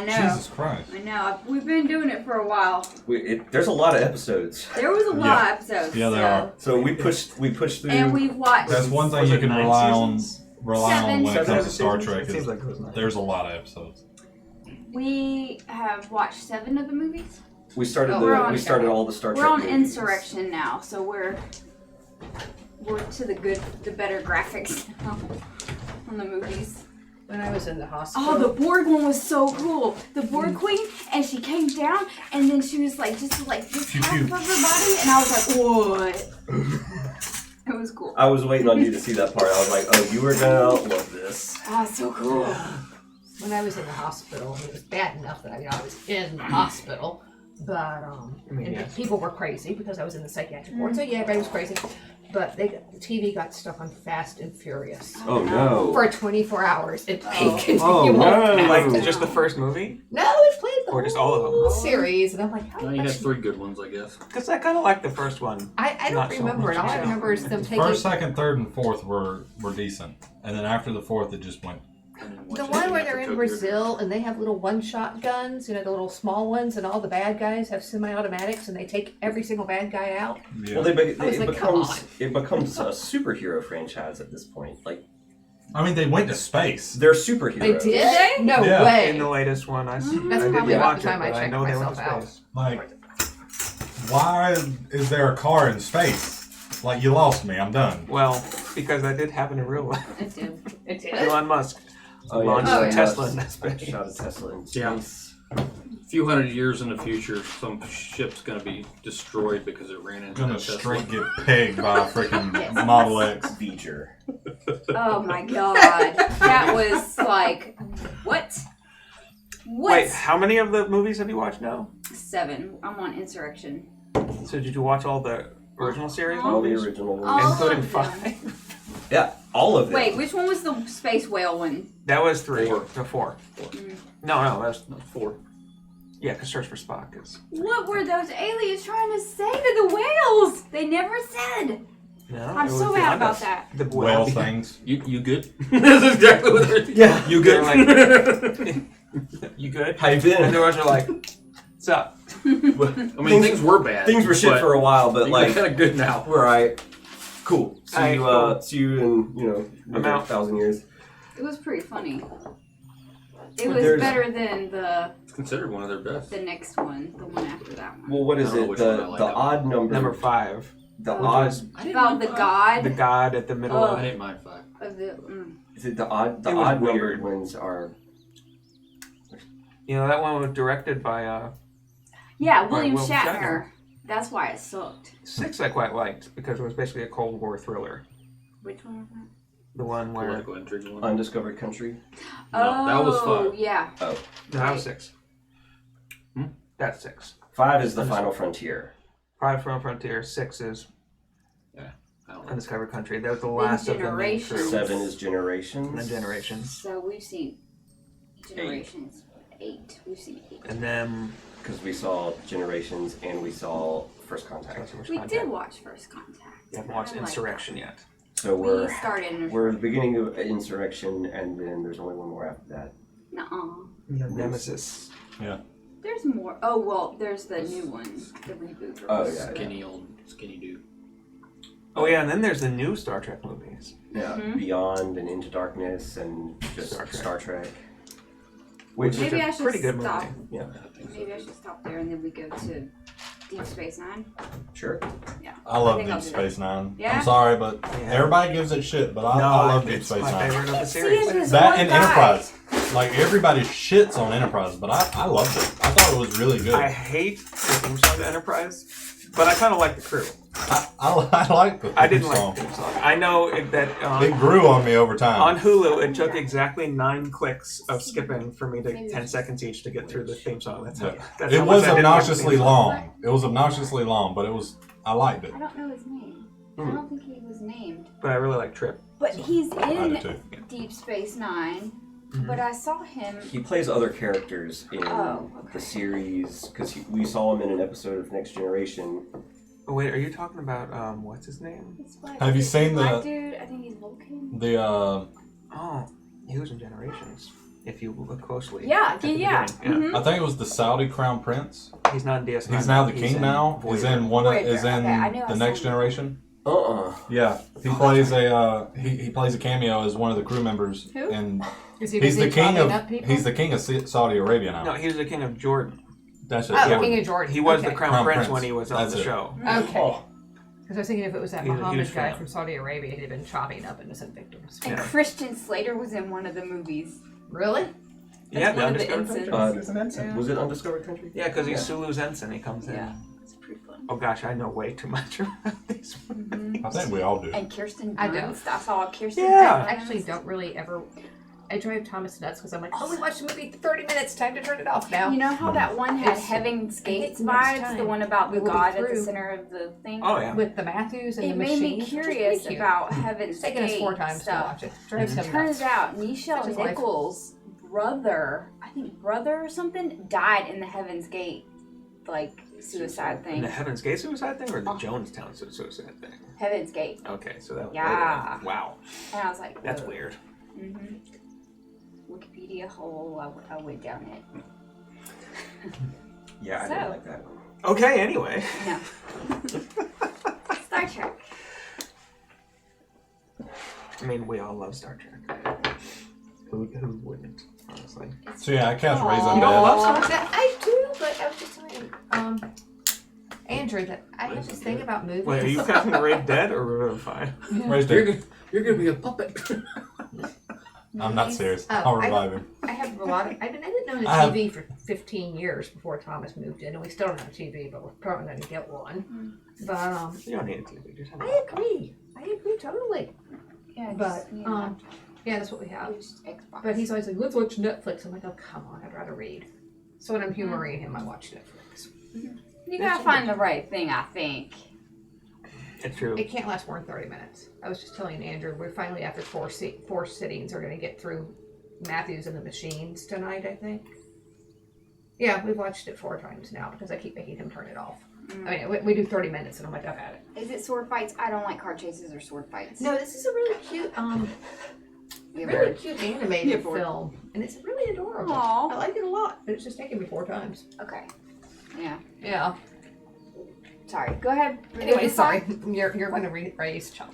I know. Jesus Christ. I know. We've been doing it for a while. There's a lot of episodes. There was a lot of episodes. Yeah, there are. So we pushed through. And we've watched. That's one thing you can rely on when it comes to Star Trek. It seems like it was There's a lot of episodes. We have watched 7 of the movies. We started all the Star Trek. We're on movies. Insurrection now, so we're to the better graphics now on the movies. When I was in the hospital. Oh, the Borg one was so cool. The Borg Queen, and she came down, and then she was like just like this half of her body, and I was like, what? It was cool. I was waiting on you to see that part. I was like, oh, you were gonna love this. Oh, so cool. When I was in the hospital, it was bad enough that I was in the hospital, but people were crazy because I was in the psychiatric ward. So yeah, everybody was crazy. But the TV got stuck on Fast and Furious. Oh no! For 24 hours, it continued. Oh no! Like just the first movie? No, it played the or just all of them series, and I'm like, how no, you had 3 good ones, I guess. Because I kind of like the first one. I don't remember it. All I remember is them taking First, second, third, and fourth were decent, and then after the fourth, it just went. the one where they're in Brazil and they have little one-shot guns, the little small ones, and all the bad guys have semi-automatics, and they take every single bad guy out. Yeah. Well, it becomes a superhero franchise at this point. Like, I mean, they went to space. They're superheroes. They did? No Yeah. way. In the latest one, I That's didn't probably about watch the time it, I but I checked know they went to myself out. space. Like, why is there a car in space? Like, you lost me. I'm done. Well, because that did happen in real life. It did. It did. Elon Musk launched Tesla in space. Shot a Tesla in space. Yeah. A few hundred years in the future, some ship's gonna be destroyed because it ran into Gonna a Tesla. straight get pegged by a freaking Model X. Feature. Oh my god, that was like, what? What? Wait, how many of the movies have you watched now? 7. I'm on Insurrection. So did you watch all the original series? All the movies? original ones. All Including of them. 5? Yeah, all of them. Wait, which one was the space whale one? That was 3. 4. No, 4. Mm. No, that's 4. yeah. Because Search for Spock is. What were those aliens trying to say to the whales? They never said. No, I'm it was so mad beyond about us. that. The Whale things. You good? That's exactly what they're Yeah, You They're good? like, you good? How you been? And the ones are like, what's up? I mean, things were bad. Things were shit for a while, but things like, are kind of good now. we're alright. Cool. See you. Cool. See you in I'm out. 1,000 years. It was pretty funny. It But was there's- better than It's considered one of their best. the next one, the one after that one. Well, what is I don't know it? which The one I like the of odd number. Number 5. The Oh, odd. About the god The god at the middle Oh. of I didn't mind 5. of the. Mm. Is it the odd? The It was odd weird. numbered ones are. that one was directed by Yeah, William Will Shatner. Shatner. That's why it sucked. 6 I quite liked because it was basically a Cold War thriller. Which one was that? The one where Political intrigue one. Undiscovered Country. No, that was 5. Yeah. no, that was 6. Hmm? That's 6. 5 is the Final Frontier. 5 from Frontier. 6 is I don't know. Undiscovered Country. That was the last of the main Generations. crew. 7 is Generations. And then Generations. So we've seen Generations 8. We've seen 8. And then Because we saw Generations and we saw First Contact. We did watch First Contact. You haven't watched I like Insurrection yet. So We started. we're at the beginning of Insurrection, and then there's only one more after that. Nuh-uh. Nemesis. There's more. Oh well, there's the new one, the reboot. Oh, yeah. Skinny dude. Oh yeah, and then there's the new Star Trek movies. Yeah, Mhm. Beyond and Into Darkness and just Star Trek. Which Which is Maybe a I should pretty good stop. movie. yeah, Maybe I should stop there and then we go to Deep Space Nine. sure. Yeah. I love think I'll Deep do Space Nine. Yeah? I'm sorry, but Yeah. everybody gives it shit, but I love Deep it's Space my Nine. favorite of the Seeing series. this That one and guy. Enterprise. Like, everybody shits on Enterprise, but I loved it. I thought it was really good. I hate the theme song to Enterprise, but I kind of like the crew. I like the I didn't theme song. like the theme song. I know that It grew on me over time. on Hulu it took exactly 9 clicks of skipping for me to 10 seconds each to get through the theme song. That's Yeah. that's It how much was I didn't like the obnoxiously theme song. long. It was obnoxiously long, but I liked it. I don't know his name. I don't think he was named. But I really like Trip. But he's I do in too. Deep Space Nine. Mhm. But I saw him. He plays other characters in Oh, okay. the series because we saw him in an episode of Next Generation. Oh, wait, are you talking about what's his name? He's black. Have you seen Black the dude? I think he's Vulcan. the Oh, he was in Generations. if you look closely. Yeah, at the yeah. beginning. I think it was the Saudi crown prince. He's not in DS9. He's now the king now. Voyager. Is in one. Voyager, Is in okay, I knew I the saw next him. generation. Uh-uh. Yeah, he plays a he plays a cameo as one of the crew members, Who? and Is he he's the busy king chopping of up people? he's the king of Saudi Arabia now. No, he was the king of Jordan. That's it. Oh, Jordan. King of Jordan. He was okay. the crown Crown prince prince. when he was on That's the it. show. Okay. Because I was thinking if it was that He's a huge Muhammad guy fan. from Saudi Arabia, he'd have been chopping up innocent victims. And Yeah. Christian Slater was in one of the movies. Really? Yeah, the one of the Undiscovered ensigns. Country. He was an ensign. Was it Undiscovered Country? Yeah, because he's Sulu's ensign. He comes in. Yeah, it's pretty fun. Oh gosh, I know way too much about these. I think we all do. And Kirsten I Dunst. don't. I saw Kirsten. Yeah. Dunst. I actually don't really ever. I drive Thomas nuts because I'm like, oh, we watched the movie 30 minutes. Time to turn it off now. You know how that one had It's- Heaven's Gates it's next vibes? time. The one about the We will be God at the through. center of the thing? Oh yeah. With the Matthews and It the made machines. me which is pretty curious cute. about Heaven's It's taken us 4 Gate times to stuff. watch it. Drives him Turns nuts. out Nichelle Such is life. Nichols' brother, I think brother or something, died in the Heaven's Gate like suicide In thing. the Heaven's Gate suicide thing or the Jonestown suicide thing? Heaven's Gate. Okay, so that. Yeah. Wow, And I was like, that's whoa. weird. Mm-hmm. Wikipedia hole, I went down it. Yeah, I So. didn't like that. Okay, anyway. No. Star Trek. I mean, we all love Star Trek. Who wouldn't, honestly? So yeah, I cast Raise Aw. You don't Undead. love Star Trek? I do, but I was just telling Andrew that I have this thing about movies. Wait, are you casting Raid Dead or Revivify? Raise You're Dead. gonna, you're gonna be a puppet. I'm not serious. Oh, I'll I revive him. I have a lot of. I didn't own a I have- TV for 15 years before Thomas moved in, and we still don't have a TV, but we're probably going to get one. But You don't need a TV. Just have a I laptop. agree. I agree totally. Yeah, But just, you know, yeah, that's what we have. just Xbox. But he's always like, let's watch Netflix. I'm like, oh come on, I'd rather read. So when I'm humoring him, I watch Netflix. You gotta find the right thing, I think. It's true. It can't last more than 30 minutes. I was just telling Andrew, we're finally after four sittings are going to get through Matthews and the Machines tonight, I think. Yeah, we've watched it 4 times now because I keep making him turn it off. I mean, we do 30 minutes and I'm like, I've had it. Is it sword fights? I don't like car chases or sword fights. No, this is a really cute, Yeah, really cute animated Yeah, bored. film, and it's really adorable. Aw. I like it a lot, but it's just taken me 4 times. Okay. Yeah. Yeah. Sorry. Go ahead. Anyway, sorry, you're going to raise Chump.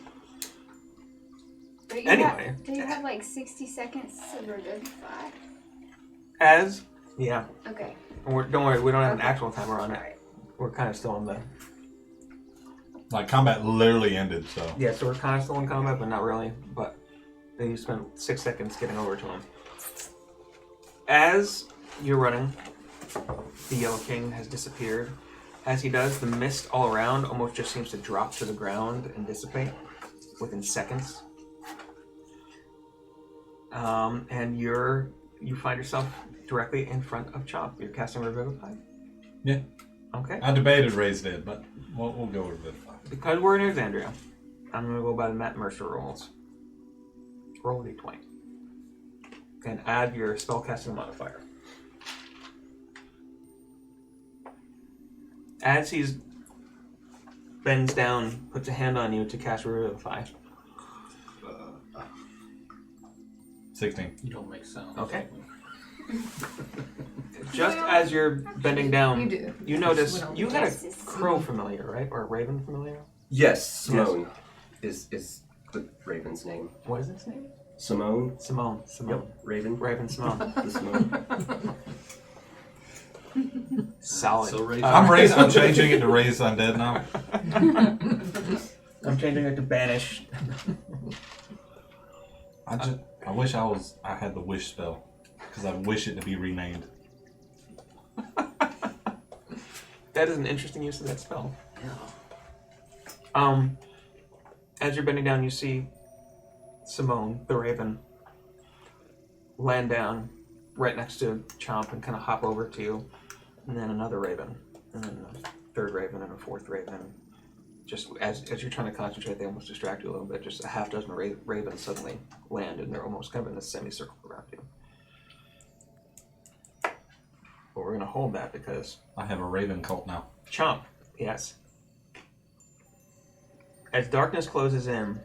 Anyway. Do you have like 60 seconds to revivify? As? Yeah. Okay. Don't worry, we don't have an Okay. actual timer on it. Alright. We're kind of still on the. Like combat literally ended, so. Yeah, so we're kind of still in combat, but not really. But then you spend 6 seconds getting over to him. As you're running, the Yellow King has disappeared. As he does, the mist all around almost just seems to drop to the ground and dissipate within seconds. And you find yourself directly in front of Chomp. You're casting Revivify? Yeah. Okay. I debated Raise Dead, but we'll go with it. Because we're in Exandria, I'm going to go by the Matt Mercer rules. Roll a d20. And add your spellcasting modifier. As he bends down, puts a hand on you to cast Revivify. 16. You don't make sound. Okay. Just as you're bending down, You do. you notice When you had a Yes. crow familiar, right? Or a raven familiar? Yes, Simone is the Raven's name. What is its name? Simone. Simone. Yep, Raven. Raven Simone. The Simone. Solid. So Raven- I'm changing it to Raise Undead now. I'm changing it to banish. I wish I had the wish spell. Because I wish it to be renamed. That is an interesting use of that spell. As you're bending down, you see Simone, the Raven, land down right next to Chomp and kind of hop over to you, and then another Raven, and then a third Raven, and a fourth Raven. Just as you're trying to concentrate, they almost distract you a little bit. Just a half dozen Ravens suddenly land, and they're almost kind of in a semicircle around you. But we're going to hold that because I have a Raven cult now. Chomp, yes. As darkness closes in,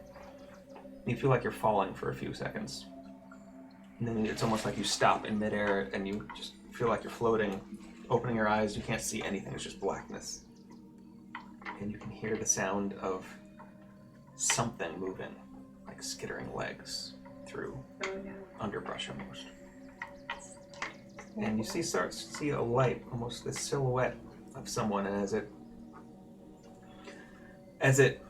you feel like you're falling for a few seconds. And then it's almost like you stop in midair and you just feel like you're floating. Opening your eyes, you can't see anything. It's just blackness. And you can hear the sound of something moving, like skittering legs through underbrush almost. And you start to see a light, almost the silhouette of someone, and as it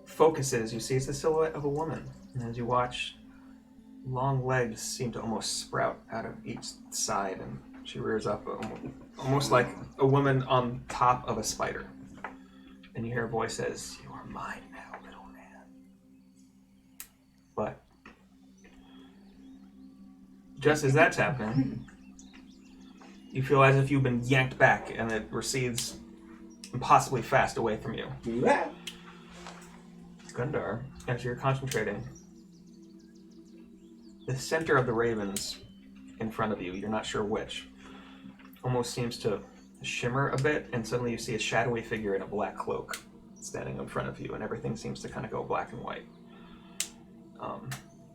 focuses, you see it's the silhouette of a woman. And as you watch, long legs seem to almost sprout out of each side, and she rears up almost like a woman on top of a spider. And you hear a voice says, "You are mine now, little man." But just as that's happening, you feel as if you've been yanked back and it recedes impossibly fast away from you. Gundar, as you're concentrating, the center of the ravens in front of you, you're not sure which, almost seems to shimmer a bit, and suddenly you see a shadowy figure in a black cloak standing in front of you, and everything seems to kind of go black and white.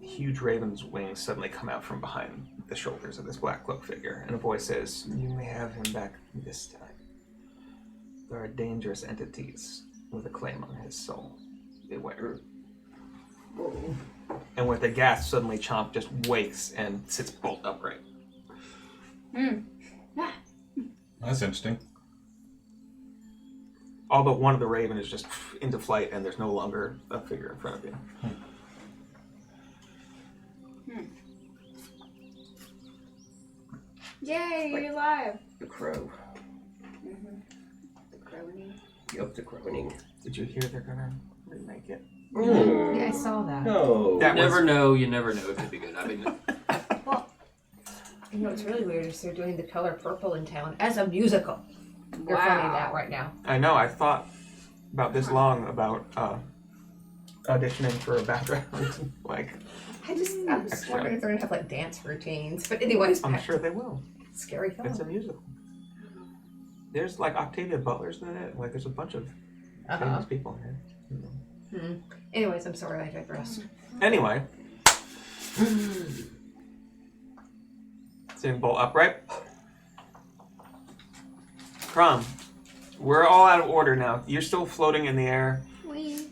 Huge raven's wings suddenly come out from behind the shoulders of this black cloak figure, and a voice says, "You may have him back this time. There are dangerous entities with a claim on his soul. Beware." And with a gasp, suddenly Chomp just wakes and sits bolt upright. That's interesting. All but one of the raven is just into flight, and there's no longer a figure in front of you. Yay, you're alive. The crow. The crowing. Yup, the crowing. Did you hear they're gonna remake it? Yeah, I saw that. No. That You was- never know. You never know. It could be good. I mean, Well, you know what's really weird is they're doing The Color Purple in town as a musical. They're funding that right now. I know, I thought about this long about auditioning for a background. Like, I'm just Extra. wondering if they're gonna have like dance routines. But anyways, I'm back sure to they will. scary film. It's a musical. There's like Octavia Butler's in it. Like, there's a bunch of famous people in it. Anyways, I'm sorry I digressed. Anyway. Sitting bolt upright. Crom, we're all out of order now. You're still floating in the air.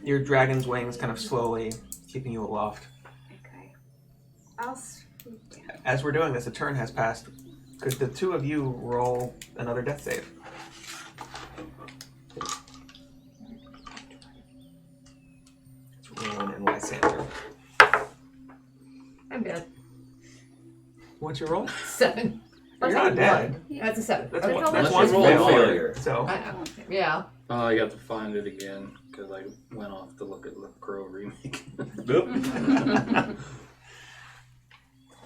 Your dragon's wings kind of slowly keeping you aloft. Okay. I'll swoop down. As we're doing this, a turn has passed. Could the two of you roll another death save? It's Rowan and Lysander. I'm good. What's your roll? 7. You're not dead. That's a 7. That's Okay. one, That's that's only one one failure. failure. So I know. Yeah. I got to find it again because I went off to look at the Crow remake. Nope. I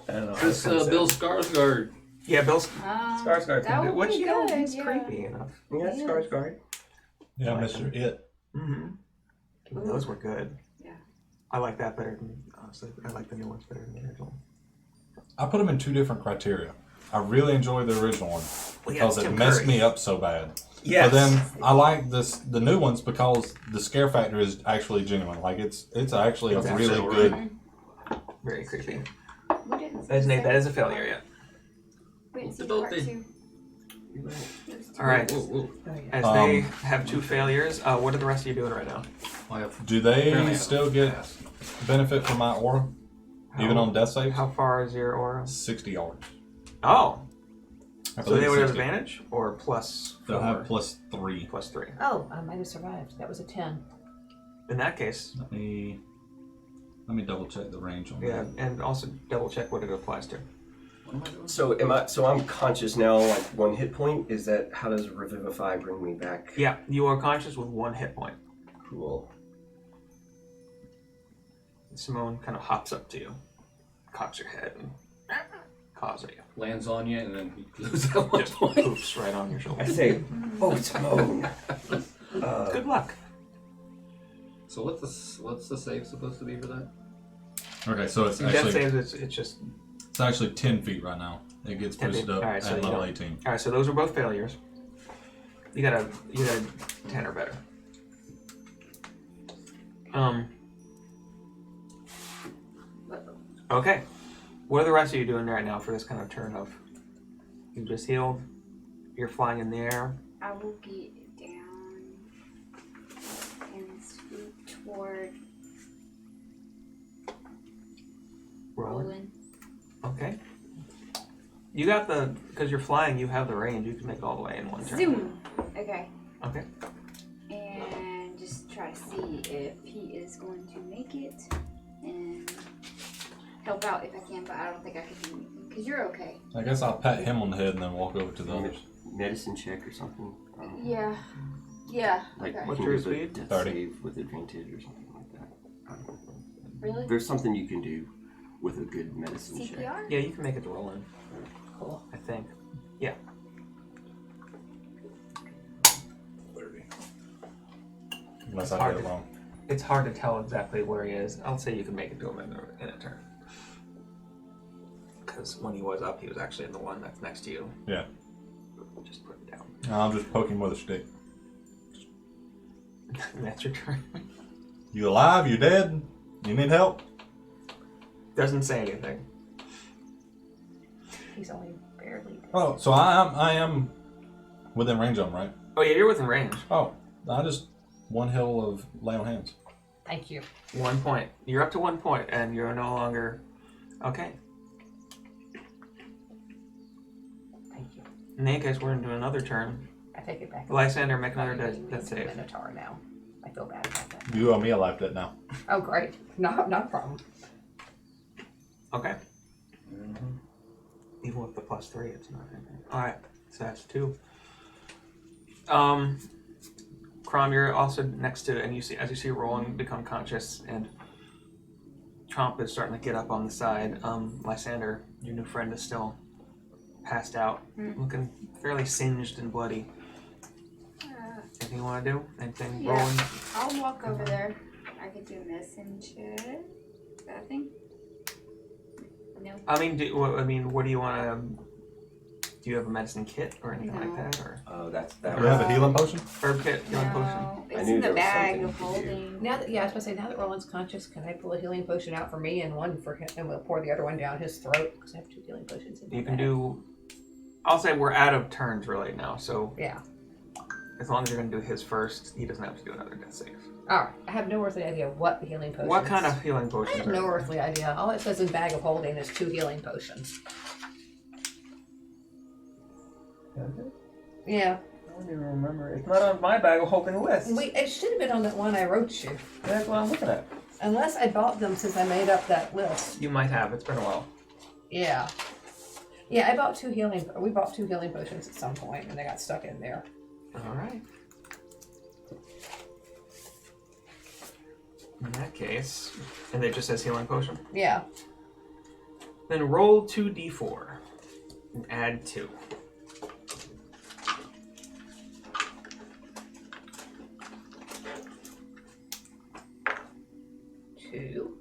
don't know. how It's it comes Bill out. Skarsgård. yeah, Bill's Skarsgård That can do would it. which be you know good, is yeah. creepy enough. Yeah, Skarsgård. Yeah, Mr. It. Mm-hmm. Those were good. Yeah. I like that better than honestly. I like the new ones better than the original. I put them in two different criteria. I really enjoyed the original one Well, yeah, because it's it Tim messed Curry. me up so bad. Yes. But then I like the new ones because the scare factor is actually genuine. Like it's actually It's a really actually good. Very creepy. We didn't That is, see that is a failure yet. We didn't see Don't part they- 2. All right. Whoa, whoa. Oh, yeah. As they have two failures, what are the rest of you doing right now? I have Do apparently I they have still get pass. benefit from my aura, even on death saves? How far is your aura? 60 yards. Oh, I so they believe would have 60. advantage or plus They'll 4? have +3. Plus 3. Oh, I might have survived. That was a 10. In that case, Let me double check the range on yeah, that. and also double check what it applies to. What am I doing? So I'm conscious now, like 1 hit point. Is that how does Revivify bring me back? Yeah, you are conscious with 1 hit point. Cool. Simone kind of hops up to you, cocks her head, and caws at you. Lands on you and then you lose that one Just point. poofs right on your I shoulder. say, oh, Simone. Good luck. So what's the save supposed to be for that? Okay, so it's Death actually saves, it's just... it's actually 10 feet right now. It gets 10 boosted feet. up Alright, so at you level don't- 18. Alright, so those are both failures. You got a 10 or better. Okay. What are the rest of you doing right now for this kind of turn of? You just healed. You're flying in the air. I will get down and swoop toward Roland. Okay. You got because you're flying, you have the range. You can make it all the way in one turn. Zoom. Okay. Okay. And just try to see if he is going to make it and help out if I can, but I don't think I can do anything because you're okay. I guess I'll pat him on the head and then walk over to the others. Medicine check or something. Yeah. Yeah. Like Okay. What's you your can do a speed? death 30. save with advantage or something like that. Really? There's something you can do with a good medicine check. CPR? Yeah, you can make it to Roland. Cool. I think. Yeah. 30. Unless It's I hard get it to- wrong. It's hard to tell exactly where he is. I'll say you can make it to him in a turn. Because when he was up, he was actually in the one that's next to you. Yeah. Just put it down. I'll just poke him with a stick. That's your turn. You alive? You dead? You need help? Doesn't say anything. He's only barely. Oh, so I am within range of him, right? Oh yeah, you're within range. Oh, I just one hill of lay on hands. Thank you. 1 point. You're up to 1 point, and you're no longer. Okay. Thank you. In that case, we're gonna do another turn. I take it back. Lysander, make another death save. Minotaur now. I feel bad about that. You owe me a life debt now. Oh, great. Not a problem. Okay. Even with the +3, it's not anything. Alright, so that's 2. Crom, you're also next to, and you see, as you see Roland become conscious, and Tromp is starting to get up on the side. Lysander, your new friend, is still passed out, looking fairly singed and bloody. Anything you want to do? Anything, Yeah. Roland? I'll walk over there. I could do a medicine check. That thing? No. I mean, what do you want to? Do you have a medicine kit or anything like that, or Oh, that's Do that. you have a healing potion? herb kit, healing potion? No. I It's knew in there the was bag something of you could do. holding. Now that I was gonna say, now that Roland's conscious, can I pull a healing potion out for me and one for him, and we'll pour the other one down his throat because I have 2 healing potions in my You can bag. do. I'll say we're out of turns really now, so Yeah. as long as you're going to do his first, he doesn't have to do another death save. All right. I have no earthly idea what the healing potion. What kind of healing I potions? have no earthly idea. All it says in bag of holding is 2 healing potions. Yeah. I don't even remember. It's not on my bag of holding list. Wait, it should have been on that one I wrote you. That's what I'm looking at. Unless I bought them since I made up that list. You might have. It's been a while. Yeah. Yeah, I bought 2 healing. We bought 2 healing potions at some point, and they got stuck in there. All right. In that case, and it just says healing potion. Yeah. Then roll 2d4 and add 2. Two.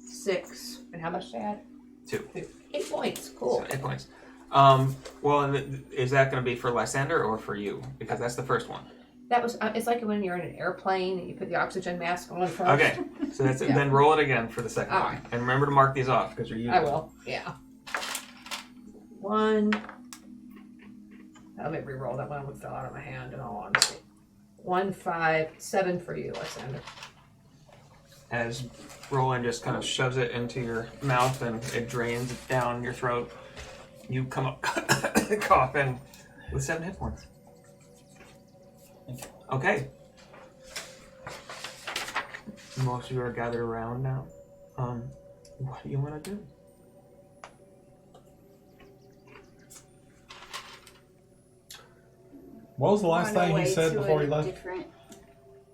6. And how much to add? 2. 8 points. Cool. So 8 points. Well, and is that going to be for Lysander or for you? Because that's the first one. That was. It's like when you're in an airplane and you put the oxygen mask on first. Okay, so that's it. Yeah. Then roll it again for the second All one. right. And remember to mark these off because you're using I will. Yeah. 1. Let me re-roll that one. It fell out of my hand. In all honesty. 1, 5, 7 for you, Lysander. As Roland just kind of shoves it into your mouth and it drains down your throat, you come up coughing with 7 hit points. Okay. Most of you are gathered around now. What do you want to do? What was the last Run thing he away said to before a he left? different-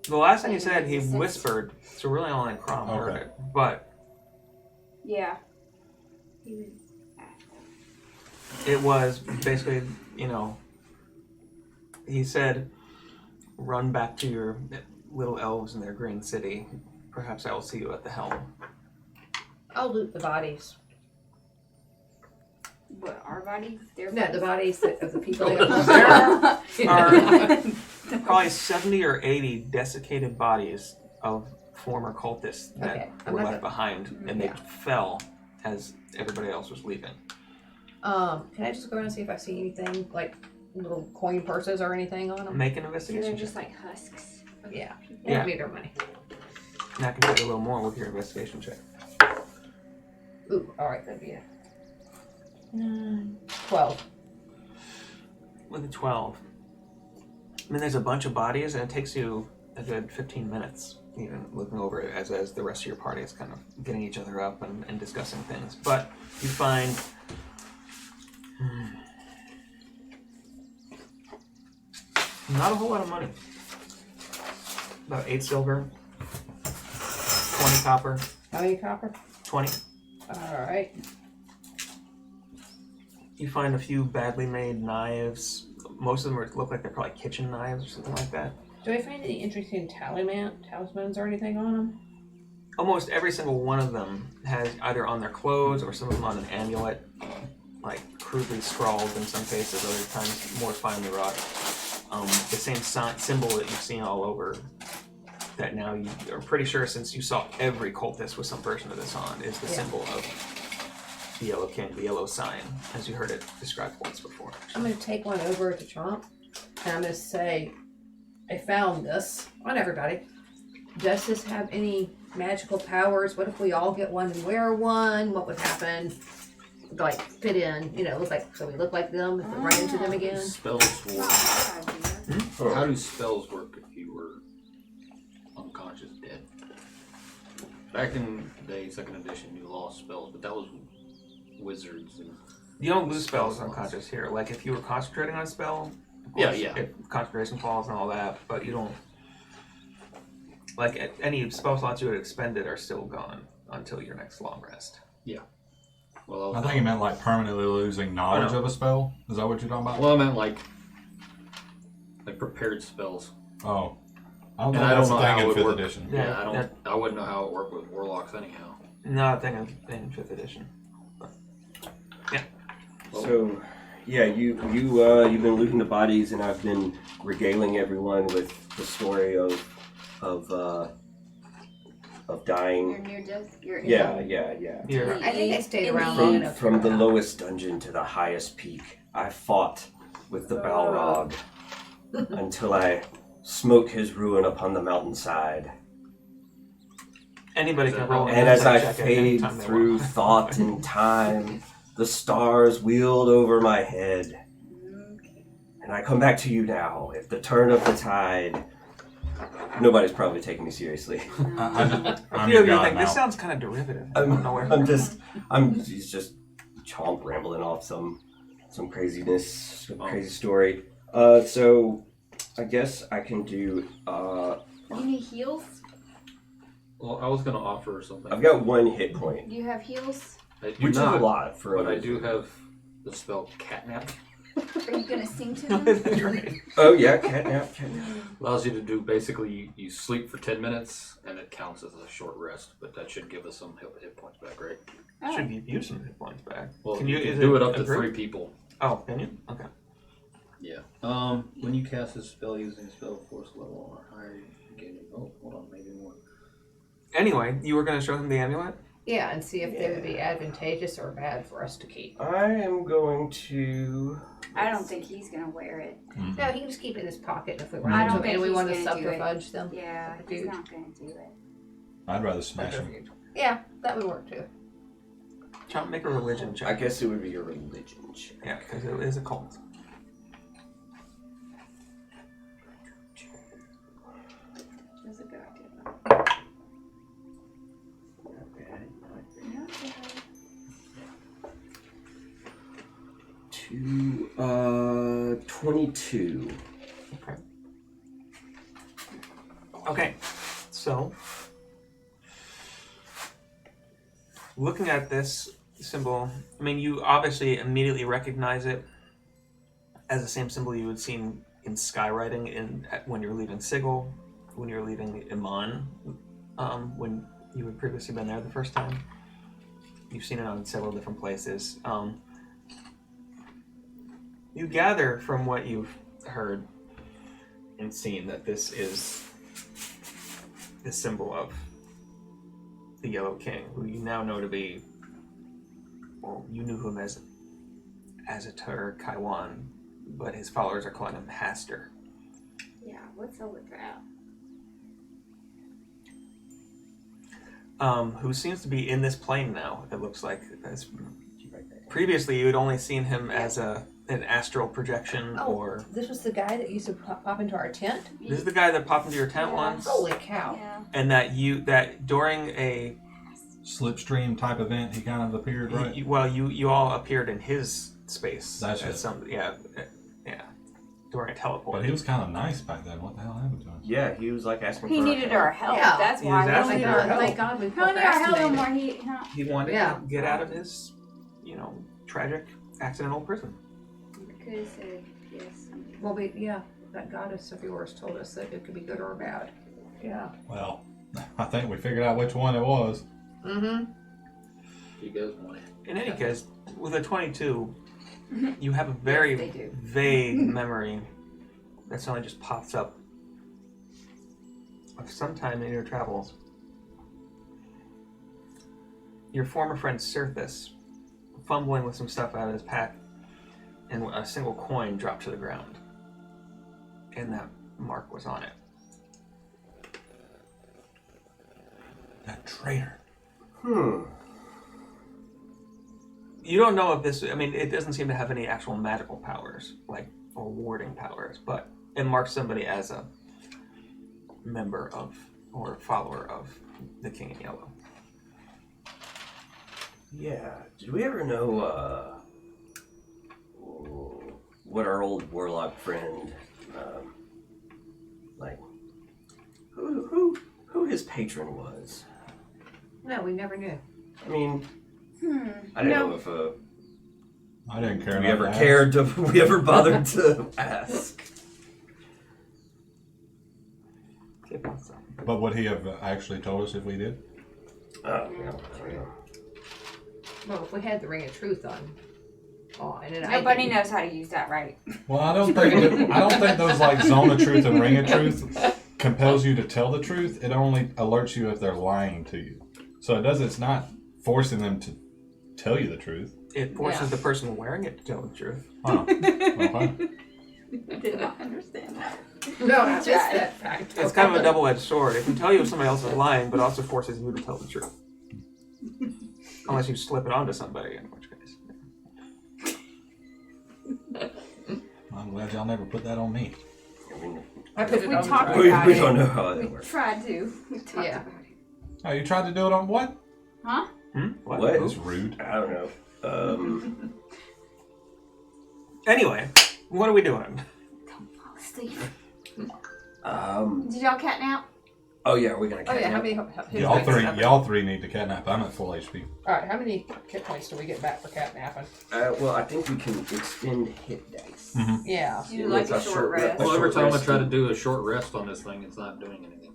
The last thing he said, he Existence. whispered, so really only Crom heard Okay. it. But Yeah. He was. it was basically, he said, run back to your little elves in their green city. Perhaps I will see you at the helm. I'll loot the bodies. What, our bodies? Their No, the bodies? bodies of the people. There that are probably 70 or 80 desiccated bodies of former cultists that Okay, were I'm left not behind, and they Yeah. fell as everybody else was leaving. Can I just go around and see if I see anything like little coin purses or anything on them? Make an So investigation they're just check. like husks. Yeah. Yeah. Give me their money. And I can take a little more with your investigation check. Ooh, alright, that'd be a 12. With a 12. I mean, there's a bunch of bodies, and it takes you a good 15 minutes, even looking over it as the rest of your party is kind of getting each other up and discussing things. But you find not a whole lot of money. About 8 silver, 20 copper, How many copper? 20. Alright. You find a few badly made knives. Most of them look like they're probably kitchen knives or something like that. Do I find any interesting talismans or anything on them? Almost every single one of them has either on their clothes or some of them on an amulet, like crudely scrawled in some cases, other times more finely wrought. The same symbol that you've seen all over, that now you are pretty sure, since you saw every cultist with some version of this on, is the symbol of the Yellow King, the yellow sign, as you heard it described once before. I'm going to take one over to Chomp, and I'm going to say, I found this on everybody. Does this have any magical powers? What if we all get one and wear one? What would happen? Like, fit in, look like, so we look like them if we run into them again? Spells work. Huh. How do spells work if you were unconscious, dead? Back in the day, 2nd edition, you lost spells, but that was wizards and You don't lose spells unconscious here. Like if you were concentrating on a spell, of course, Yeah. if concentration falls and all that, but you don't. Like any spell slots you had expended are still gone until your next long rest. well, I think he meant like permanently losing knowledge no. of a spell. Is that what you're talking about? Well, I meant like prepared spells. Oh. I don't And know I that's don't a know thing how in it 5th worked. edition. Yeah, I wouldn't know how it worked with warlocks anyhow. No, I think in 5th edition. So, yeah, you've been looting the bodies, and I've been regaling everyone with the story of dying. Your near death. Yeah. You're, I think I stayed around long enough. From the lowest dungeon to the highest peak, I fought with the Balrog until I smoke his ruin upon the mountainside. anybody can roll. an And as I insight check at any fade time they through want. thought and time, the stars wheeled over my head. And I come back to you now. If the turn of the tide... Nobody's probably taking me seriously. I'm You your know, god this now. sounds kind of derivative. I don't know where. He's just Chomp rambling off some craziness, some crazy story. So I guess I can do, You need heals? Well, I was going to offer something. I've got 1 hit point, Do you have heals? I do which is not, a lot for but a I do have the spell Catnap. Are you gonna sing to No, them? that's right. Oh yeah, catnap. Allows you to do basically you sleep for 10 minutes and it counts as a short rest, but that should give us some hit points back, right? Should give you some hit points back. Well, Can you you can is do it up a to group? 3 people. Oh, can you? Okay. Yeah. When you cast a spell using spell force level or higher, you gain. Oh, hold on, maybe more. Anyway, you were going to show him the amulet? Yeah, and see if they would be advantageous or bad for us to keep. I am going to. I don't think he's gonna wear it. No, he can just keep it in his pocket if we I run don't into him think and we he's want to gonna do it. subterfuge them. Yeah, he's Dude. not gonna do it. I'd rather smash him. Yeah, that would work too. Chomp, make a religion I check. guess it would be a religion check. Yeah, because it is a cult. That's a good idea. Not bad, not bad. Not bad. 22. Okay. Okay, so looking at this symbol, I mean, you obviously immediately recognize it as the same symbol you had seen in skywriting when you were leaving Sigil, when you were leaving Iman, when you had previously been there the first time. You've seen it on several different places. You gather from what you've heard and seen that this is the symbol of the Yellow King, who you now know to be, well, you knew him as Azatur Kaiwan, but his followers are calling him Hastur. Yeah, what's up with that? Who seems to be in this plane now, it looks like. Previously, you had only seen him as an astral projection, or... This was the guy that used to pop into our tent? This is the guy that popped into your tent once, Holy cow. Yeah. and that during a... Slipstream type event, he kind of appeared, right? You all appeared in his space. That's at it. Yeah, during a teleport. But he was kind of nice back then. What the hell happened to him? Yeah, he was like asking He for needed help. our help. Yeah. That's He why. was asking for our help. Thank God we He don't need our help no procrastinated. more. He wanted Yeah. to get out of his, tragic, accidental prison. Could have said yes. Well, that goddess of yours told us that it could be good or bad. Yeah. Well, I think we figured out which one it was. Mm-hmm. You guys want it? In any case, with a 22, you have a very Yes, they do. vague memory that suddenly just pops up of sometime in your travels. Your former friend Cirthus, fumbling with some stuff out of his pack, and a single coin dropped to the ground. And that mark was on it. That traitor. You don't know if this, it doesn't seem to have any actual magical powers, or warding powers, but it marks somebody as a member of, or follower of, the King in Yellow. Yeah. Did we ever know what our old warlock friend, who his patron was? No, we never knew. I mean, I don't know if I didn't care. we enough ever to ask. cared to, we ever bothered to ask. But would he have actually told us if we did? Oh, yeah. Well, if we had the Ring of Truth on and then Nobody knows how to use that right. Well, I don't think those like Zone of Truth and Ring of Truth compels you to tell the truth. It only alerts you if they're lying to you. So it's not forcing them to tell you the truth. It forces the person wearing it to tell the truth. Huh. Okay. Did not understand that. No, just that fact. It's kind of a double-edged sword. It can tell you if somebody else is lying, but also forces you to tell the truth. Unless you slip it onto somebody, in which case. I'm glad y'all never put that on me. I put it We on talked the We about don't know how that We works. tried to. We talked Yeah. about it. Oh, you tried to do it on what? Huh? What? That's rude. I don't know. Anyway, what are we doing? Don't fall asleep. Um. Did y'all catnap? Oh yeah, we're gonna. Oh yeah, how many? Y'all three need to catnap. I'm at full HP. All right, how many hit points do we get back for catnapping? Well, I think we can extend hit dice. Mm-hmm. Yeah. Do like a short rest. Well, every short time I rest try to too. do a short rest on this thing, it's not doing anything.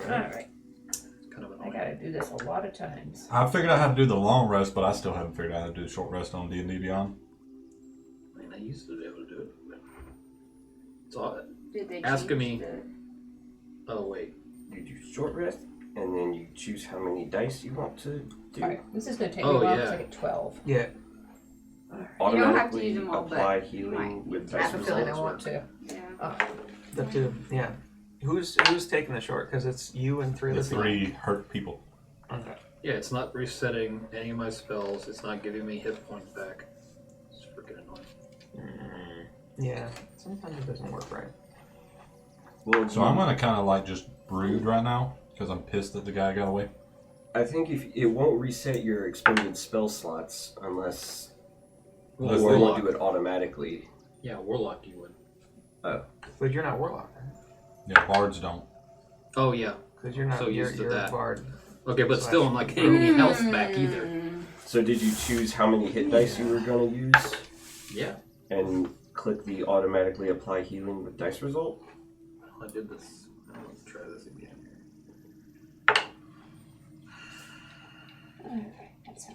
All right. It's kind of I annoying. gotta do this a lot of times. I figured out how to do the long rest, but I still haven't figured out how to do the short rest on D&D Beyond. I mean, I used to be able to do it. But it's odd. Did they Asking change me. the- Oh wait, you do short rest, and then you choose how many dice you want to do. All right, this is gonna take me Oh, a while because yeah. I get 12. Yeah. You don't have to Automatically use them all, but apply you healing might. with I dice have a feeling I results. want to. Yeah. The two. Yeah. Who's taking the short? Because it's you and three The other people. three hurt people. Okay. Yeah, it's not resetting any of my spells. It's not giving me hit points back. It's freaking annoying. Yeah. Sometimes it doesn't work right. Well, So I'm gonna kind of like just brood right now because I'm pissed that the guy got away. I think if it won't reset your expended spell slots unless Well, or it won't Warlock. do it automatically. Yeah, Warlock you would. But you're not warlock, right? Yeah, bards don't. Oh yeah. Because you're not. So you're, used to you're a that. bard. Okay, but still, I'm not getting any health back either. So did you choose how many hit dice you were going to use Yeah, and click the automatically apply healing with dice result? I did this. Now let's try this again.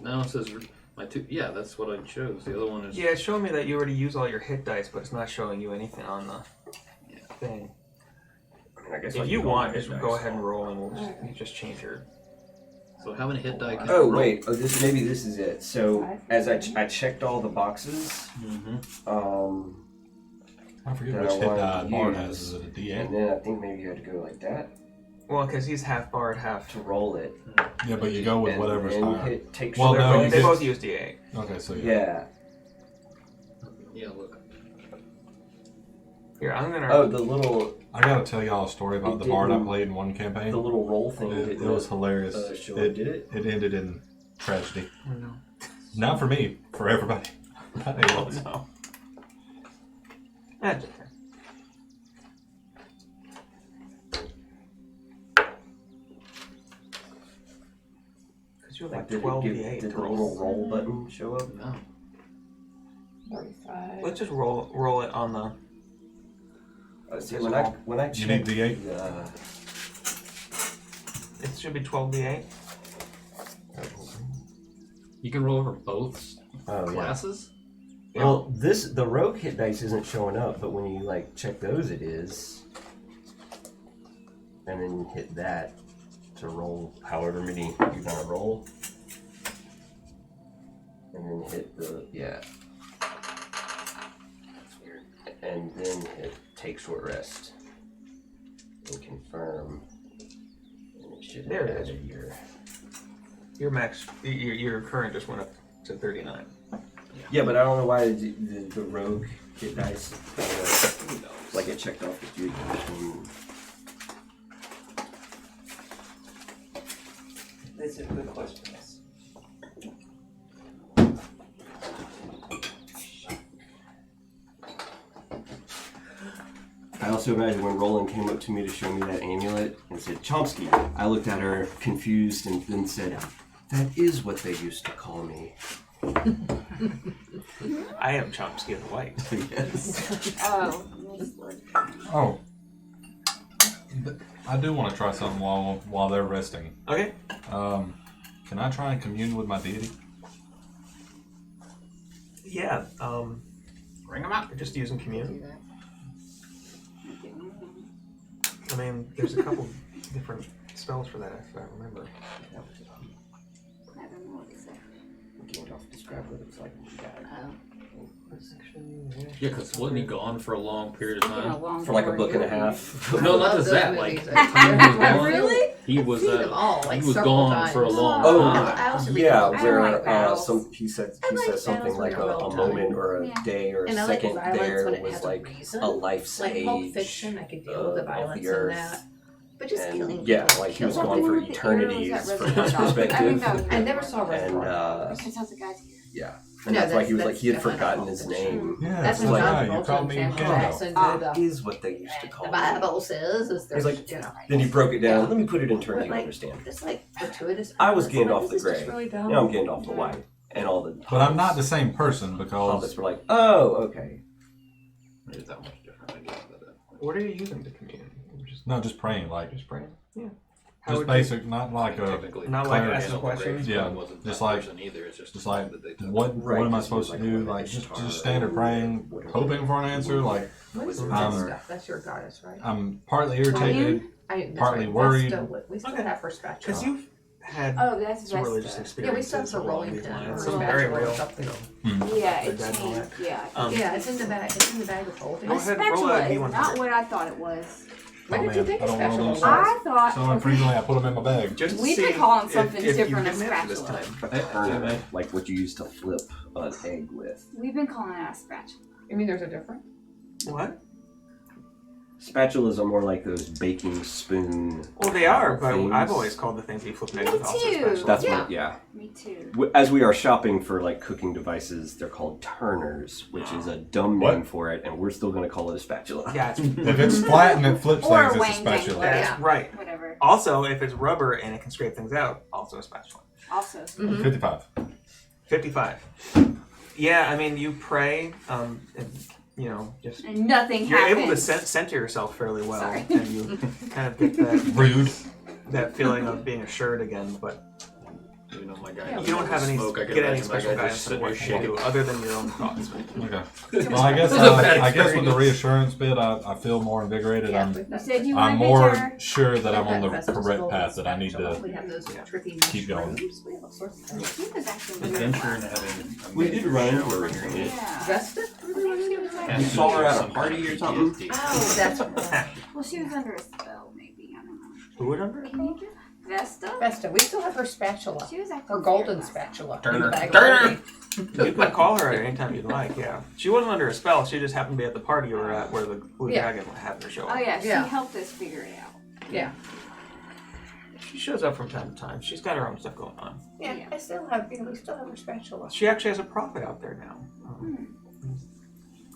Now it says my two. Yeah, that's what I chose. The other one is. Yeah, it's showing me that you already use all your hit dice, but it's not showing you anything on the thing. I guess If you want, just go ahead and roll, and we'll just change your. So how many hit die can Oh you roll? wait, maybe this is it. So as I checked all the boxes, I forget that which I hit wanted die to Bard use, has. Is it a and D8? then I think maybe you had to go like that Well, because he's half bard, half. to roll it. Yeah, but you go with and whatever's then higher. take Well, no, you They did- both use D8. Okay, so Yeah. Yeah, look. Here, I'm gonna. Oh, the little I gotta tell y'all a story about It the Bard I didn't- played in one campaign. the little roll thing. It was hilarious. Show up, did it? It ended in tragedy. Oh, no. Not for me, for everybody. Oh, no. That's okay. Because you're like Did 12 it D8 did to the roll. little roll button show up? No. 35. Let's just roll it on the. See, Yes, when I You need checked D8? It should be 12 D8. You can roll over both oh, classes? Yeah. Well, the rogue hit dice isn't showing up, but when you like check those, it is. And then you hit that to roll however many you're gonna roll, and then hit the and then hit take short rest and confirm, and it should There it have is. added Your max, your current just went up to 39. Yeah, but I don't know why the rogue hit dice like it checked off the 3. That's a good question. Yes. I also imagine when Roland came up to me to show me that amulet and said, Chomsky, I looked at her confused and then said, that is what they used to call me. I am Chomsky the White. Yes. Oh. I do want to try something while they're resting. Okay. Can I try and commune with my deity? Yeah. Ring them out. You're just using commune. I mean, there's a couple different spells for that, if I remember. I don't know what to say. Gandalf described what it was like when she died. Yeah, because wasn't he gone for a long period of time? For like a book and a half. No, not just that. Like, the time he was gone, Really? he was I've seen them all, like, he was several gone times. for a long Oh, time. I also read yeah, those. I where like battles. he says battles something when like they're well a done. moment or a Yeah. day or a And I like second violence there when it was has a like reason. a life Like stage. Pulp Fiction, I could deal with the of violence in earth. that. But just killing And people. yeah, like he was Killing gone for people with the eternities arrows at from his Reservoir Dogs. I perspective. think that was I never saw And Reservoir. Because that's the guy's here. yeah, and No, that's why he was like that's he had definitely forgotten Pulp his Fiction. name. Yeah, That's it's when like, John ah, you Travolta called and me Samuel Gandalf. Jackson Ah, did is what they used to the call me. Bible says is there's, He's like- you know. Then he broke it down. Yeah. Let me put it in terms But you like, understand. just like gratuitous. I was violence, Gandalf like, the this is just Grey. really dumb. Now I'm Gandalf the White, and all the But I'm not the same person because hobbits were like, oh, okay. It is that much different, I guess. But, What are you using to commune? just praying, like Just praying? Yeah. just basic, not like a technically, Not like cleric. asking questions? Yeah, wasn't just that like- person either. It's just like that they took. what Right, am I just supposed to like do? what Like Ishtar just standard or praying, whatever. hoping for an answer. Like What is Um, that stuff? That's your goddess, right? I'm partly irritated. That's partly right. worried. We still Okay. have her spatula. Because you've had Oh, that's some religious Vesta. Yeah, we experiences still have her along rolling these pin. lines. Her Some very spatula real. or something. Yeah, it Dead and all changed. Yeah. Yeah, it's in the bag. It's in the bag with holding. Go A ahead, roll a spatula is D100. not what I thought it was. Where Oh, did you man, think I a don't roll spatula those was? dice. I thought. So infrequently I put them in my bag. Just to We've been see calling if- something if different you as can manage this spatula. time. A turner, like what you used to flip an egg with. We've been calling it a spatula. You mean there's a difference? What? Spatulas are more like those baking spoon. Well, they are, but things. I've always called the things you flip Me in with also too. special. That's Yeah. what, yeah. Me too. As we are shopping for like cooking devices, they're called turners, which is a dumb What? name for it, and we're still going to call it a spatula. Yeah, it's, If it's flat and it flips Or things, a it's a wang spatula. dangler. that's Yeah. right. Whatever. Also, if it's rubber and it can scrape things out, also a spatula. Also. Mm-hmm. 55. 55. Yeah, I mean, you pray, and, you know, just And nothing you're happens. able to center yourself fairly well, Sorry. and you kind of get that Rude. that feeling of being assured again. But You know, my guy. Yeah, You don't have any smoke. I can get any imagine my special guy guidance just that sitting there works for shaking. you other than your own thoughts. Okay. Well, I guess It was a bad I guess with the experience. reassurance bit, I feel more invigorated. Yeah, I'm we've You got- said you I'm want a more picture. sure that I'm on the we've got correct Golden path. That I need Spatula. to We have those tricky keep going. mushrooms. We have all sorts of things. She was actually really Adventure and last having time. a We did run into shower her. in your head. Yeah. Vesta? I think she was like, You saw her at a party or something? PTSD. Oh, that's right. well, she was under a spell, maybe. I don't know. Who would under? Can you do Vesta? Vesta. We still have her spatula. She was acting Her golden weird last time. spatula. Turner. in the bag of Turner. holding. You can call her at any time you'd like. Yeah, she wasn't under a spell. She just happened to be at the party you were at where the blue Yeah. dragon had her show Oh up. yeah, she Yeah. helped us figure it out. Yeah. She shows up from time to time. She's got her own stuff going on. Yeah, Yeah. I still have, we still have her spatula. She actually has a prophet out there now.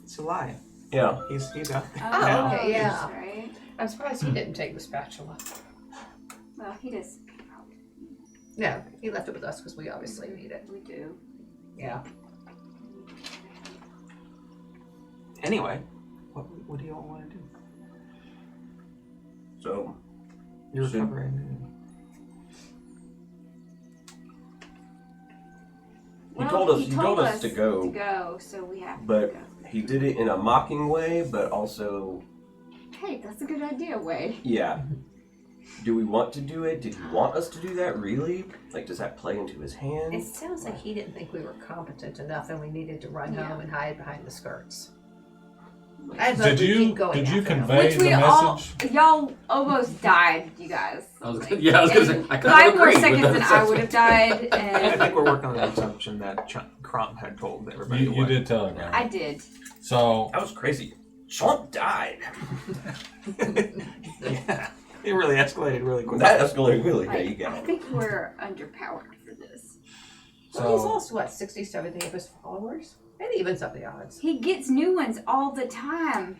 It's a lie. Yeah. He's out there. Oh, now. okay, yeah. that's right. I'm surprised he didn't take the spatula. Well, he does. No, he left it with us because we obviously need it. We do. Yeah. Anyway, what do you all want to do? So, You're Soon. recovering. he told us to To go, go, so we have but to go. he did it in a mocking way, but also, Hey, that's a good idea, Wade. yeah. Do we want to do it? Did he want us to do that, really? Like, does that play into his It hands? sounds like he didn't think we were competent enough and we needed to run Yeah. home and hide behind the skirts. Did you convey Which the we all, message? y'all almost died, you guys. I was Like, gonna, yeah, I was gonna say, in I kind 5 of more agree with seconds that and I would have assessment. died, I and think we're working on the assumption that Crump had told everybody. You did tell him, I right? did. So That was crazy. Chomp died. Yeah, it really escalated really quickly. That escalated really. Yeah, Like, you got I it. think we're underpowered for this. Well, he's so lost, what, 60, 70 of his followers? It evens up the odds. He gets new ones all the time.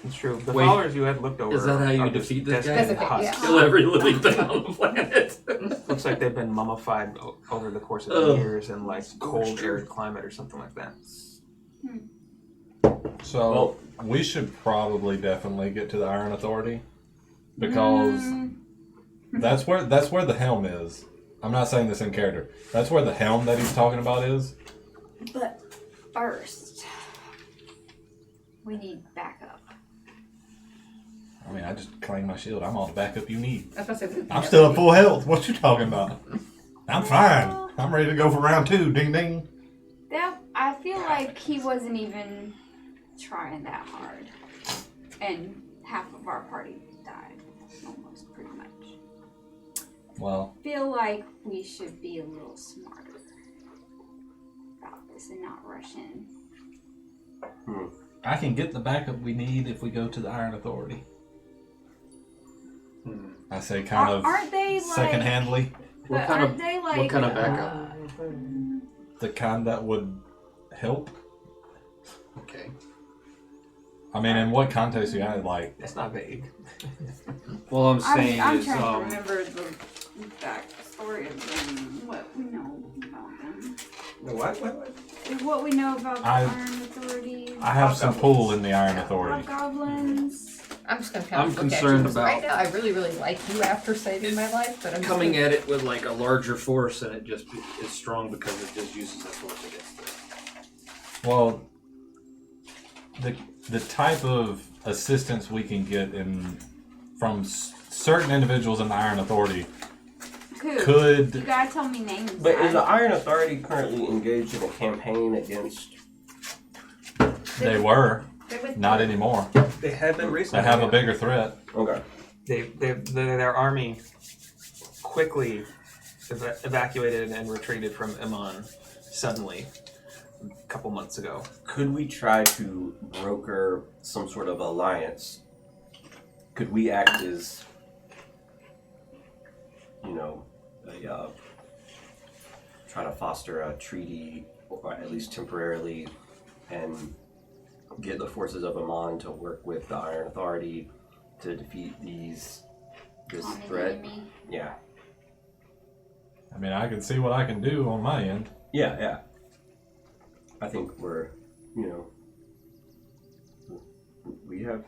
It's true. The Wait, followers you had looked over. is that how you are just defeat this guy? destined Desiccate, husks. yeah. Kill every living thing on the planet. Looks like they've been mummified over the course of Ugh. years in like cold, arid climate or something like that. so we should probably definitely get to the Iron Authority because that's where the helm is. I'm not saying this in character. That's where the helm that he's talking about is. But first, we need backup. I mean, I just claimed my shield. I'm all the backup you need. I was gonna say, I'm still at full health. What you talking about? I'm fine. I'm ready to go for round 2. Ding ding. That I feel like he wasn't even trying that hard, and half of our party died, almost pretty much. Well, Feel like we should be a little smarter about this and not rush in. I can get the backup we need if we go to the Iron Authority. I say kind of Aren't they like? second-handly. What But kind aren't of they like? what kind of backup? The kind that would help. Okay. I mean, in what context you had like? It's not vague. Well, I'm saying I'm is trying to remember the backstory of them, what we know about them. What we know about the Iron Authority. I have some pull in the Iron Authority. Goblins. I'm just gonna I'm kind of look at concerned you, 'cause about- right now I really, really like you after saving my life, but I'm just coming gonna- at it with like a larger force, and it just is strong because it just uses that force against it. Well, the type of assistance we can get from certain individuals in the Iron Authority Who? You could. gotta tell me names. But is the guys. Iron Authority currently engaged in a campaign against? They were They're with- not anymore. They have been recently. They have a bigger threat. Okay. Their army quickly evacuated and retreated from Iman suddenly a couple months ago. Could we try to broker some sort of alliance? Could we act as, try to foster a treaty, or at least temporarily, and get the forces of Amon to work with the Iron Authority to defeat this Common threat? enemy. Yeah. I mean, I can see what I can do on my end. Yeah. I think we have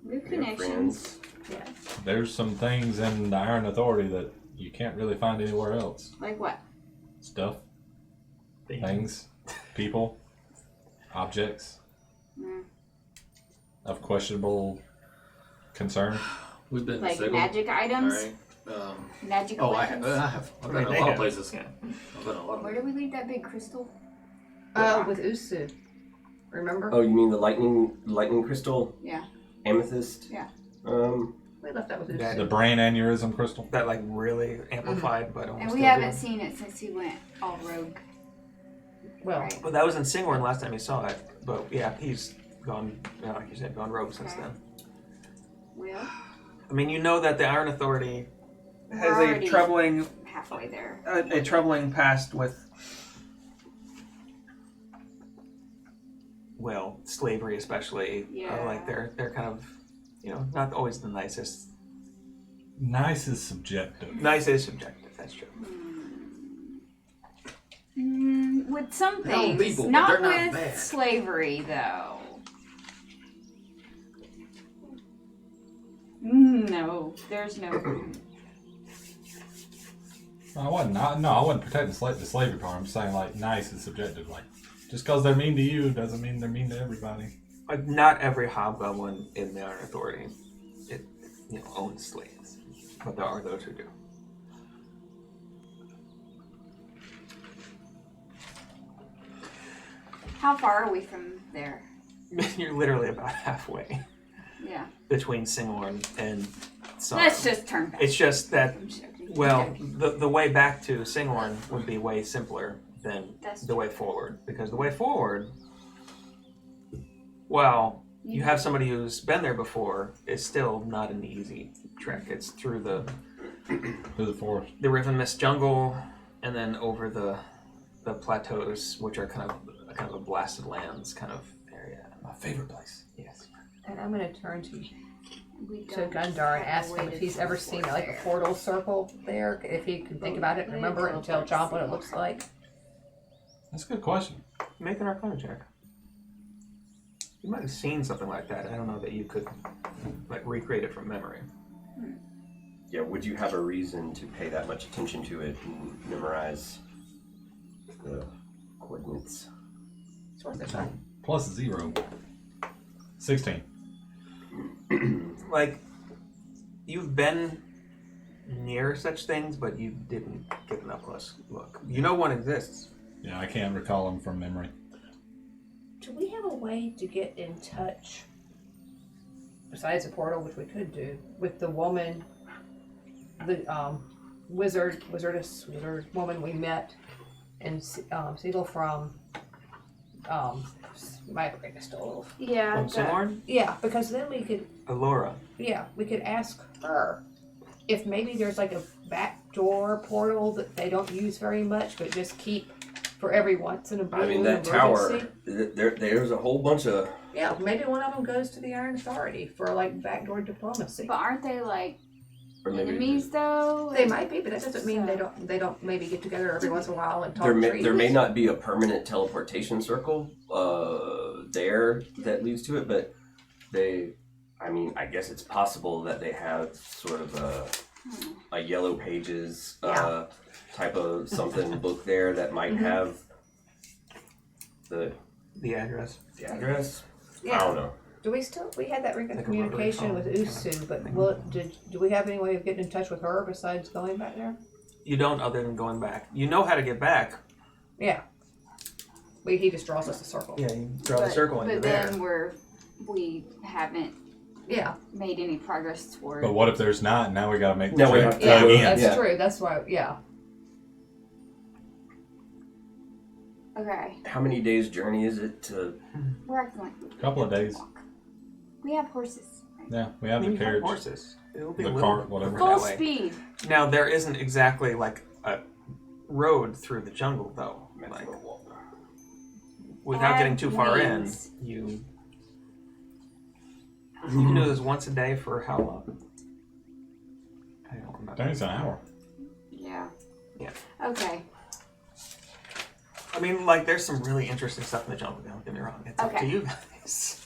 Good we have connections. friends. There's some things in the Iron Authority that you can't really find anywhere else. Like what? Stuff, things, people, objects of questionable concern. We've been Like to Sigil. magic items? Alright. Magical I weapons? have. I've been Right, in they a lot of have. places. Yeah. I've been in a lot of Where did we leave that big crystal? With Usu. Remember? Oh, you mean the lightning crystal? Yeah. Amethyst? Yeah. We left that with Usu. That- The brain aneurysm crystal. That like really amplified, but And almost we still haven't do. seen it since he went all rogue. Well, Right. Well, that was in Singorn last time you saw it, but yeah, he's gone. Like you said, gone rogue since Okay. then. Will? I mean, you know that the Iron Authority We're has already a troubling halfway there. a troubling past with, well, slavery especially. Yeah. Like they're kind of, not always the nicest. Nice is subjective. Nice is subjective. That's true. With some They're all things, people, but not they're not with bad. slavery though. No, there's no. I wasn't protecting the slavery part. I'm saying like nice is subjective. Like just because they're mean to you doesn't mean they're mean to everybody. Like not every hobgoblin in the Iron Authority, owns slaves, but there are those who do. How far are we from there? You're literally about halfway Yeah. between Singorn and Song. Let's just turn back. It's just that, I'm joking. well, the way back to Singorn would be way simpler than That's the way forward. Because the way forward, well, you have somebody who's been there before, it's still not an easy trek. It's through the forest. the Riven Mist jungle, and then over the plateaus, which are kind of a blasted lands kind of area. My favorite place. Yes. and I'm going to turn to We to don't Gundar and have ask a way him if to he's ever seen like a there. portal circle there, if he can think about it and remember it and tell John what it looks like. That's a good question. Make an Arcana check. You might have seen something like that. I don't know that you could like recreate it from memory. Yeah, would you have a reason to pay that much attention to it and memorize the coordinates? It's worth a try. Plus 0. 16. Like, you've been near such things, but you didn't get an up close look. You know one exists. Yeah, I can't recall them from memory. Do we have a way to get in touch, besides a portal, which we could do, with the woman, the wizard woman we met in Siegel from my brain is still a little. Yeah. From Singorn? Yeah, because then we could Allura. we could ask her if maybe there's like a backdoor portal that they don't use very much, but just keep for every once in a blue I mean, that tower, emergency. there's a whole bunch of... Yeah, maybe one of them goes to the Iron Authority for like backdoor diplomacy. But aren't they like Or maybe enemies though? They might be, but that doesn't mean they don't maybe get together every once in a while and talk there may treaties. not be a permanent teleportation circle there that leads to it, but I guess it's possible that they have sort of a Yellow Pages Yeah. type of something book there that might have the address. address. I Yeah. don't know. We had that Like a communication rotary with phone Usu, but thing. do we have any way of getting in touch with her besides going back there? You don't, other than going back. You know how to get back. Yeah. He just draws us a circle. Yeah, you draw the circle and But you're there. then we haven't Yeah. made any progress toward. But what if there's not? Now we gotta make the Now we trip have to- Yeah, again. that's Yeah. true. That's why, yeah. Okay, How many days journey is it to? we're acting like Couple of days. we have horses. Yeah, we have You the have carriage, horses. It'll be the a little cart, whatever. Full that way. speed. Now there isn't exactly like a road through the jungle though. Like without Add getting too far in, wings. you can do this once a day for how long? I don't I remember. think it's an hour. Yeah. Yeah. Okay. I mean, like there's some really interesting stuff in the jungle. Don't get me wrong. It's up to Okay. you guys.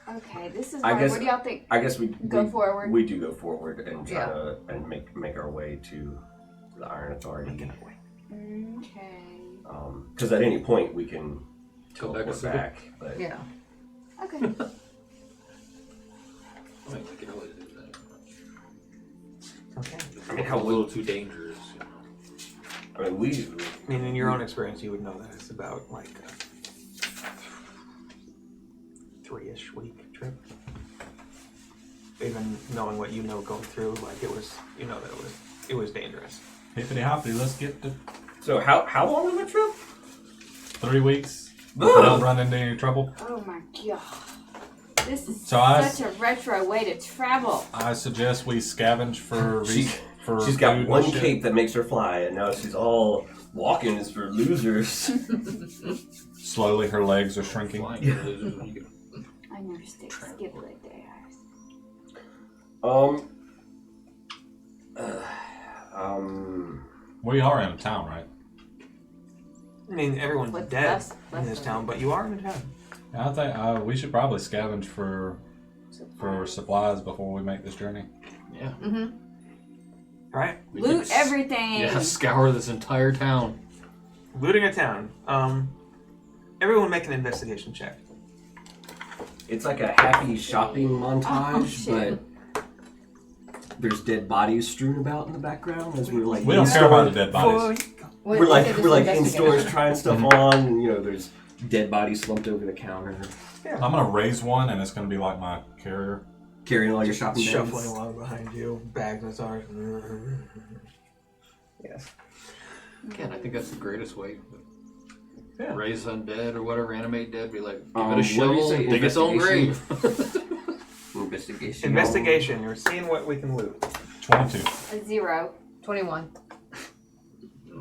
Okay, this is I hard. guess- What do y'all think? I guess we Go forward. We do go forward and try Yeah. to and make our way to the Iron Authority. Okay. Because at any point we can Go back teleport to sleep. back. But Yeah. Okay. I mean, we can always do that. Okay. I mean, how a little too dangerous. I mean, we I mean, in your own experience, you would know that it's about like a 3-ish week trip. Even knowing what you know going through, like it was, you know that it was dangerous. Hippity hoppity, let's get to So how long of a trip? 3 weeks without running into any trouble. Oh my god. This is So I- such a retro way to travel. I suggest we scavenge for She's food got and one shit. cape that makes her fly, and now she's all walking is for losers. Slowly, her legs are shrinking. Flying Yeah. losers when you get I never skip leg day. We are in a town, right? I mean, everyone's What's dead less in this than- town, but you are in a town. I think we should probably scavenge for supplies before we make this journey. Yeah. Mm-hmm. Right? We Loot can everything. Yeah, scour this entire town. Looting a town. Everyone make an investigation check. It's like a happy shopping Oh, montage, shit. but there's dead bodies strewn about in the background as we're like We don't in care about the stores. dead bodies. We're like in stores trying stuff on, and there's dead bodies slumped over the counter, I'm gonna raise one, and it's gonna be like my carrier. carrying all your shopping Shuffling bags. along behind you, bags and stars. Yes. Again, I think that's the greatest way. Yeah. Raise undead or whatever, animate dead, be like, give What it a do you shovel, say, dig its own grave. Investigation. Investigation. You're seeing what we can loot. 22. A 0. 21.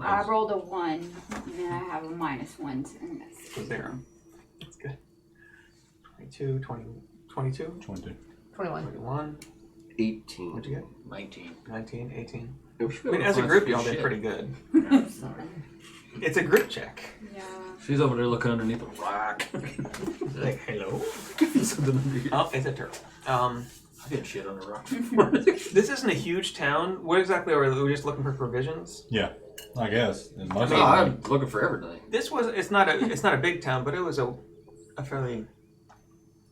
I rolled a 1, and then I have a -1 to investigate. So 0. That's good. 22, 20, 22, 22. 21. 21. 18. What'd you get? 19. 19, 18. We should be I mean, able to as a find group, some y'all did shit. pretty good. Sorry. It's a group check. Yeah. She's over there looking underneath a rock. Like, hello? Something underneath. Oh, it's a turtle. I've had shit on the rock before. This isn't a huge town. What exactly are we just looking for provisions? Yeah, I guess. As much No, I'm looking for everything. It's not a big town, but it was a fairly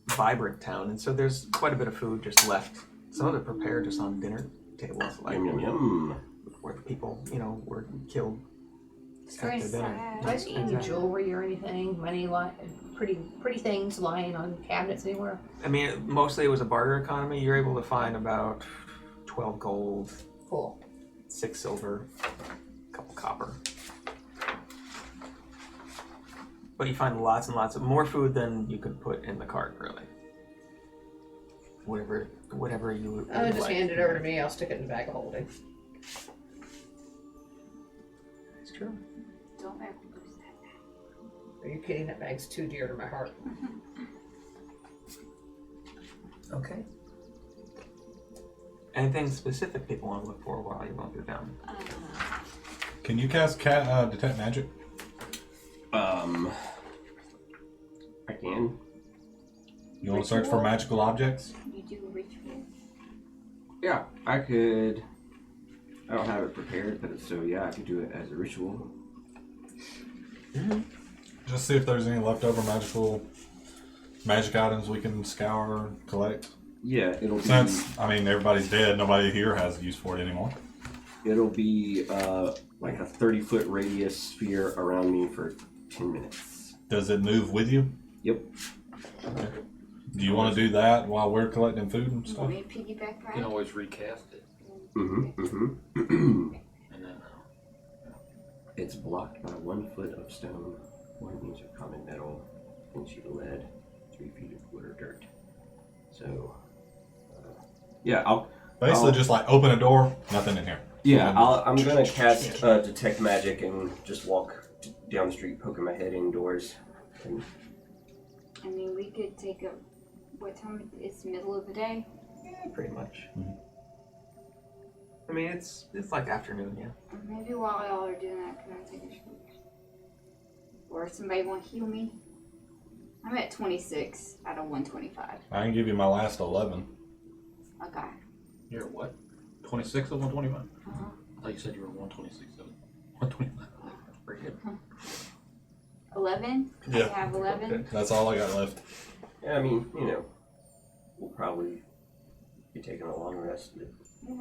vibrant town, and so there's quite a bit of food just left. Some of it prepared just on dinner tables, like Yum, yum, yum. where the people, were killed. It's very After dinner. sad. Do I see any jewelry or anything? Money, pretty things lying on cabinets anywhere? I mean, mostly it was a barter economy. You're able to find about 12 gold, Cool. 6 silver, a couple copper. But you find lots and lots of more food than you could put in the cart, really. Whatever you would Just like. hand it over to me. I'll stick it in the bag of holding. It's true. Don't ever lose that. Are you kidding? That bag's too dear to my heart. Okay. Anything specific people want to look for while you're going through town? Can you cast detect magic? I can. You want to search for magical objects? You do a ritual. Yeah, I could. I don't have it prepared, but I could do it as a ritual. Just see if there's any leftover magic items we can scour and collect. Yeah, it'll be. Since, everybody's dead, nobody here has use for it anymore. It'll be like a 30-foot radius sphere around me for 10 minutes. Does it move with you? Yep. Okay. Do you want to do that while we're collecting food and You stuff? want me to piggyback You right? can always recast it. Mm-hmm. And then, It's blocked by 1 foot of stone, 1 inch of common metal, 1 sheet of lead, 3 feet of wood or dirt. So, I'll Basically, just like open a door, nothing in here. I'm gonna cast detect magic and just walk down the street, poking my head indoors. And We could take a. What time? It's middle of the day. Yeah, pretty much. Mhm. I mean, it's like afternoon, yeah. Or maybe while y'all are doing that, can I take a shot? Or somebody want to heal me? I'm at 26 out of 125. I can give you my last 11. Okay. You're at what? 26 of 121? Uh-huh. I thought you said you were 126 of 125. Pretty good. 11? Yeah. I have 11. That's all I got left. Yeah, I mean, we'll probably be taking a long rest. Yeah.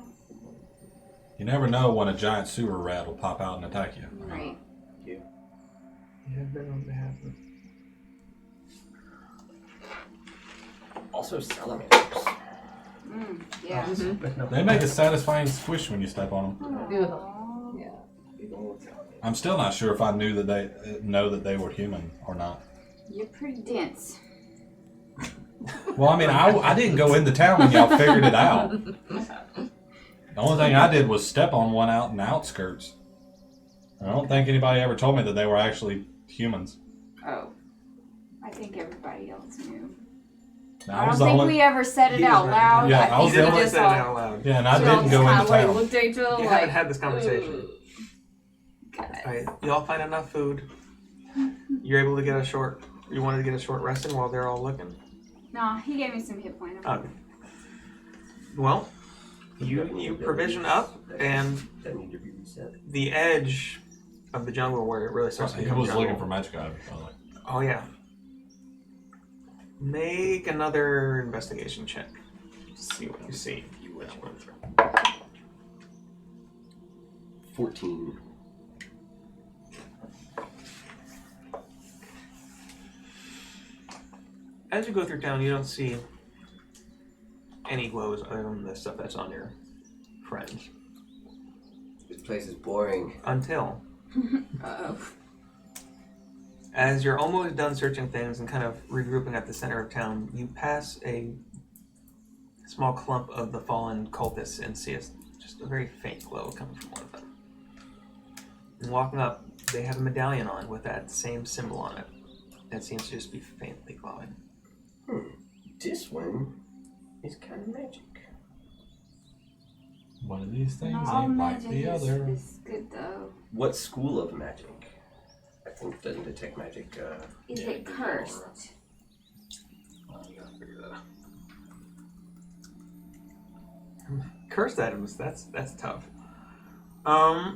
You never know when a giant sewer rat will pop out and attack you. Right. Yeah, been on behalf of. Also, salamanders. Yeah. They make a satisfying squish when you step on them. Aw. Yeah. I'm still not sure if I knew that they know that they were human or not. You're pretty dense. Well, I mean, I didn't go into town when y'all figured it out. The only thing I did was step on one out in the outskirts. I don't think anybody ever told me that they were actually humans. Oh. I think everybody else knew. I I was don't the think only. we ever said it out loud. Yeah, I I was think the we only- just said it all out loud. Yeah, and I we all didn't just go kinda into like town. looked at each other You like, haven't had this conversation. God. Alright, y'all find enough food. You're able to get a short. You wanted to get a short rest in while they're all looking. Nah, he gave me some hit points. Okay. Well, you provision up, and That need to be reset. the edge of the jungle where it really starts to He become was jungle. looking for magic items. I was like, Oh yeah. Make another investigation check. Just see what you see. You went through. 14. As you go through town, you don't see any glows other than the stuff that's on your friends. This place is boring. Until, Uh-oh. as you're almost done searching things and kind of regrouping at the center of town, you pass a small clump of the fallen cultists and see just a very faint glow coming from one of them. And walking up, they have a medallion on with that same symbol on it. That seems to just be faintly glowing. This one is kind of magic. one of these things Not all ain't like magic the other. is good though. What school of magic? I think doesn't detect magic. Is Yeah, it good cursed? Oh, you gotta figure that out. Cursed items, that's tough.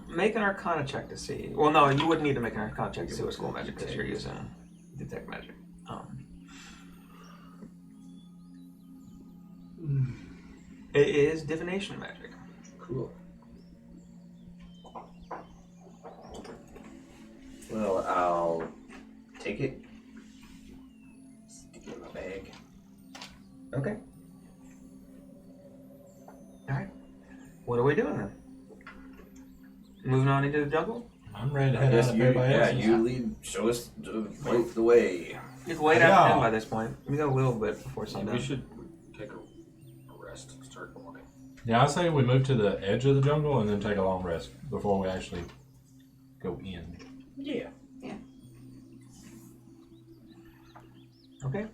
Make an Arcana check to see. Well, no, you wouldn't need to make an Arcana check to see what school magic because you're using detect magic. It is divination magic. Cool. Well, I'll take it. Stick it in my bag. Okay. All right. What are we doing then? Moving on into the jungle. I'm ready to I head guess out if you, everybody else is. you lead. Show us, point the way. It's way Yeah. after 10 by this point. We got a little bit before Yeah, sundown. we should take a rest and start walking. Yeah, I say we move to the edge of the jungle and then take a long rest before we actually go in. Yeah. Okay.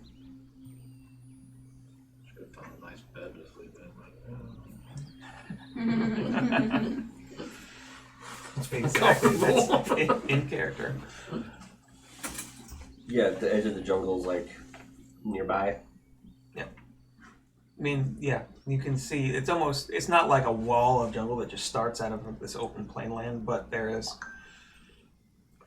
Should find a nice bed to sleep in. Exactly. That's in character. Yeah, the edge of the jungle is like nearby. I mean, yeah, you can see it's not like a wall of jungle that just starts out of this open plain land, but there is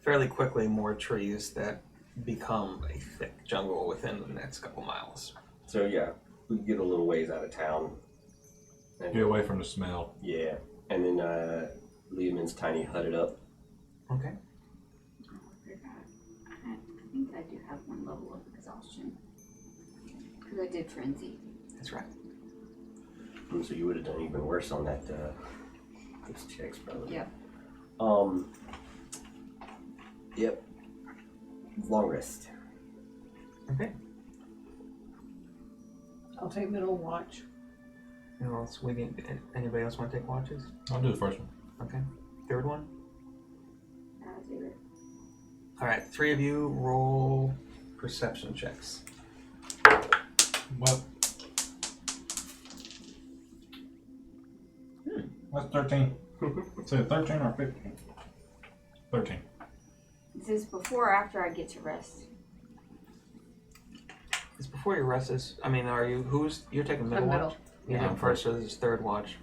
fairly quickly more trees that become a thick jungle within the next couple miles. So yeah, we get a little ways out of town. And, Get away from the smell. yeah, and then leave him in his tiny hutted up. Okay. I think I do have one level of exhaustion. Because I did frenzy. That's right. And so you would have done even worse on that. Those checks probably. Yep. Yep. Long rest. Okay. I'll take middle watch. Anyone else? Anybody else want to take watches? I'll do the first one. Okay. Third one? I'll do it. All right. 3 of you roll perception checks. Well, that's 13. So 13 or 15? 13. This is before or after I get to rest? It's before your rest is. I mean, are you? You're taking middle I'm watch? middle. You're Yeah. doing first, so this is third watch.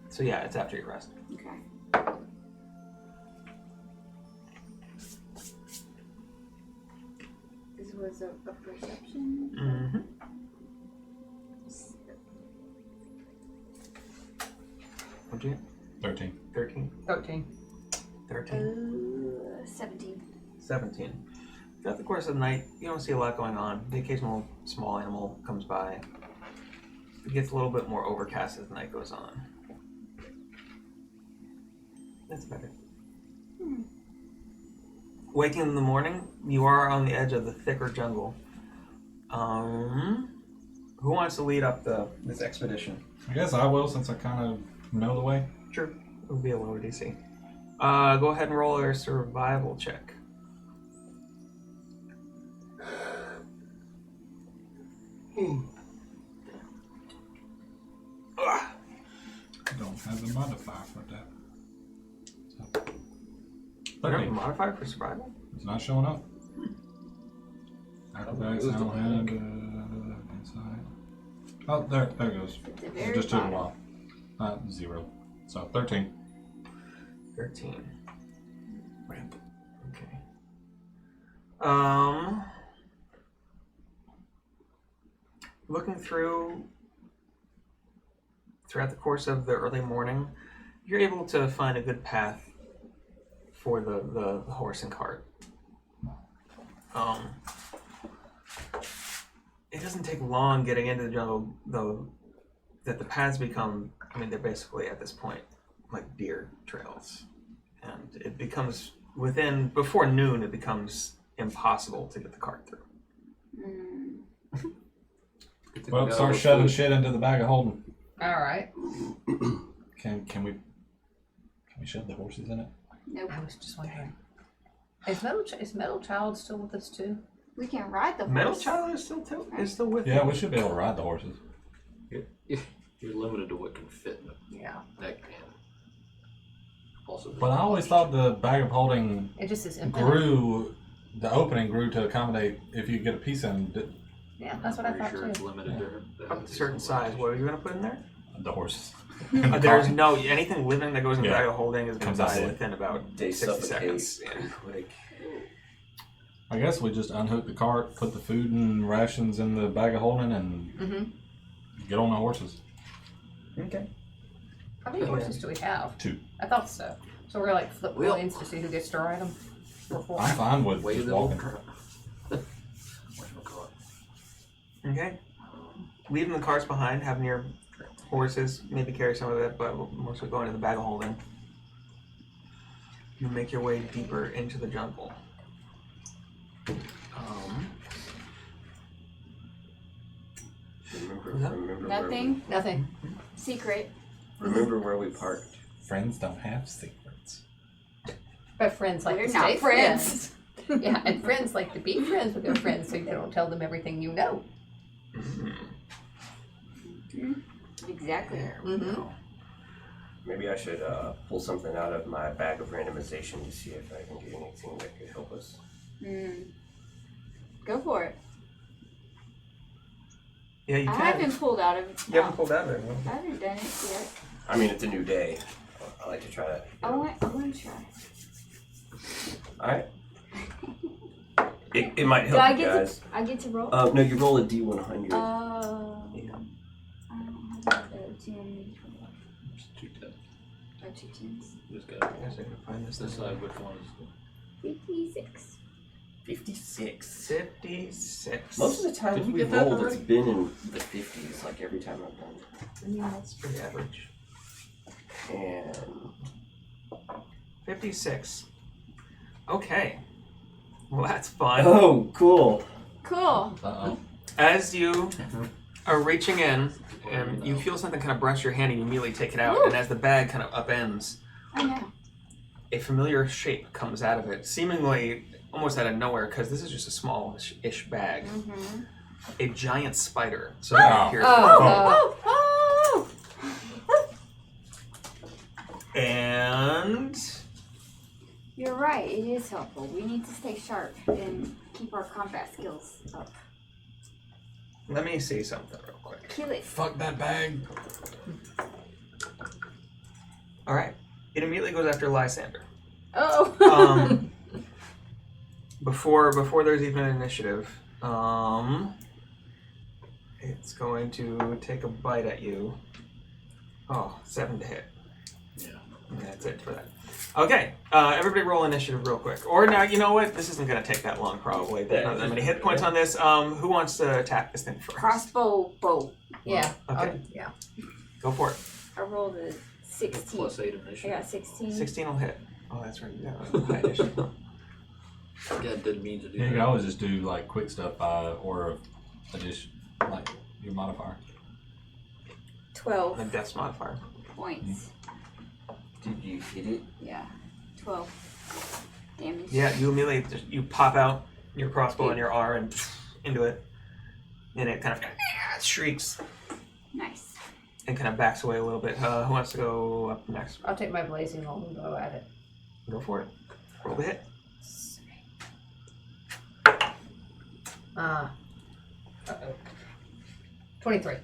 So yeah, it's after your rest. Okay. This was a perception. Mm-hmm. What'd you get? 13. 13? 13. 13. 17. 17. Throughout the course of the night, you don't see a lot going on. The occasional small animal comes by. It gets a little bit more overcast as the night goes on. That's better. Waking in the morning, you are on the edge of the thicker jungle. Who wants to lead up this expedition? I guess I will, since I kind of know the way. Sure. It would be a lower DC. Go ahead and roll a survival check. I don't have the modifier for that. So, You don't have a 13. modifier for survival? It's not showing up. Acrobatics, It was I don't the have link. inside. Oh, there it goes. It's a It very just took a bottom. while. 0. So 13. 13. Ramp. Okay. Looking throughout the course of the early morning, you're able to find a good path for the horse and cart. It doesn't take long getting into the jungle, though, that the paths become, I mean, they're basically at this point like deer trails. And it becomes, before noon, it becomes impossible to get the cart through. Well, start shoving shit into the bag of holding. Alright. Can we shove the horses in it? Nope. I was just wondering. Is Metal Child still with us too? We can ride the horse. Metal Child is still with Yeah, you. we should be able to ride the horses. You're limited to what can fit in Yeah. that can. Also, But I always thought the bag of holding It just is infinite. the opening grew to accommodate if you get a piece in Yeah, that's what I thought Pretty sure too. it's limited to Up to a certain size. What are you going to put in there? the horses. There's no, anything living that goes in the Yeah. bag of holding is going Comes to out die of it. within about They 60 suffocate seconds. Yeah. pretty quick. I guess we just unhook the cart, put the food and rations in the bag of holding, and get on the horses. Okay. How many horses do we have? 2. I thought so. So we're like flip Well- coins to see who gets to ride them? Or 4. I'm fine with way just the old walking. truck. Whatchamacallit. Okay. Leaving the carts behind, having your horses maybe carry some of it, but mostly going to the bag of holding. You make your way deeper into the jungle. Remember Nothing. Nothing. Secret. Remember where we parked. Friends don't have secrets. But friends like We're to not stay friends. friends. Yeah, and friends like to be friends with their friends so you don't tell them everything you know. Exactly. There we go. Maybe I should pull something out of my bag of randomization to see if I can get anything that could help us. Go for it. Yeah, you I can. haven't pulled out of. You haven't pulled out of it. I haven't done it yet. I mean, it's a new day. I like to try to. I want to try. Alright. It might Do I help you get guys. I get to roll? No, you roll a D100. I don't have a 10 It's 210. or 2 10s. Just I gotta guess I can find this. decide which one is. 56. 56. 56. Most of the times Did we we get that rolled, it's already? been in the 50s, like every time I've done Yeah, that's pretty average. it. And 56. Okay. Well, that's fun. oh, cool. Cool. Uh-oh. As you are reaching in, and you feel something kind of brush your hand, and you immediately take it out. And as the bag kind of upends, I know. a familiar shape comes out of it, seemingly almost out of nowhere, because this is just a small-ish bag. A giant spider. So here. Oh! And You're right. It is helpful. We need to stay sharp and keep our combat skills up. Let me see something real quick. Kill it. Fuck that bag. All right. It immediately goes after Lysander. Oh. Before there's even an initiative, it's going to take a bite at you. Oh, 7 to hit. Yeah. And that's it for that. Okay, everybody roll initiative real quick. Or now, you know what? This isn't going to take that long, probably. There's not that many hit points on this. Who wants to attack this thing first? Crossbow bolt. Yeah. Okay. Yeah. Go for it. I rolled a 16. +8 I initiative. got 16. 16 will hit. Oh, that's right. Yeah, high initiative. Yeah, didn't mean to do You that. can always just do like quick stuff by or addition, like your modifier. 12 The death's modifier. points. Did you hit it? Yeah. 12 damage. Yeah, you immediately just, you pop out your crossbow and your R and into it, and it kind of shrieks Nice. and kind of backs away a little bit. Who wants to go up next? I'll take my blazing longbow at it. Go for it. Roll the hit. Uh-oh. 23.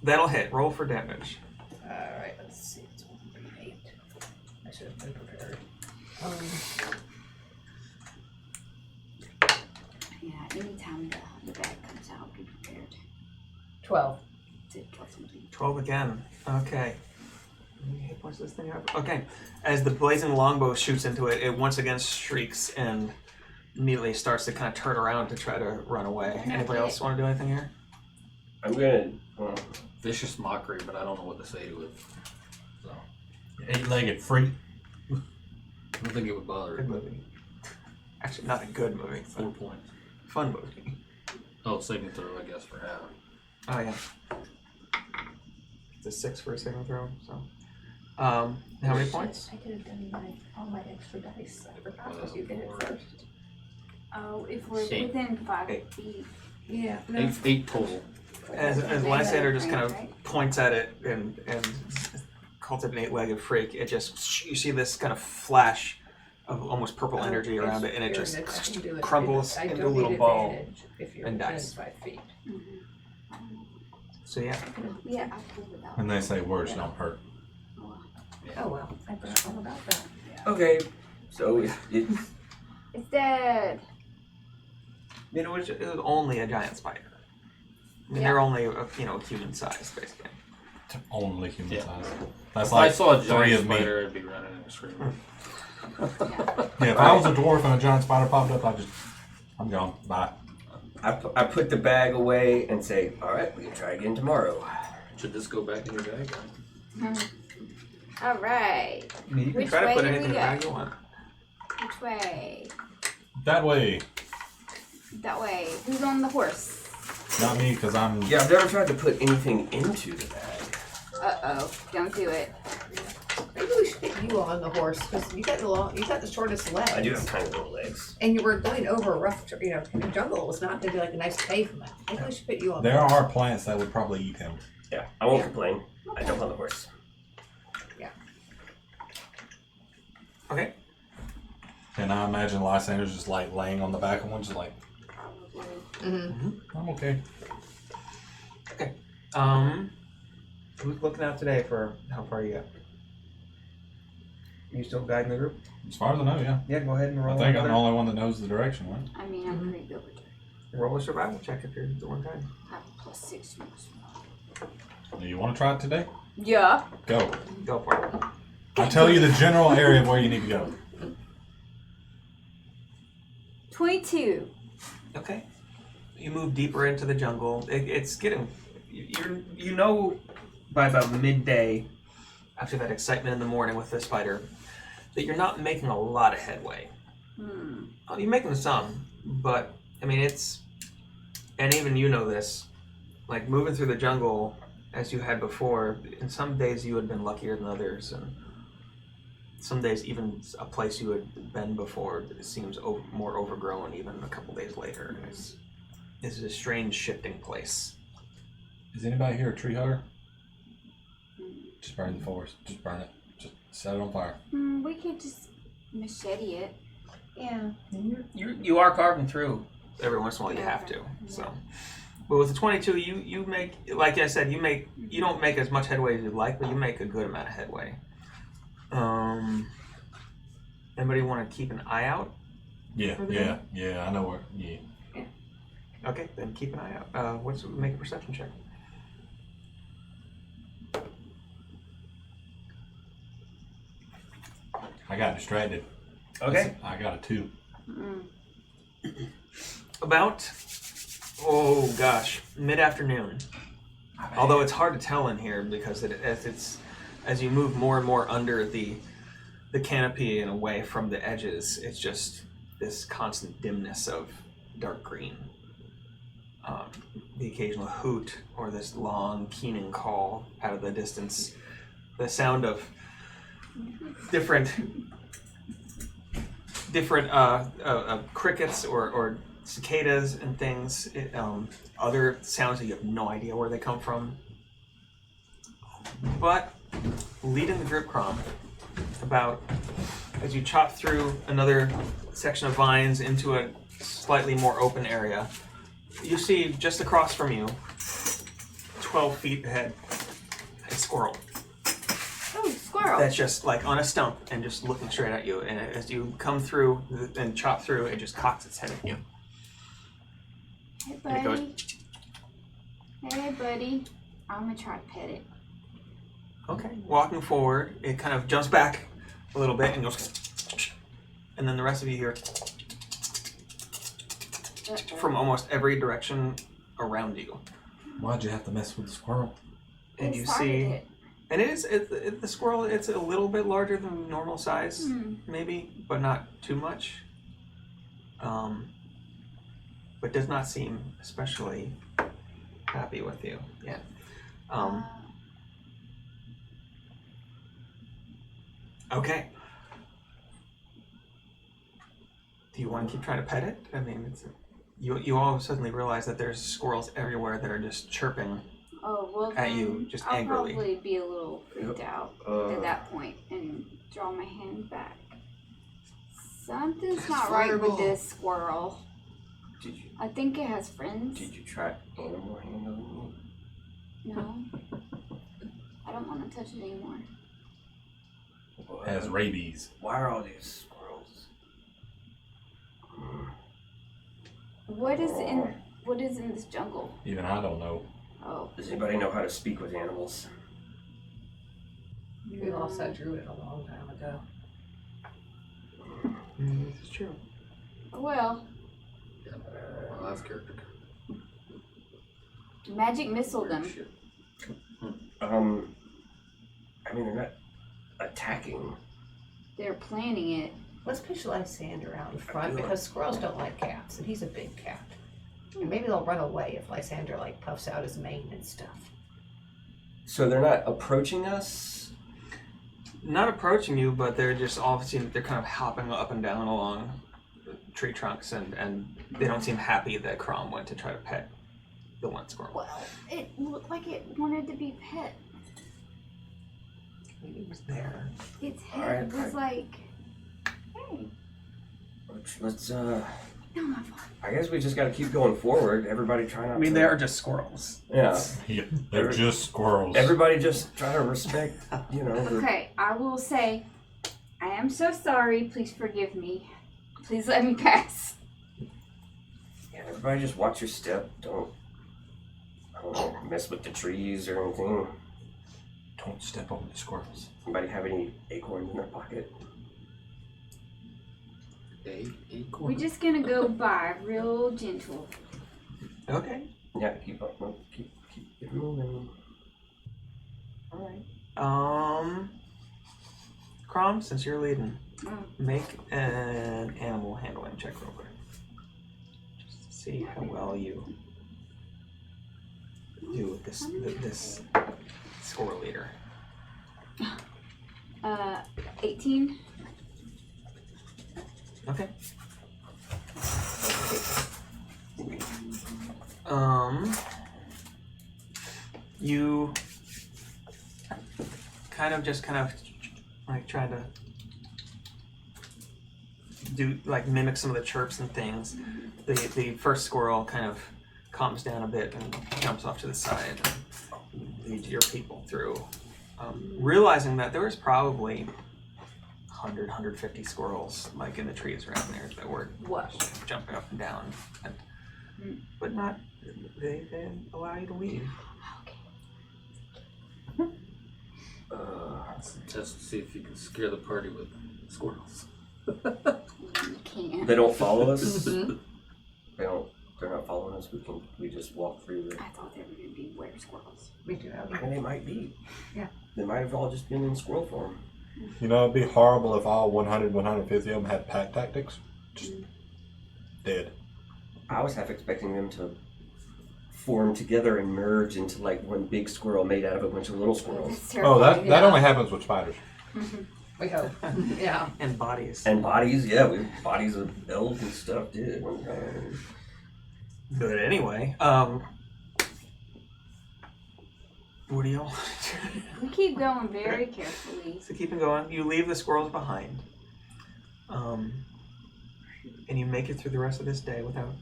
That'll hit. Roll for damage. Alright, let's see. It's 1d8. I should have been prepared. Yeah, anytime the bag comes out, be prepared. 12. To kill something. 12 again. Okay. How many hit points does this thing have? Okay. As the blazing longbow shoots into it, it once again shrieks and immediately starts to kind of turn around to try to run away. Anybody else want to do anything here? I'm gonna. Vicious mockery, but I don't know what to say to it. So, 8-legged freak. I don't think it would bother Good it. movie. Actually, not a good movie. 4 points. Fun movie. Oh, saving throw, I guess, for half. Oh, yeah. It's a 6 for a saving throw, so. How many points? I could have done all my extra dice. I forgot Well, you did it four. first. Oh, if we're Eight. within 5 Eight. feet. Yeah. Eight total. As Lysander just kind of points at it and calls it an 8-legged freak, it just, you see this kind of flash of almost purple energy around it, and it just crumbles into a little ball and dies. 5 feet. So yeah. Yeah, I pulled it out. And they say words don't hurt. Oh well, I forgot all about that. Okay, so it's It's dead. It was only a giant spider. I mean, they're only, human size, basically. Only human Yeah. size. That's If like I saw a 3 giant of me. spider, I'd be running and screaming. Yeah, if I was a dwarf and a giant spider popped up, I'm gone. Bye. I put the bag away and say, all right, we can try again tomorrow. Should this go back in your bag? All right. I mean, you can Which try to way put do anything we in the go? bag you want. Which way? That way. That way. Who's on the horse? Not me, because I'm. Yeah, I've never tried to put anything into the bag. Uh-oh. Don't do it. Maybe we should get you on the horse because you got the shortest legs. I do have tiny little legs. And you were going over a rough, jungle. It was not going to be like a nice pavement. Maybe we should put you on. There are plants that would probably eat him. Yeah, I won't complain. I jump on the horse. Okay. And I imagine Lysander's just like laying on the back of one, just like, I'm okay. Okay. Who's looking out today for how far you got? You still guiding the group? As far as I know, yeah. Yeah, go ahead and roll. I think I'm the another- only one that knows the direction, right? I mean, I'm pretty good with it. Roll a survival check if you're the one guy. I have +6 moves. Do you want to try it today? Yeah. Go. Go for it. I'll tell you the general area of where you need to go. 22. Okay. You move deeper into the jungle. It's getting, you know, by about midday, after that excitement in the morning with the spider, that you're not making a lot of headway. Oh, you're making some, but I mean and even you know this, like moving through the jungle as you had before. In some days you had been luckier than others, and some days even a place you had been before seems more overgrown even a couple days later. It's a strange shifting place. Is anybody here a tree hugger? Just burn the forest. Just burn it. Just set it on fire. We could just machete it. Yeah. You are carving through every once in a while you have to. So, but with the 22, you make, like I said, you don't make as much headway as you'd like, but you make a good amount of headway. Anybody want to keep an eye out? Yeah, For the yeah, yeah. I know where. Yeah. Okay, then keep an eye out. Make a perception check. I got distracted. Okay. I got a 2. About, oh gosh, mid-afternoon. Although it's hard to tell in here because as you move more and more under the canopy and away from the edges, it's just this constant dimness of dark green. The occasional hoot or this long keening call out of the distance. The sound of different crickets or cicadas and things. Other sounds that you have no idea where they come from. But leading the group, Crom, about as you chop through another section of vines into a slightly more open area, you see just across from you, 12 feet ahead, a squirrel. Oh, squirrel. That's just like on a stump and just looking straight at you. And as you come through and chop through, it just cocks its head at you. Hey, And it goes, buddy. Hey, buddy. I'm gonna try to pet it. okay. Walking forward, it kind of jumps back a little bit and goes, and then the rest of you hear from almost every direction around you. Why'd you have to mess with the squirrel? And It you started see, it. and the squirrel. It's a little bit larger than normal size, maybe, but not too much. But does not seem especially happy with you yet. Okay. Do you want to keep trying to pet it? I mean, you all suddenly realize that there's squirrels everywhere that are just chirping. Oh, well, At you, then just I'll angrily. probably be a little freaked out at that point and draw my hand back. Something's not right with this squirrel. Did you I think it has friends. try animal handling? No. I don't want to touch it anymore. Has rabies. Why are all these squirrels? What is in this jungle? Even I don't know. Oh. Does anybody know how to speak with animals? We lost that druid a long time ago. This is true. Well, My last character. magic missile them. Shit. I mean, they're not attacking. They're planning it. Let's push Lysander out in front because squirrels don't like cats, and he's a big cat. And maybe they'll run away if Lysander like puffs out his mane and stuff. So they're not approaching us? Not approaching you, but they're just obviously they're kind of hopping up and down along the tree trunks, and they don't seem happy that Crom went to try to pet the one squirrel. Well, it looked like it wanted to be pet. Maybe it was there. Its head Alright, was like, hey, Let's no, my fault. I guess we just gotta keep going forward. Everybody try not I mean, to... they are just squirrels. Yeah. Yeah, they're just squirrels. Everybody just try to respect, the... Okay, I will say, I am so sorry. Please forgive me. Please let me pass. Yeah, everybody just watch your step. Don't mess with the trees or anything. Don't step on the squirrels. Anybody have any acorns in their pocket? Acorn. We're just gonna go by real gentle. Okay. Yeah, keep up. Keep it moving. All right. Crom, since you're leading, make an animal handling check real quick. Just to see how well you do with this squirrel leader. 18. Okay. You kind of like trying to do like mimic some of the chirps and things. The first squirrel kind of calms down a bit and jumps off to the side and leads your people through, realizing that there was probably 100, 150 squirrels like in the trees around there that were jumping up and down, but not. They allow you to leave. Test to see if you can scare the party with squirrels. You can't. They don't follow us. They're not following us. We just walk through the. I thought they were going to be were squirrels. Me too. And they might be. Yeah. They might have all just been in squirrel form. You know, it'd be horrible if all 100, 150 of them had pack tactics. Just dead. I was half expecting them to form together and merge into like one big squirrel made out of a bunch of little squirrels. Oh, that only happens with spiders. We hope. Yeah. And bodies. And bodies, yeah, we bodies of elves and stuff did. But anyway, what do y'all We keep going very carefully. So keeping going, you leave the squirrels behind. And you make it through the rest of this day without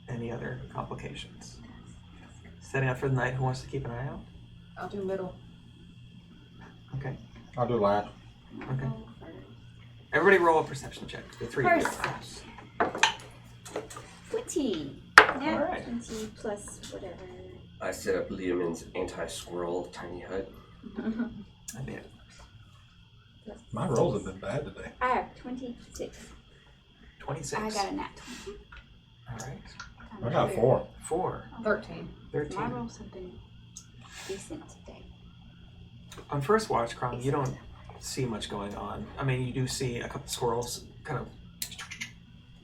any other complications. Setting up for the night, who wants to keep an eye out? I'll do middle. Okay. I'll do last. Okay. Everybody roll a perception check. The three of you. First. 20. Yeah, All right. 20 plus whatever. I set up Liamon's anti-squirrel tiny hut. I did. My rolls have been bad today. I have 26. 26. I got a nat 20. All right. I got 4. 4. 13. 13. My rolls have been decent today. On first watch, Crom, you don't see much going on. I mean, you do see a couple squirrels kind of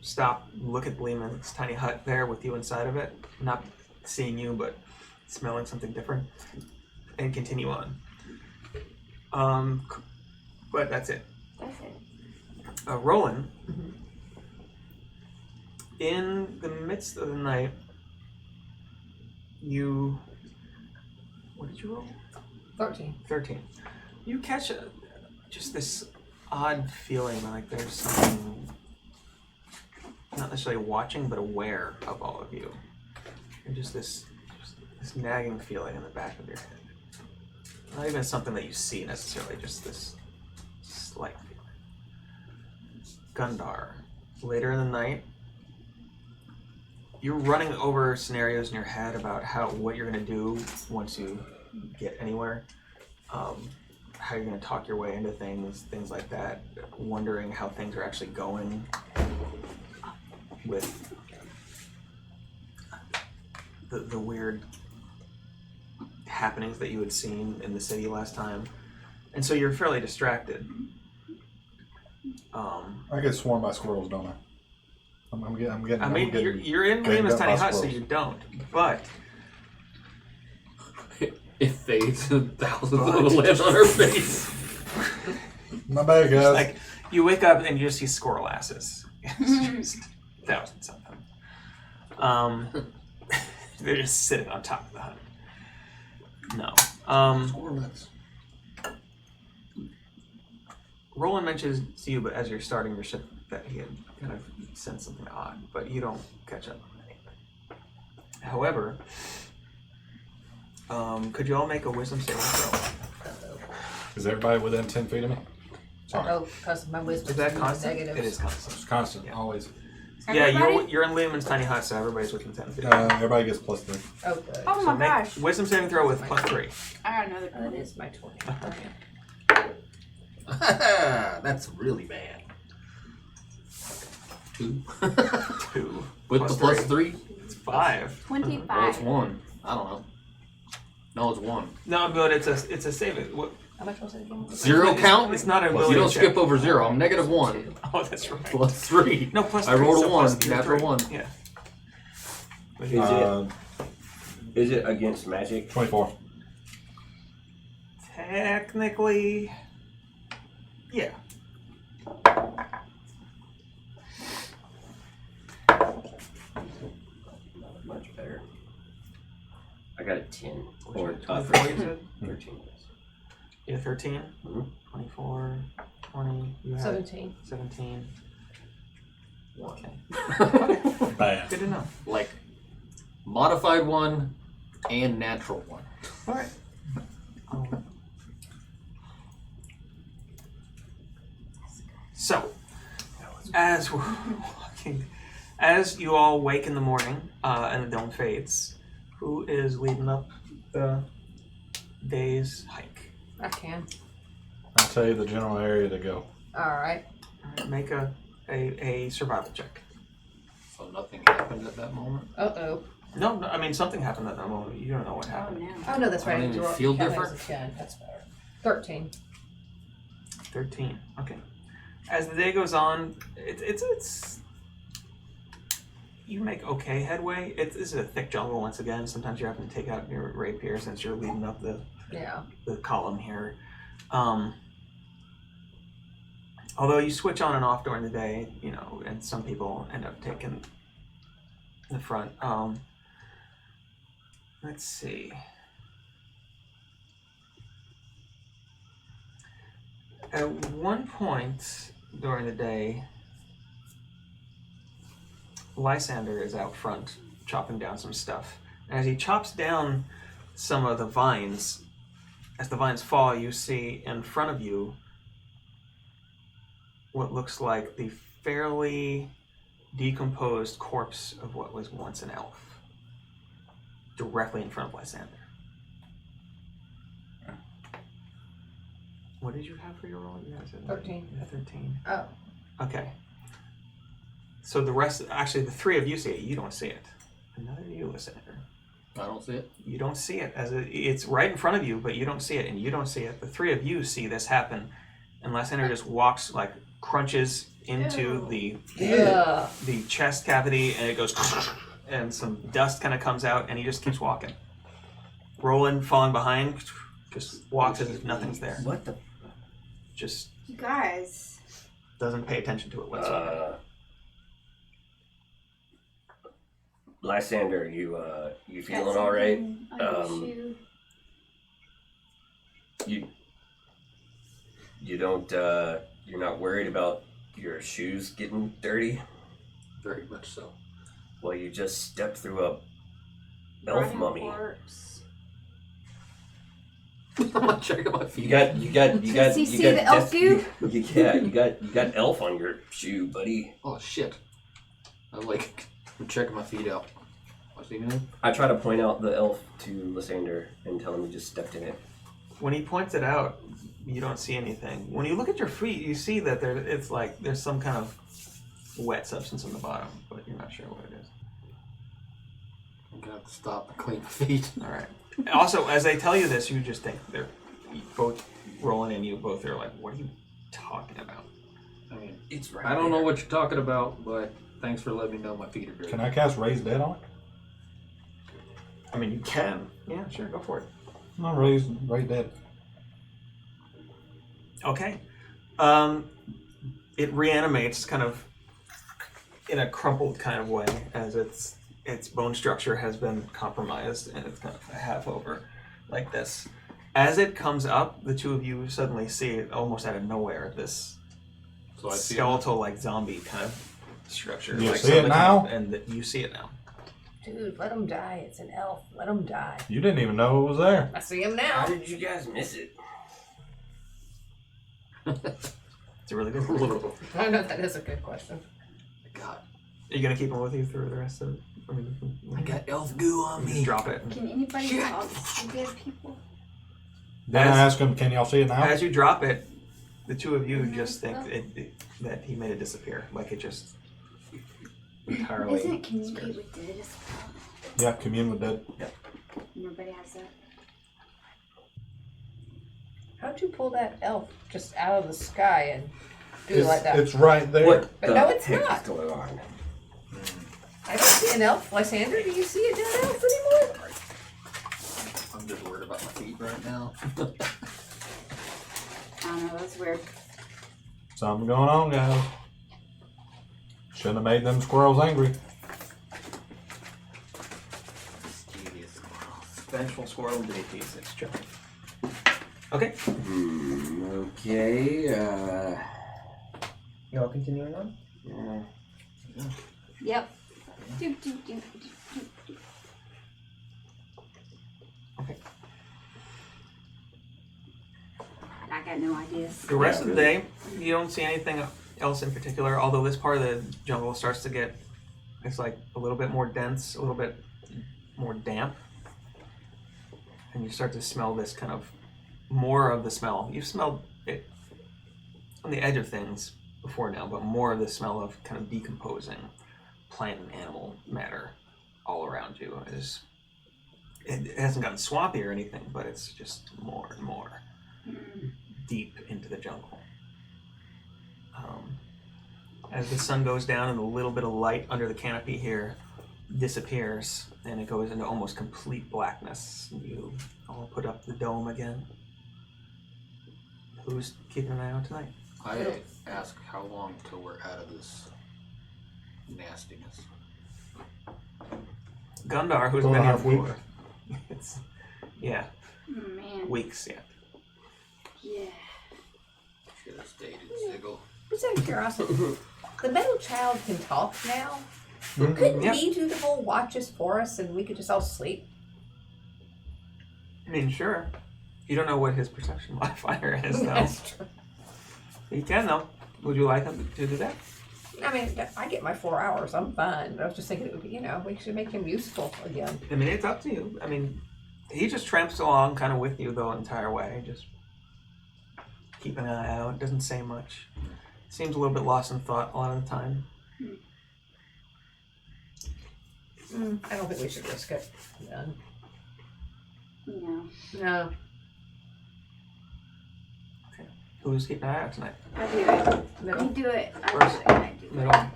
stop, look at Lehman's tiny hut there with you inside of it, not seeing you, but smelling something different, and continue on. But that's it. That's it. Roland, in the midst of the night, what did you roll? 13. 13. You catch just this odd feeling like there's something, not necessarily watching, but aware of all of you. And just this nagging feeling in the back of your head. Not even something that you see necessarily, just this slight feeling. Gundar, later in the night, you're running over scenarios in your head about what you're going to do once you get anywhere, how you're going to talk your way into things like that, wondering how things are actually going with the weird happenings that you had seen in the city last time, and so you're fairly distracted. I get swarmed by squirrels, don't I? I'm getting. I mean, you're in getting Liam's up by tiny hut, so squirrels. you don't. But It fades and thousands of them land on her face. My bad, guys. like you wake up and you just see squirrel asses. It's just thousands of them. They're just sitting on top of the hut. No. Squirrelets. Roland mentions to you, but as you're starting your ship, that he had kind of sensed something odd, but you don't catch up on anything. However, could you all make a wisdom saving throw? Is everybody within 10 feet of me? Sorry. Oh, because my wisdom Is that constant? negative. It is constant. It's constant, Yeah. always. Yeah, Everybody? you're in Lehman's tiny hut, so everybody's within 10 feet. Everybody gets plus 3. Oh, good. Oh So my make gosh. wisdom saving throw with plus 3. I got another That 20. is my 20. That's really bad. 2. 2. With the plus 3? It's 5. 25. Well, it's 1. I don't know. No, it's 1. No, but it's a saving. What? How much was it again? 0 count? It's not a You ability don't check. skip over 0. I'm negative 1. Oh, that's right. Plus 3. No, plus I 3. rolled a so 1, plus your natural 3. 1. Yeah. Is it against magic? 24. Technically, yeah. Much better. I got a 10. Or 24, you said? 13. Yeah, 13. Mhm. 24. 20. You had 17. 17. Okay. Bad. Good to know. Like modified one and natural one. All right. So, as we're walking, as you all wake in the morning and the dawn fades, who is leading up the day's hike? I can. I'll tell you the general area to go. Alright. Make a survival check. So nothing happened at that moment. Uh-oh. No, I mean something happened at that moment. You don't know what Oh happened. no. Oh, no, that's I right. don't I even rolled- feel that was different? a 10. That's better. 13. 13. Okay. As the day goes on, it's you make okay headway. This is a thick jungle once again. Sometimes you're having to take out your rapier since you're leading up the Yeah. column here. Although you switch on and off during the day, and some people end up taking the front. Let's see. At one point during the day, Lysander is out front chopping down some stuff. And as he chops down some of the vines, as the vines fall, you see in front of you what looks like the fairly decomposed corpse of what was once an elf, directly in front of Lysander. What did you have for your roll? You had 13. You had 13. Oh. Okay. So the rest, actually, the three of you see it. You don't see it. Another you, Lysander. I don't see it. You don't see it it's right in front of you, but you don't see it, and you don't see it. The three of you see this happen, and Lysander just walks, crunches into the chest cavity, and it goes, and some dust kind of comes out, and he just keeps walking. Roland, falling behind, just walks as if nothing's there. What the? Just You guys. doesn't pay attention to it whatsoever. Lysander, you feeling Got all right? something on your shoe? You don't you're not worried about your shoes getting dirty? Very much so. Well, you just stepped through a elf Rotting mummy. corpse. I'm checking my feet. You got Does he you see got the elf you got elf on your shoe, buddy. Oh shit. I'm checking my feet out. I see anything? I try to point out the elf to Lysander and tell him you just stepped in it. When he points it out, you don't see anything. When you look at your feet, you see that there's some kind of wet substance on the bottom, but you're not sure what it is. I'm gonna have to stop and clean my feet. All right. Also, as they tell you this, you just think they're both Roland and you both are like, "What are you talking about?" I mean, It's right. I don't know what you're talking about, but thanks for letting me know my feet are dirty. Can I cast Raise Dead on it? I mean, you can. Yeah, sure, go for it. No, Raise Dead. Okay. It reanimates kind of in a crumpled kind of way as its bone structure has been compromised and it's kind of half over like this. As it comes up, the two of you suddenly see it almost out of nowhere, this So I see skeletal like zombie kind of structure. You like see it something now? come up, and you see it now. Dude, let him die. It's an elf. Let him die. You didn't even know it was there. I see him How now. did you guys miss it? It's a really good one. I know that is a good question. God, Are you gonna keep them with you through the rest of it? I mean, I got elf goo on just me. drop it. Can anybody talk to dead people? Then As- I asked him, "Can y'all see it now?" As you drop it, the two of you just think that he made it disappear. Like it just entirely. Isn't it communicate with dead as well? Yeah, commune with dead. Nobody has that. How'd you pull that elf just out of the sky and do it like that? It's right there. What But the no, it's heck not. is going on? I don't see an elf. Lysander, do you see a dead elf anymore? I'm just worried about my feet right now. I don't know, that's weird. Something going on, guys. Shouldn't have made them squirrels angry. Mischievous squirrels. Vengeful squirrel, D6 check. Okay. Okay. You all continuing on? Yeah. Yep. Do. Okay. I got no ideas. The rest Yeah, of the really. day, you don't see anything else in particular, although this part of the jungle starts to get, it's like a little bit more dense, a little bit more damp. And you start to smell this kind of, more of the smell. You've smelled it on the edge of things before now, but more of the smell of kind of decomposing plant and animal matter all around you. It hasn't gotten swampy or anything, but it's just more and more deep into the jungle. As the sun goes down and a little bit of light under the canopy here disappears and it goes into almost complete blackness, you all put up the dome again. Who's keeping an eye out tonight? I ask how long till we're out of this nastiness. Gundar, who's 4.5 been here weeks. for it's Oh, man. weeks yet. Yeah. Should have stayed at Ziggle. Just out of curiosity, the middle child can talk now. Couldn't Yep. he do the whole watches for us and we could just all sleep? I mean, sure. You don't know what his perception modifier is, though. That's true. He can, though. Would you like him to do that? I mean, I get my 4 hours. I'm fine. But I was just thinking it would be, we should make him useful again. I mean, it's up to you. I mean, he just tramps along kind of with you the entire way. Just keep an eye out. Doesn't say much. Seems a little bit lost in thought a lot of the time. I don't think we should risk it. None. No. No. Who's keeping an eye out tonight? I do it. Middle. You do it. I First. do it. I do it. Middle.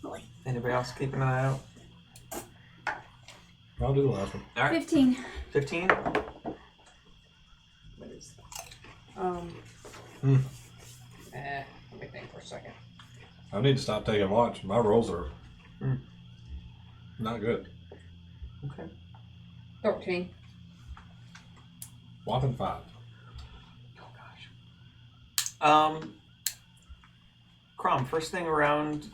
Boy. Anybody else keeping an eye out? I'll do the last one. All right. 15. 15? What is Let me think for a second. I need to stop taking watch. My rolls are Hmm. not good. Okay. 13. Whopping 5. Oh, gosh. Crom, first thing around,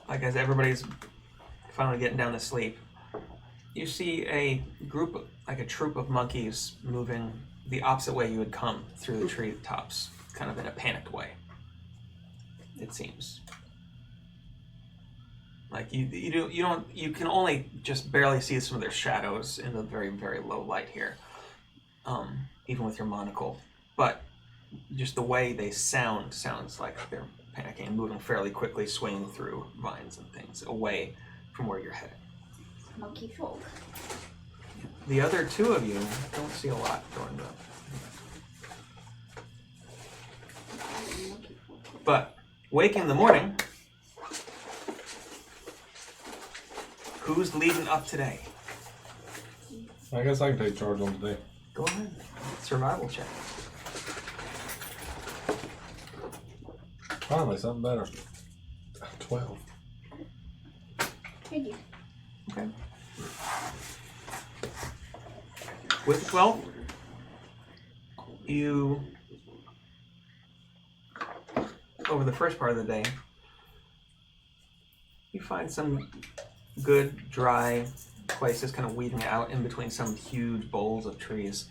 like as everybody's finally getting down to sleep, you see a group, like a troop of monkeys moving the opposite way you had come through the tree tops, kind of in a panicked way, it seems. Like you can only just barely see some of their shadows in the very, very low light here, even with your monocle. But just the way they sounds like they're panicking and moving fairly quickly, swinging through vines and things away from where you're headed. Monkey folk. The other two of you don't see a lot during the. But waking in the morning, who's leading up today? I guess I can take charge on today. Go ahead. Survival check. Finally, something better. 12. Thank you. Okay. With 12, you, over the first part of the day, you find some good, dry places kind of weeding out in between some huge boles of trees.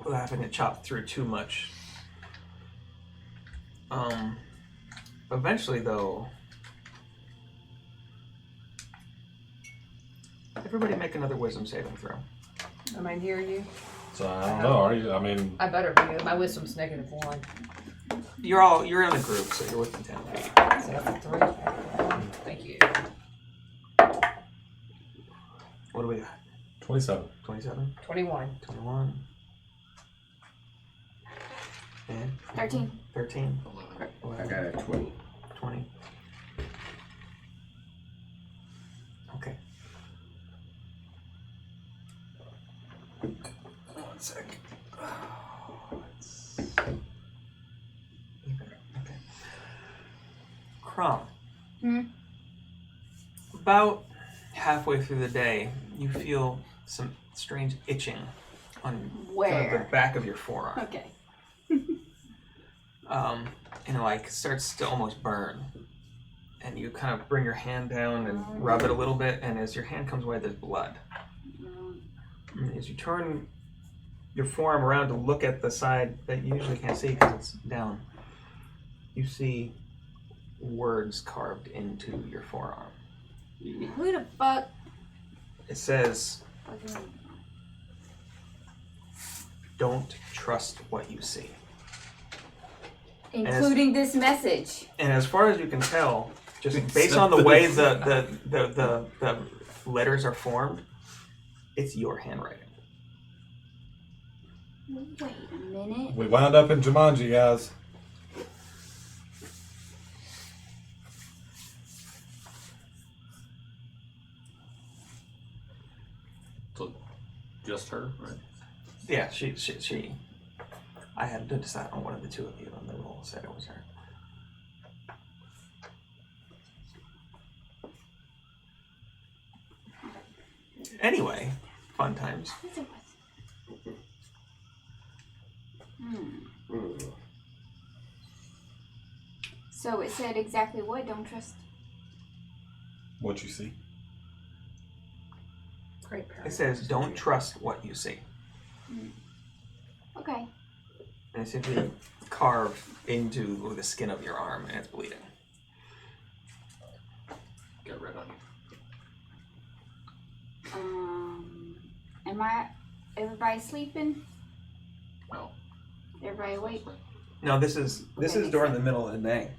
Without having to chop through too much. Eventually, though, everybody make another wisdom saving throw. Am I near you? So I don't know. Are you? I mean, I better be. My wisdom's -1. You're in a group, so you're within 10 feet. So that's a 3. Thank you. What do we got? 27. 27? 21. 21. And 13. 13. I got a 20. 20. Okay. One sec. Okay. Crom. About halfway through the day, you feel some strange itching on Where? the back of your forearm. Okay. And it like starts to almost burn. And you kind of bring your hand down and rub it a little bit, and as your hand comes away, there's blood. And as you turn your forearm around to look at the side that you usually can't see because it's down, you see words carved into your forearm. Who the fuck? It says, "Don't trust what you see." Including this message. And as far as you can tell, just based on the way the letters are formed, it's your handwriting. Wait a minute. We wound up in Jumanji, guys. So, just her, right? Yeah, she. I had to decide on one of the two of you, and the roll said it was her. Anyway, fun times. So it said exactly what? Don't trust. What you see? Great It parents. says, "Don't trust what you see." Okay. And it's simply carved into the skin of your arm, and it's bleeding. Got red on you. Everybody sleeping? No. Everybody awake? No, this is Okay, during the middle of the day.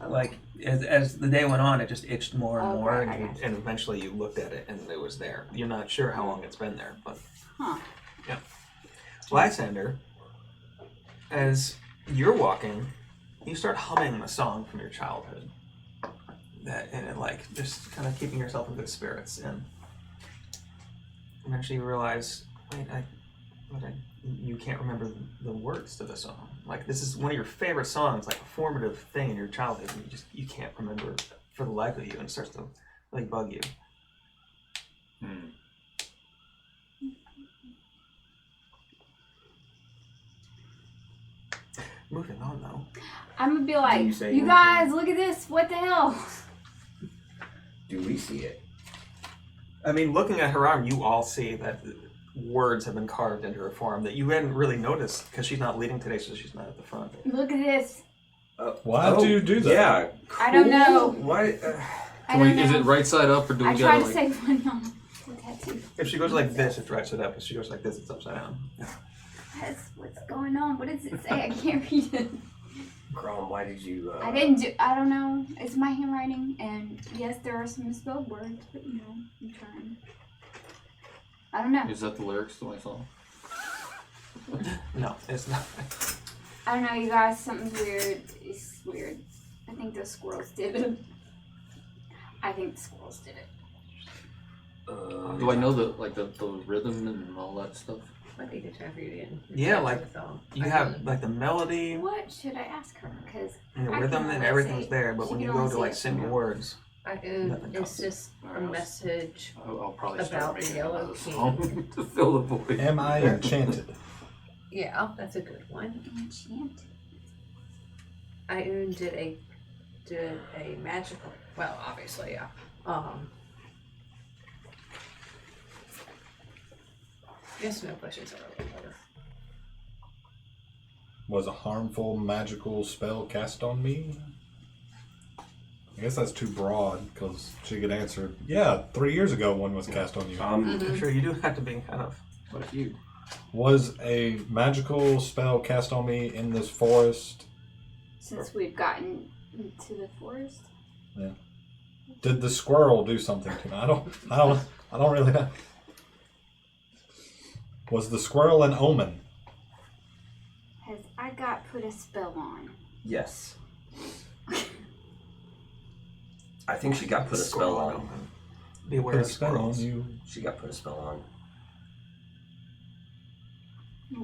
Like as the day went on, it just itched more and Okay, more, I and, gotcha. and eventually you looked at it and it was there. You're not sure how long it's been there, but Huh. yeah. Lysander, as you're walking, you start humming a song from your childhood. And it like just kind of keeping yourself in good spirits, and eventually you realize, wait, you can't remember the words to the song. Like this is one of your favorite songs, like a formative thing in your childhood, and you can't remember it for the life of you, and it starts to really bug you. Moving on though. I'm gonna be like, you say you guys, look at this. What the hell? Do we see it? I mean, looking at her arm, you all see that words have been carved into her forearm that you hadn't really noticed because she's not leading today, so she's not at the front. Look at this. Why do you do that? Yeah. I don't know. Why? I don't Is know. it right side up or do we I gotta tried to like? say one on the tattoo. If she goes like this, it drives it up. If she goes like this, it's upside down. That's what's going on. What does it say? I can't read it. Grom, why did you? I didn't do. I don't know. It's my handwriting, and yes, there are some misspelled words, but you know, I'm trying. I don't know. Is that the lyrics to my song? No, it's not. I don't know, you guys. Something's weird. It's weird. I think the squirrels did it. I think the squirrels did it. Do I know the rhythm and all that stuff? I think it's time for you to get in. Yeah, like you I have really- like the melody What should I ask her? Because and the I rhythm can and only everything's say- there, but she when can you go only to say like it sing from words, It's just a message I'll probably about start the making Yellow another King. song to fill the void. Am I enchanted? Yeah, that's a good one. Enchanted. I did a magical. Well, obviously, yeah. Yes, no questions are really better. Was a harmful magical spell cast on me? I guess that's too broad because she could answer, yeah, 3 years ago one was cast on you. I'm sure you do have to be kind of. What if you? Was a magical spell cast on me in this forest? Since we've gotten into the forest. Yeah. Did the squirrel do something to me? I don't really know. Was the squirrel an omen? Has I got put a spell on? Yes. I think she got put a spell on. Beware Put a of spell on squirrels. you. She got put a spell on.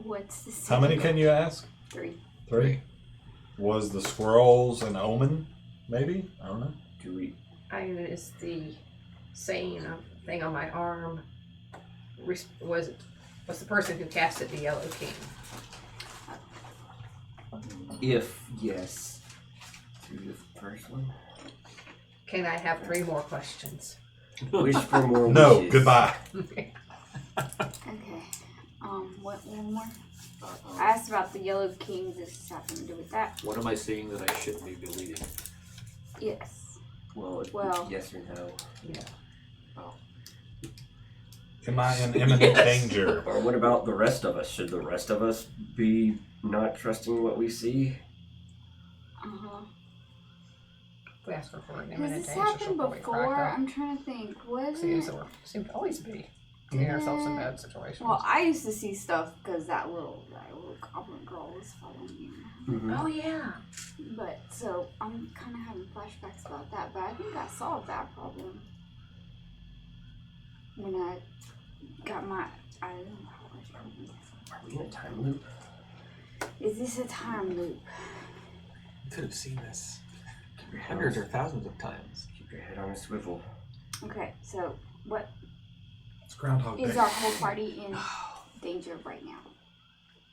What's the How many secret? can you ask? 3. 3. Was the squirrels an omen? Maybe? I don't know. Do we? Iron is the saying thing on my arm was the person who casted the Yellow King. If yes, to the first one. Can I have 3 more questions? Wish for more No, wishes. goodbye. Okay. Okay. What one more? I asked about the Yellow King. Does this have something to do with that? What am I seeing that I shouldn't be believing? Yes. Well, yes or no. Yeah. Am I in imminent danger? Or what about the rest of us? Should the rest of us be not trusting what we see? Uh-huh. If we ask her for an Has imminent this danger, she'll happened probably before? crack up. I'm trying to think. Was Seems it? to seem to always be getting ourselves in bad situations. Well, I used to see stuff because that little goblin girl was following me. Mm-hmm. Oh yeah. But so I'm kind of having flashbacks about that. But I think I solved that problem when I got my. I don't know how much. Are we in a time loop? Is this a time loop? You could have seen this Keep your head hundreds on, or thousands of times. keep your head on a swivel. Okay, so what It's Groundhog Day. is our whole party in danger right now?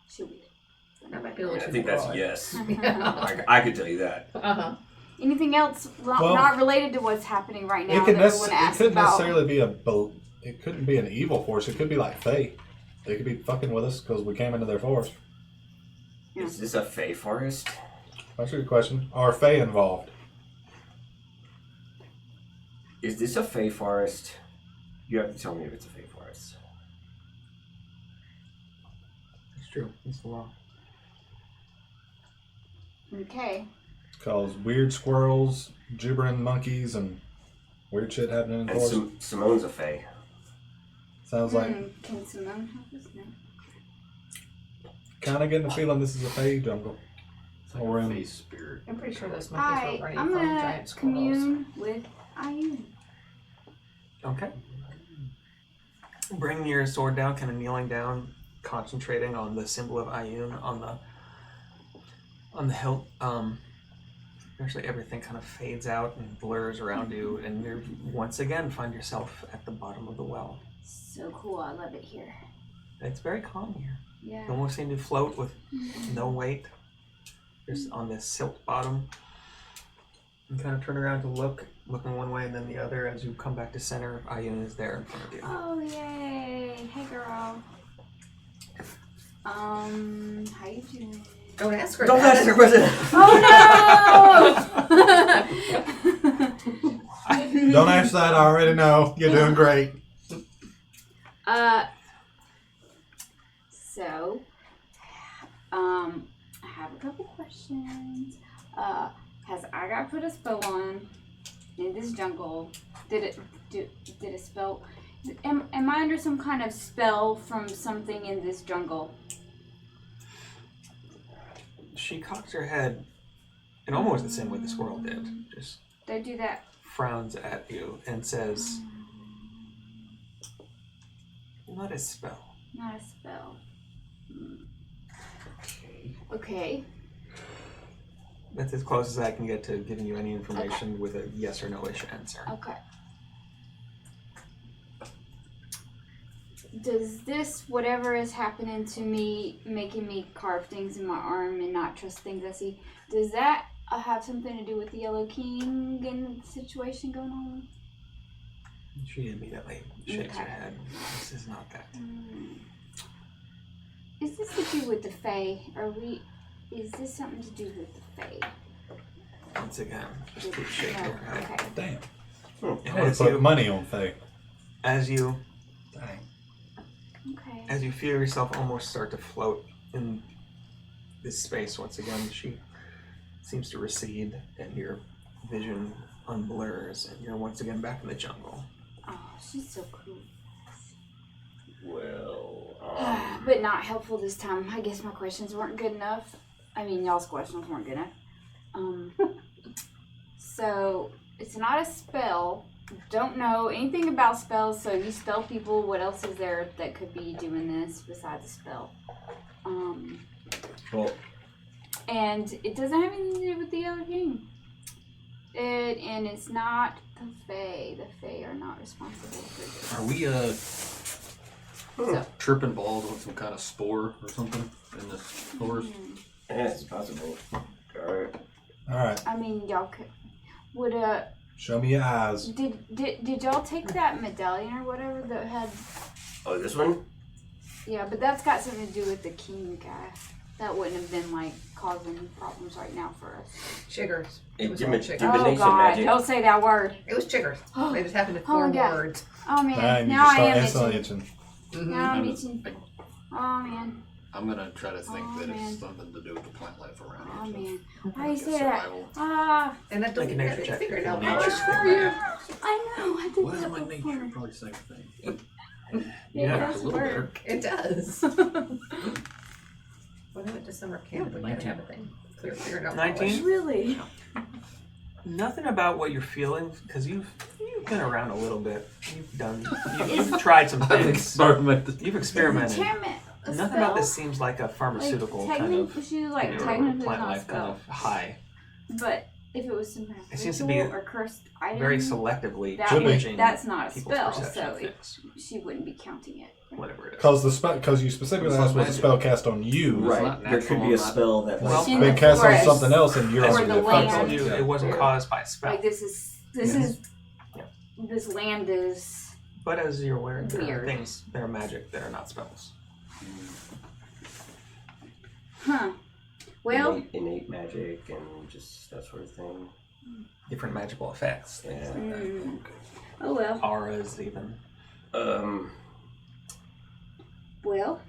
Should we? That might be a I, little too think that's broad. yes. Yeah. I could tell you that. Uh-huh. Anything else Well, not related to what's happening right now It could that we want to it ask couldn't about? necessarily be it couldn't be an evil force. It could be like Fae. They could be fucking with us because we came into their forest. Yeah. Is this a Fey forest? That's a good question. Are Fae involved? Is this a Fey forest? You have to tell me if it's a Fey forest. It's true. It's the law. Okay. Because weird squirrels, gibbering monkeys, and weird shit happening in the And forest. Simone's a Fey. Sounds like Can Simone help us now? kind of getting the feeling this is a Fae jungle. It's like Or a in- face spirit. I'm pretty sure those monkeys Hi, were running I'm from gonna giant squirrels. commune with Ayun. Okay. Bring your sword down, kind of kneeling down, concentrating on the symbol of Ayun on the hilt. Actually, everything kind of fades out and blurs around you, and you once again find yourself at the bottom of the well. So cool. I love it here. It's very calm here. You Yeah. almost seem to float with no weight. Just on this silt bottom. You kind of turn around to looking one way and then the other. As you come back to center, Ayun is there in front of you. Oh yay! Hey girl. How you doing? Don't ask her Don't that. ask her question. Oh no! Don't ask that. I already know. You're doing great. So, I have a couple questions. Has I got put a spell on in this jungle? Did a spell? Am I under some kind of spell from something in this jungle? She cocks her head in almost the same way the squirrel did. Just Did I do that? frowns at you and says, "Not a spell." Not a spell. Okay. That's as close as I can get to giving you any information with a yes or no-ish answer. Okay. Does this, whatever is happening to me, making me carve things in my arm and not trust things I see, does that have something to do with the Yellow King and the situation going on? She immediately shakes her Okay. head. This is not that. Is this to do with the Fae? Is this something to do with the Fae? Once again, just keep shaking her head. Okay. Damn. And I would as put you, money on Fae. as you Dang. Okay. As you feel yourself almost start to float in this space once again, she seems to recede and your vision unblurs and you're once again back in the jungle. Oh, she's so cool. Well, But not helpful this time. I guess my questions weren't good enough. I mean, y'all's questions weren't good enough. So, it's not a spell. Don't know anything about spells, so you spell people. What else is there that could be doing this besides a spell? well, And it doesn't have anything to do with the other game. And it's not the Fae. The Fae are not responsible for this. Are we So Tripping balls on some kind of spore or something in the stores. Yeah, it's possible. Alright. All right. I mean, y'all could. Would Show me your eyes. did y'all take that medallion or whatever that had? Oh, this one? Yeah, but that's got something to do with the king guy. That wouldn't have been like causing problems right now for us. chiggers. It It was did all ma- chiggers. did- Oh Divination God! magic. Don't say that word. It was chiggers. They just happened to Oh, form God. words. Oh man! And you Now just I start am instantly itching. itching. Now I'm I'm- itching. Oh man! I'm gonna try to think Oh, that man. it's something to do with the plant life around Oh here. man! So, Why you like a say that? survival. Ah! And that don't Make a get nature check. fingernail Nature polish check. for you. I know. I did Well, that my before. nature probably the same thing. Yeah, it's a little better. It does. When I went to summer camp, we had to have a thing. Clear fingernail 19? polish. Really? Nothing about what you're feeling, because you've been around a little bit. You've tried some things. Experimented. You've experimented. Enchantment. A Nothing about this spell? seems like a pharmaceutical like, kind of She was like or technically plant not a life kind spell, of high. but if it was some kind of It seems to ritual be or cursed item, Very selectively that changing that's not a people's spell, perception so of things. she wouldn't be counting it. Whatever it is. Because you specifically It's not asked was a magic. spell cast on you. Right. not There could be a natural, not- spell that Well, In Been the cast on forest. something else, and you're Or actually the the land. I told you Yeah. it wasn't caused by a spell. Like this is this land is But as you're aware, there are Weird. things that are magic that are not spells. well. innate magic and just that sort of thing. Different magical effects. Things Yeah. like that. Mm, oh well. Auras, even. Well,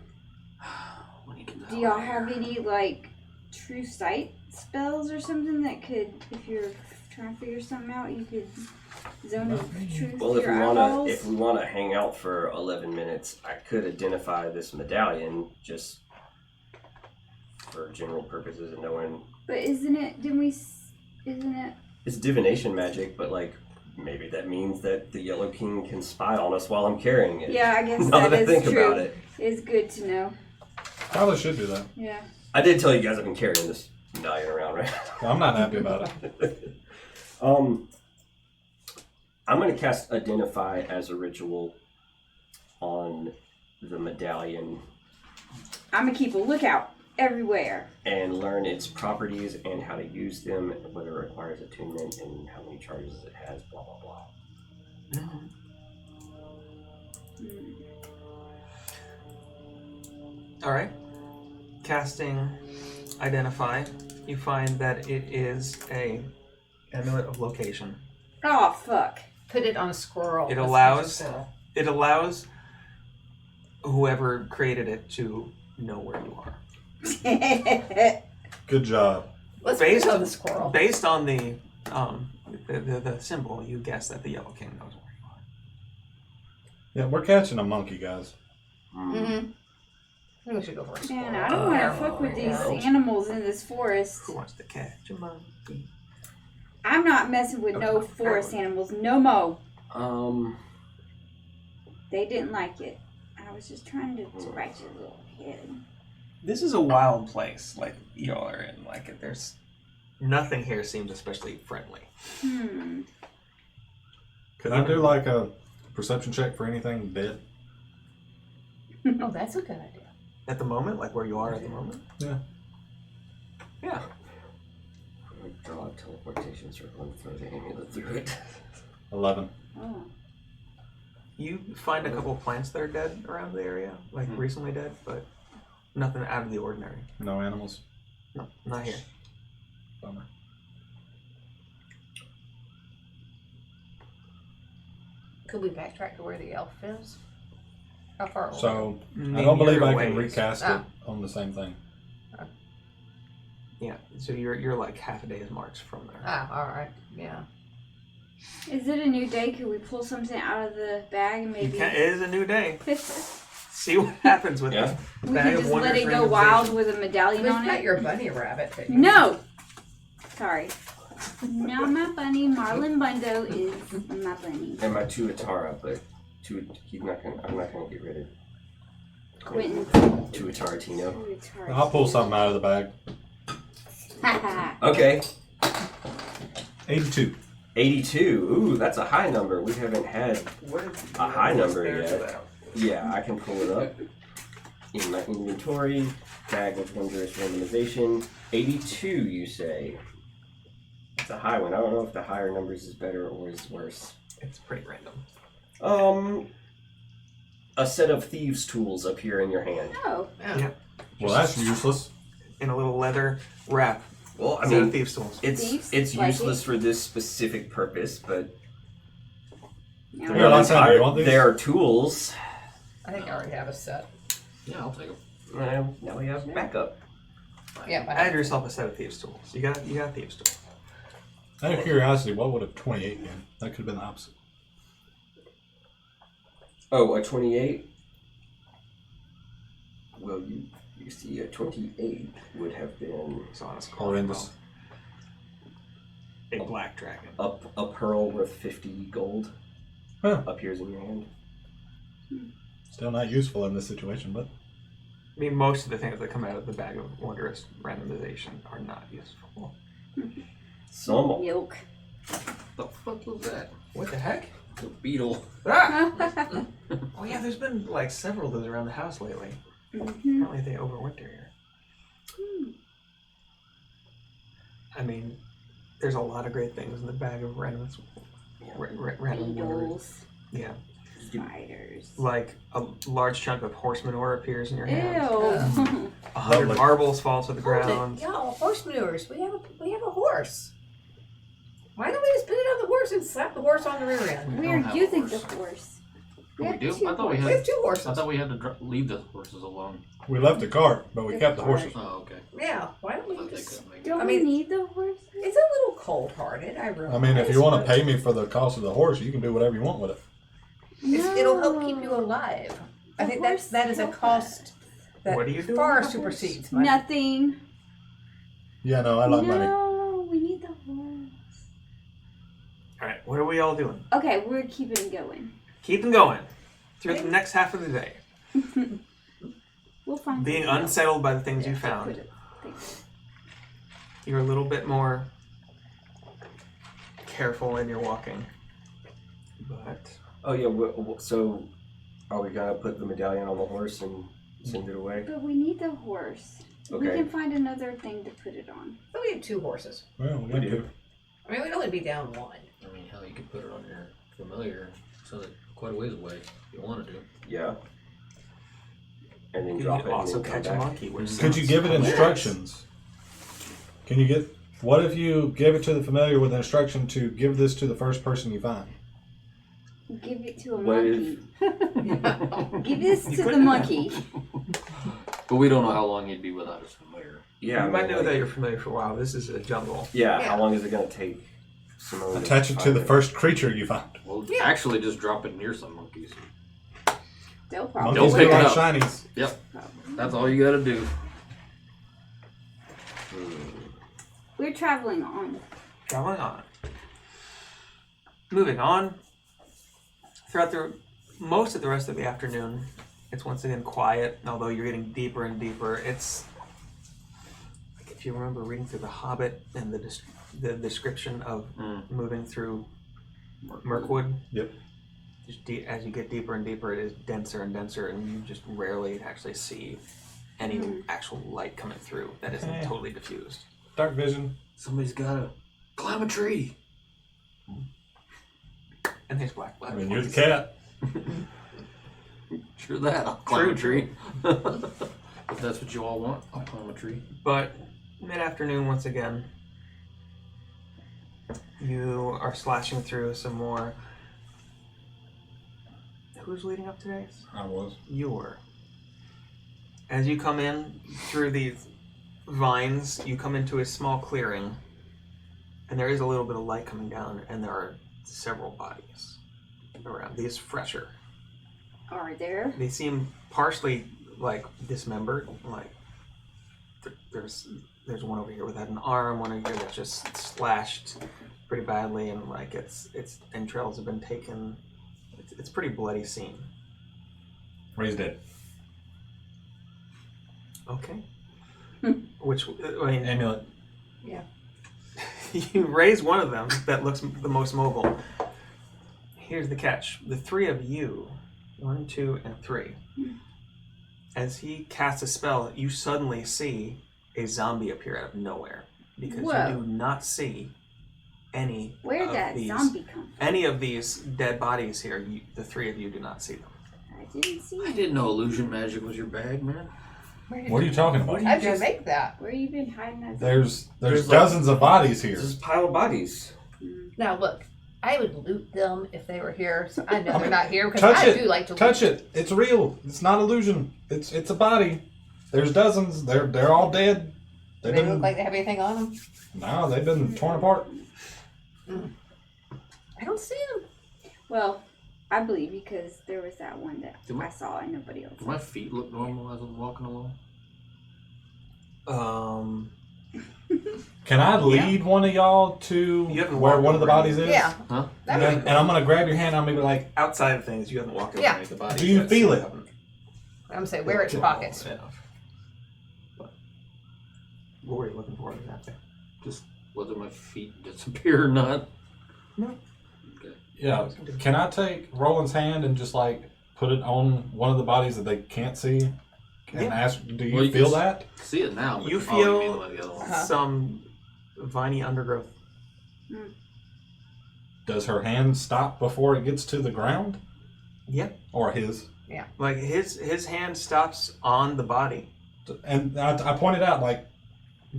When you can do y'all have any like true sight spells or something that could, if you're trying to figure something out, you could zone of truth Well, to if your we eyeballs? wanna hang out for 11 minutes, I could identify this medallion just for general purposes of knowing But isn't it? Didn't we? Isn't it? it's divination magic, but like maybe that means that the Yellow King can spy on us while I'm carrying it. Yeah, I guess Now that that I is think true. about it, It's good to know. Probably should do that. Yeah. I did tell you guys I've been carrying this medallion around, right? I'm not happy about it. I'm going to cast Identify as a ritual on the medallion I'm gonna keep a lookout everywhere. and learn its properties and how to use them, whether it requires attunement and how many charges it has, blah, blah, blah. Mm. Alright. Casting Identify, you find that it is a amulet of location. Oh fuck. Put it on a squirrel. It That's allows- such a spell. It allows whoever created it to know where you are. Good job. Let's put it on the squirrel. Based on the symbol, you guess that the Yellow King knows where you are. Yeah, we're catching a monkey, guys. Mm-hmm. I think we should go for a squirrel. Man, I don't want to fuck with these Yeah. animals in this forest. Who wants to catch a monkey? I'm not messing with no forest animals no more. They didn't like it. I was just trying to scratch your little head. This is a wild place, like y'all are in. Like, there's nothing here seems especially friendly. Hmm. Could I do like a perception check for anything dead? Oh, that's a good idea. At the moment, like where you are at the moment. Yeah. Yeah. Draw a teleportation circle and throw the amulet through it. 11. Oh. You find a couple of plants that are dead around the area, like recently dead, but nothing out of the ordinary. No animals. No, not here. Bummer. Could we backtrack to where the elf is? How far away? So, I Maybe don't believe I you're can ways. recast Ah. it on the same thing. Yeah, so you're like half a day's march from there. Ah, alright. Yeah. Is it a new day? Could we pull something out of the bag and You maybe can, it is a new day. we See what happens with Yeah. the could bag of just let wonders it go wild randomization. with a medallion We've on got it? your bunny rabbit. That you- No! Sorry. Not my bunny. Marlon Bundo is my bunny. And my Tuatara, but I'm not gonna get rid of Quentin. Tuatara Tino. I'll pull something out of the bag. Okay. 82. 82. Ooh, that's a high number. We haven't had What is a high number upstairs yet. of that? Yeah, I can pull it up in my inventory. Bag of Wondrous Randomization. 82, you say? It's a high one. I don't know if the higher numbers is better or is worse. It's pretty random. A set of thieves' tools appear in your hand. Oh. Yeah. Well, that's useless. In a little leather wrap. Well, I Set of mean, thieves' tools. it's like useless for this specific purpose, but No. Yeah, last time, you want these? they are tools. I think I already have a set. Yeah, I'll take them. Well, now we have backup. Yeah, but Add yourself a set of thieves' tools. You got thieves' tools. Out of curiosity, what would a 28 been? That could have been the opposite. Oh, a 28? Well, you see, a 28 would have been So on a Horrendous. A black dragon. a pearl worth 50 gold Huh. appears in your hand. Still not useful in this situation, but I mean, most of the things that come out of the bag of Wondrous Randomization are not useful. Some. Milk. The fuck was that? What the heck? The beetle. Ah! Oh yeah, there's been like several of those around the house lately. Mm-hmm. Apparently they overwinter here. I mean, there's a lot of great things in the bag of random wonders. Beetles. Yeah. Spiders. Like a large chunk of horse manure appears in your hand. Ew. 100 Lovely. marbles fall to the Hold it. ground. Y'all, horse manures. We have a horse. Why don't we just put it on the horse and slap the horse on the rear end? We We're don't have a using the horse. horse. Oh, we have do? two I thought we We had. have 2 I horses. thought we had to leave the horses alone. we left the cart, but we kept the horses. Oh, okay. Yeah, why don't I we thought they just... couldn't make it. Don't I we mean- need the horse? It's a little cold-hearted, I realize. I mean, if you want to but pay me for the cost of the horse, you can do whatever you want with it. it'll help keep you alive. I The think horse that is a help cost that What are you doing far with the horse? supersedes money. Nothing. Yeah, no, I love money. No, we need the horse. Alright, what are we all doing? Okay, we're keeping going. Keeping going through the next half of the day. We'll find Being something else. unsettled by the things Yeah, you put found. it- thanks. You're a little bit more careful in your walking. But Oh, yeah, so are we going to put the medallion on the horse and send it away? But we need the horse. We Okay. can find another thing to put it on. So we have 2 horses. Well, we do. do. I mean, we'd only be down 1. I mean, hell, you could put it on your familiar, so that quite a ways away if you wanted to. Yeah. And then you drop could it also and then come catch a back. monkey. Which Could you sounds give it hilarious. instructions? Can you get? What if you give it to the familiar with an instruction to give this to the first person you find? Give it to a What monkey. Give this You to the couldn't. monkey. But we don't know how long he'd be without his familiar. Yeah. You I might mean, know like- that you're familiar for a while. This is a jungle. Yeah, Yeah. how long is it going to take Simone Attach it to find the first creature you find. Well, Yeah. actually, just drop it near some monkeys. They'll probably. Monkeys pick are it like up. shinies. Yep, that's all you gotta do. We're traveling on. Traveling on. Moving on. Throughout most of the rest of the afternoon, it's once again quiet, although you're getting deeper and deeper. It's like if you remember reading through The Hobbit and the description of moving through Mirkwood. Yep. Just as you get deeper and deeper, it is denser and denser, and you just rarely actually see any actual light coming through that isn't Eh. totally diffused. Dark vision. Somebody's gotta climb a tree. And there's black I mean, you're the cat. Sure that, I'll climb a tree. If that's what you all want, I'll climb a tree. But mid-afternoon, once again, you are slashing through some more. Who's leading up today? I was. You were. As you come in through these vines, you come into a small clearing, and there is a little bit of light coming down, and there are several bodies around. These fresher. Are there? They seem partially like dismembered. Like there's one over here without an arm, one over here that's just slashed pretty badly, and like its entrails have been taken. It's a pretty bloody scene. Raised dead. Okay. Which I mean, Amulet. you raise one of them that looks the most mobile. Here's the catch: the 3 of you 1, 2, and 3. As he casts a spell, you suddenly see a zombie appear out of nowhere because Whoa. you do not see any Where'd of that these zombie come from? any of these dead bodies here. The three of you do not see them. I didn't see I it. didn't know illusion magic was your bag, man. What are you talking about? How'd you make that? Where you been hiding that? There's There's dozens of bodies here. This is a pile of bodies. Now look, I would loot them if they were here, so I know they're not here because Touch I it. do like to Touch loot. it. It's real. It's not illusion. It's a body. There's dozens. They're all dead. Do They've they been look like they have anything on them? no. They've been torn apart. I don't see them. Well, I believe because there was that one that Did my- I saw and nobody else. Do my feet look normal as I'm walking along? Can I lead one of y'all to You haven't where walked one of the over bodies is? Yeah. Huh? That And, would be and cool. I'm gonna grab your hand. I'm gonna be like, Outside of things, you haven't walked over Yeah. any of the bodies. Do you yet, feel so it? you haven't- I'm gonna say wear it in your pockets. Enough. But what were you looking for exactly? Just whether my feet disappear or not. No. Okay. yeah. Can I take Roland's hand and just like put it on one of the bodies that they can't see? And Yeah. ask, do you Well, you feel can that? See it now. But You oh, you mean feel- the one the other one. Uh-huh. Some viney undergrowth. Does her hand stop before it gets to the ground? Yep. Or his? Like his hand stops on the body. And I pointed out, like,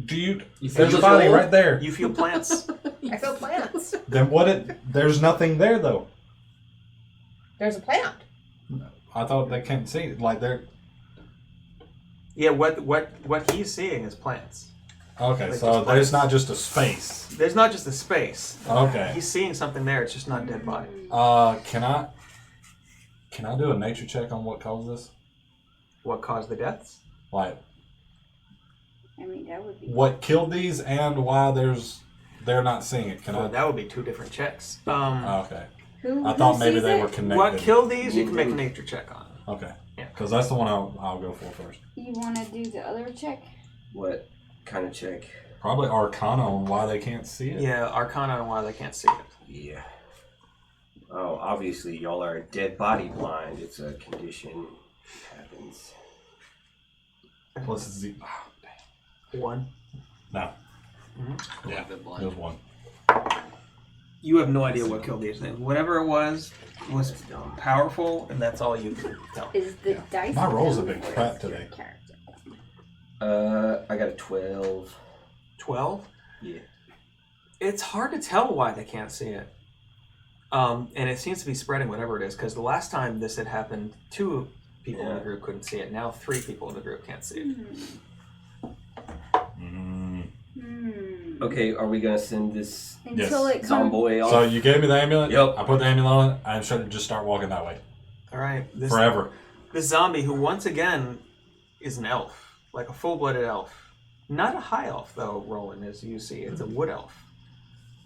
do you? You feel There's a this body roll? right there. You feel plants. I feel plants. Then there's nothing there though. There's a plant. I thought they can't see it. Like they're Yeah, what he's seeing is plants. okay. Like So just there's plants. not just a space. There's not just a space. Okay. He's seeing something there. It's just not a dead body. Can I do a nature check on what caused this? What caused the deaths? Like I mean, that would be. what killed these and why they're not seeing it? Can Well, I? that would be two different checks. Okay. Who? I thought who maybe sees they it? were connected. What killed these? You can make a nature check on. Okay. Yeah. Because that's the one I'll go for first. You want to do the other check? What kind of check? Probably Arcana on why they can't see it. Yeah, Arcana on why they can't see it. Yeah. Oh, obviously y'all are dead body blind. It's a condition. It happens. Plus Z. Oh, dang. 1. No. Yeah. It was one. You have no idea what killed these things. Whatever it was powerful, and that's all you can tell. Is the dice? My rolls have down been or crap is your today. character? I got a 12. 12? Yeah. It's hard to tell why they can't see it. And it seems to be spreading whatever it is, because the last time this had happened, 2 people in the group couldn't see it. Now 3 people in the group can't see it. Okay, are we gonna send this Until it comes. zomboy off? So you gave me the amulet. Yep. I put the amulet on it. I should just start walking that way All right. This, forever. this zombie, who once again is an elf, like a full-blooded elf. Not a high elf, though, Roland, as you see. It's a wood elf.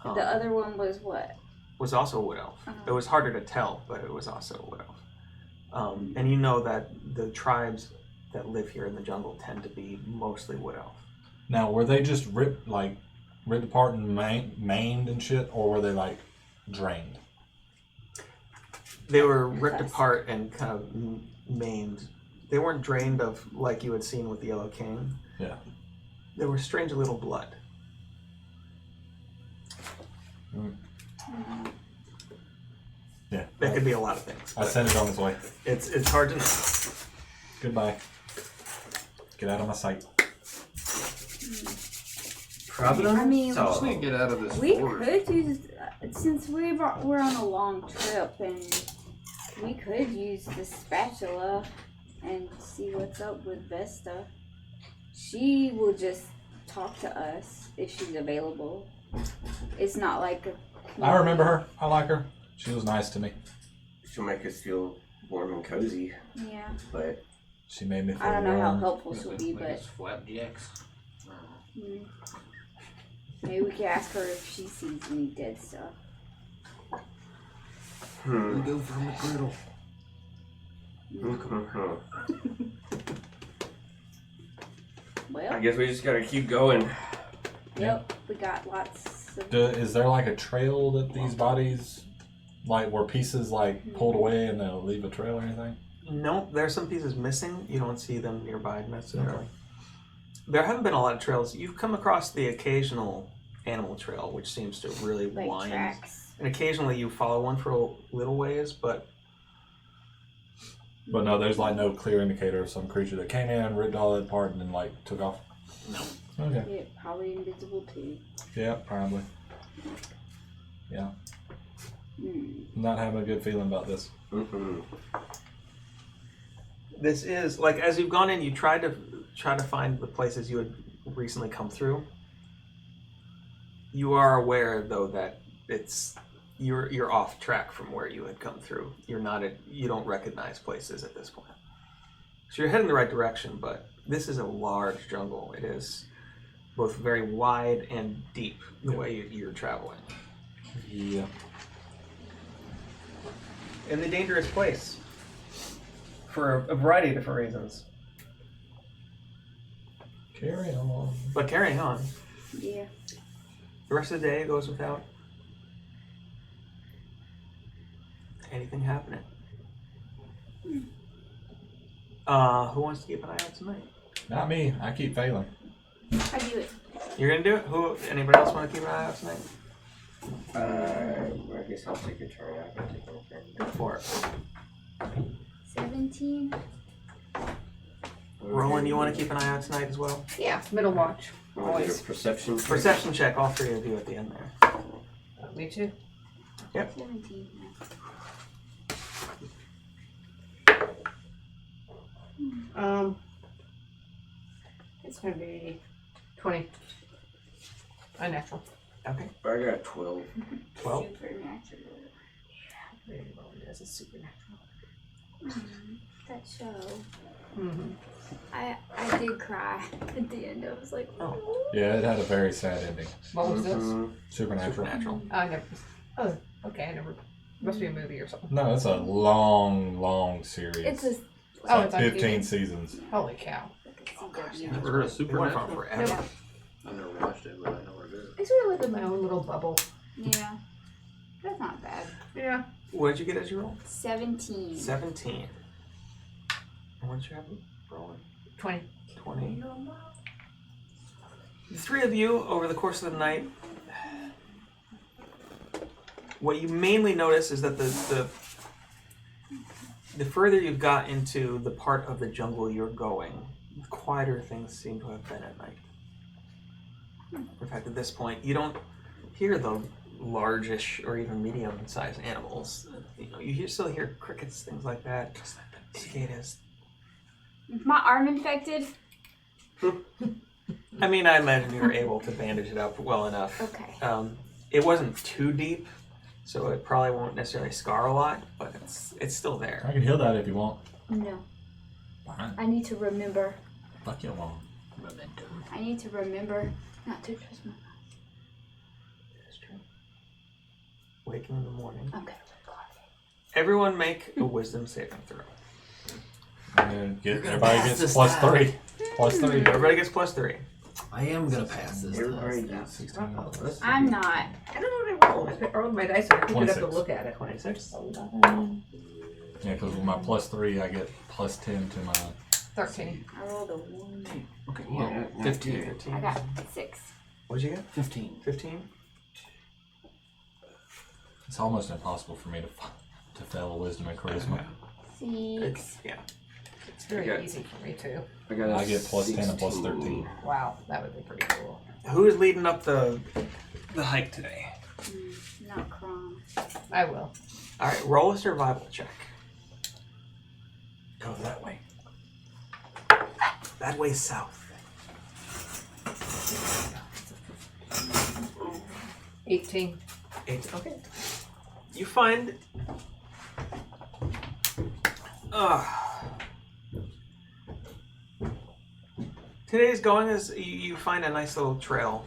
The other one was what? Was also a wood elf. It was harder to tell, but it was also a wood elf. And you know that the tribes that live here in the jungle tend to be mostly wood elf. Now, were they just ripped apart and maimed and shit, or were they like drained? They were ripped apart and kind of maimed. They weren't drained of like you had seen with the Yellow King. Yeah. They were strange little blood. Yeah. That could be a lot of things. I but sent it on its way. It's hard to know. Goodbye. Get out of my sight. Providence? I mean, Just need to get out of this we forest. could use, since we're on a long trip, and we could use the spatula and see what's up with Vesta. She will just talk to us if she's available. It's not like a. I remember her. I like her. She was nice to me. She'll make us feel warm and cozy, Yeah. but She made me feel I don't know how warm. helpful she'll be, but Flapjacks. maybe we could ask her if she sees any dead stuff. We go from the cradle. Well, I guess we just gotta keep going. yep, we got lots of. Is there like a trail that these bodies Like, were pieces like pulled away and they'll leave a trail or anything? No, there are some pieces missing. You don't see them nearby necessarily. There haven't been a lot of trails. You've come across the occasional animal trail, which seems to really Like wind. tracks. And occasionally you follow one for a little ways, but But no, there's like no clear indicator of some creature that came in, ripped all that apart, and then like took off. no. Okay. Yeah, probably invisible too. Yeah, probably. Yeah. Not having a good feeling about this. Mm-mm. This is like as you've gone in, you try to find the places you had recently come through. You are aware though that you're off track from where you had come through. You don't recognize places at this point. So you're heading the right direction, but this is a large jungle. It is both very wide and deep the way you're traveling. Yeah. In the dangerous place for a variety of different reasons. Carry on. But carrying on, Yeah. the rest of the day goes without anything happening. Who wants to keep an eye out tonight? Not me. I keep failing. I do it. You're gonna do it? Anybody else want to keep an eye out tonight? I guess I'll take a turn. I can take a turn. Go for it. 17. Roland, you want to keep an eye out tonight as well? Yeah, middle watch. Always. A perception. check? Perception check, all three of you at the end there. Me too. 17. It's gonna be 20. Unnatural. Okay. I got 12. 12. Supernatural. Very well, it is a supernatural. That show. Mm-hmm. I did cry at the end. I was like, Oh. Yeah, it had a very sad ending. What was this? Supernatural. Supernatural. I never. Oh, okay. I never. Must be a movie or something. No, it's a long, long series. it's a. Oh, it's on 15 TV. seasons. Holy cow! Never heard of It went on Supernatural? forever. Nope. I've never watched it, but I know what it is. I sort of live in my own little bubble. Yeah. That's not bad. Yeah. What did you get as your roll? 17. 17. And what did you have, Roland? 20. 20. The three of you, over the course of the night, what you mainly notice is that the further you've got into the part of the jungle you're going, the quieter things seem to have been at night. In fact, at this point, you don't hear the largish or even medium-sized animals. You still hear crickets, things like that, cicadas. Is my arm infected? I mean, I imagine you were able to bandage it up well enough. Okay. It wasn't too deep, so it probably won't necessarily scar a lot, but it's still I there. can heal that if you want. No. Fine. I need to remember. Fuck you, Mom. Momentum. I need to remember not to trust my That's true. Waking in the morning. Okay. Everyone make a wisdom saving throw. Everybody gets plus 3. Plus 3. Everybody gets plus 3. I am gonna pass this Everybody test. gets 16. I'm not. I don't know what I rolled. I rolled my dice and I picked it up to 26. look at it. 26. Yeah, because with my plus 3, I get plus 10 to my. 13. I rolled a 1. Okay, Yeah, well, not 15. 15. I got 6. What'd you get? 15. 15? It's almost impossible for me to fail a wisdom and charisma. 6. Yeah. It's very Okay. easy for me too. I get plus 10 and plus 13. Wow, that would be pretty cool. Who is leading up the hike today? Not Crom. I will. All right, roll a survival check. Go that way. That way south. 18. 8. Okay. You find. Today's going is you find a nice little trail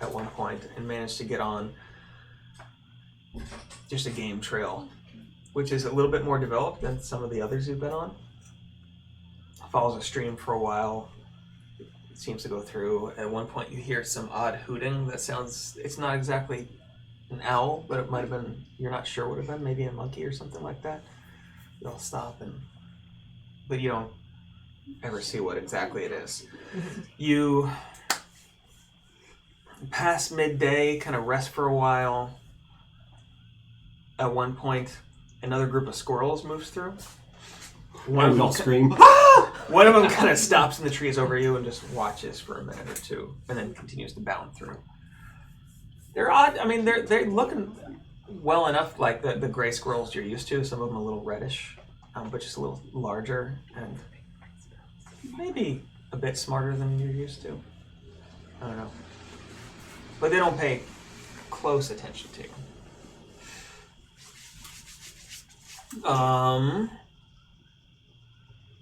at one point and manage to get on just a game trail, which is a little bit more developed than some of the others you've been on. Follows a stream for a while. It seems to go through. At one point you hear some odd hooting that sounds, it's not exactly an owl, but it might have been, you're not sure what it would have been, maybe a monkey or something like that. You'll stop but you don't ever see what exactly it is. You pass midday, kind of rest for a while. At one point, another group of squirrels moves through. One of them scream. One of them kind of stops in the trees over you and just watches for a minute or two, and then continues to bound through. They're odd. I mean, they're looking well enough like the gray squirrels you're used to. Some of them a little reddish, but just a little larger and maybe a bit smarter than you're used to. I don't know, but they don't pay close attention to you.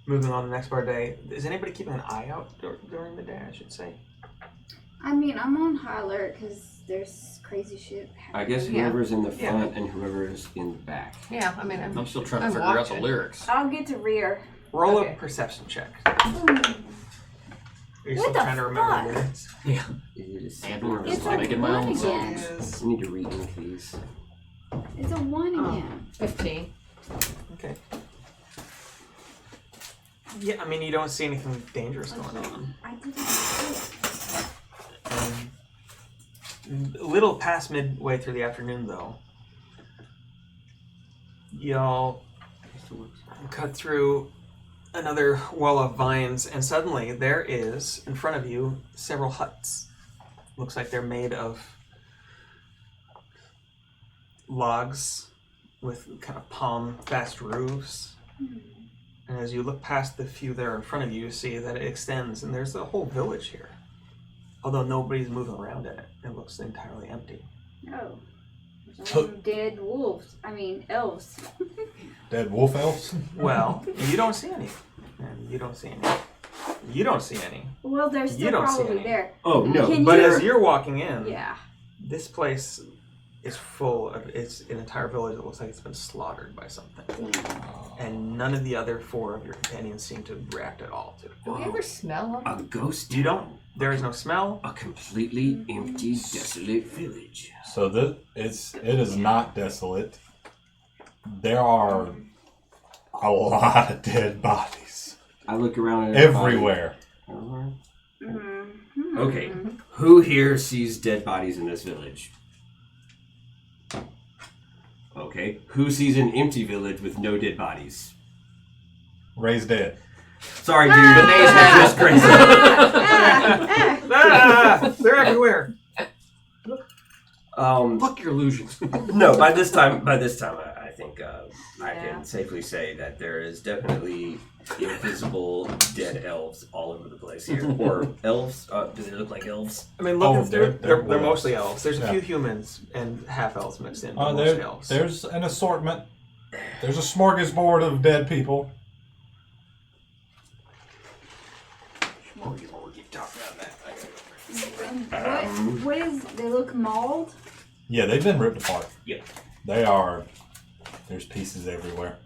Moving on to the next part of the day. Is anybody keeping an eye out during the day, I should say? I mean, I'm on high alert because there's crazy shit happening. I guess whoever's in the front and whoever's in the back. Yeah, I mean, I'm still trying to I'm figure out watching. the lyrics. I'll get to rear. Roll Okay. a perception check. Ooh, Are you What still the trying to remember fuck? the lyrics? Yeah. It is And or we're It's just a making my own one songs. again. You need to read them, please. It's a 1 again. 15. Okay. Yeah, I mean, you don't see anything dangerous going on. I didn't see it. A little past midway through the afternoon, though, y'all cut through another wall of vines, and suddenly there is, in front of you, several huts. Looks like they're made of logs with kind of palm-thatched roofs. And as you look past the few that are in front of you, you see that it extends, and there's a whole village here. Although nobody's moving around in it. It looks entirely empty. Oh. There's all them dead elves. Dead wolf elves? Well, you don't see any. And you don't see any. You don't see any. Well, they're You still don't see probably any. there. Oh, no. Can But you- as you're walking in, Yeah. this place is full of, it's an entire village that looks like it's been slaughtered by something. And none of the other 4 of your companions seem to react at all to it. Do we ever smell them? A ghost You town. don't. There is no smell. A completely empty, desolate village. So it is not desolate. There are a lot of dead bodies I look around at everybody. everywhere. Everywhere? Mm-hmm. Okay. Who here sees dead bodies in this village? Okay. Who sees an empty village with no dead bodies? Raised dead. Sorry, dude. Just crazy. They're everywhere. Fuck your illusions. No, by this time, I think I can safely say that there is definitely invisible dead elves all over the place here. Or elves? Do they look like elves? I mean, looking Oh, through, they're they're wolves. mostly elves. There's a Yeah. few humans and half elves mixed in, but mostly elves. There's an assortment. There's a smorgasbord of dead people. What is, they look mauled? Yeah, they've been ripped apart. Yep. There's pieces everywhere.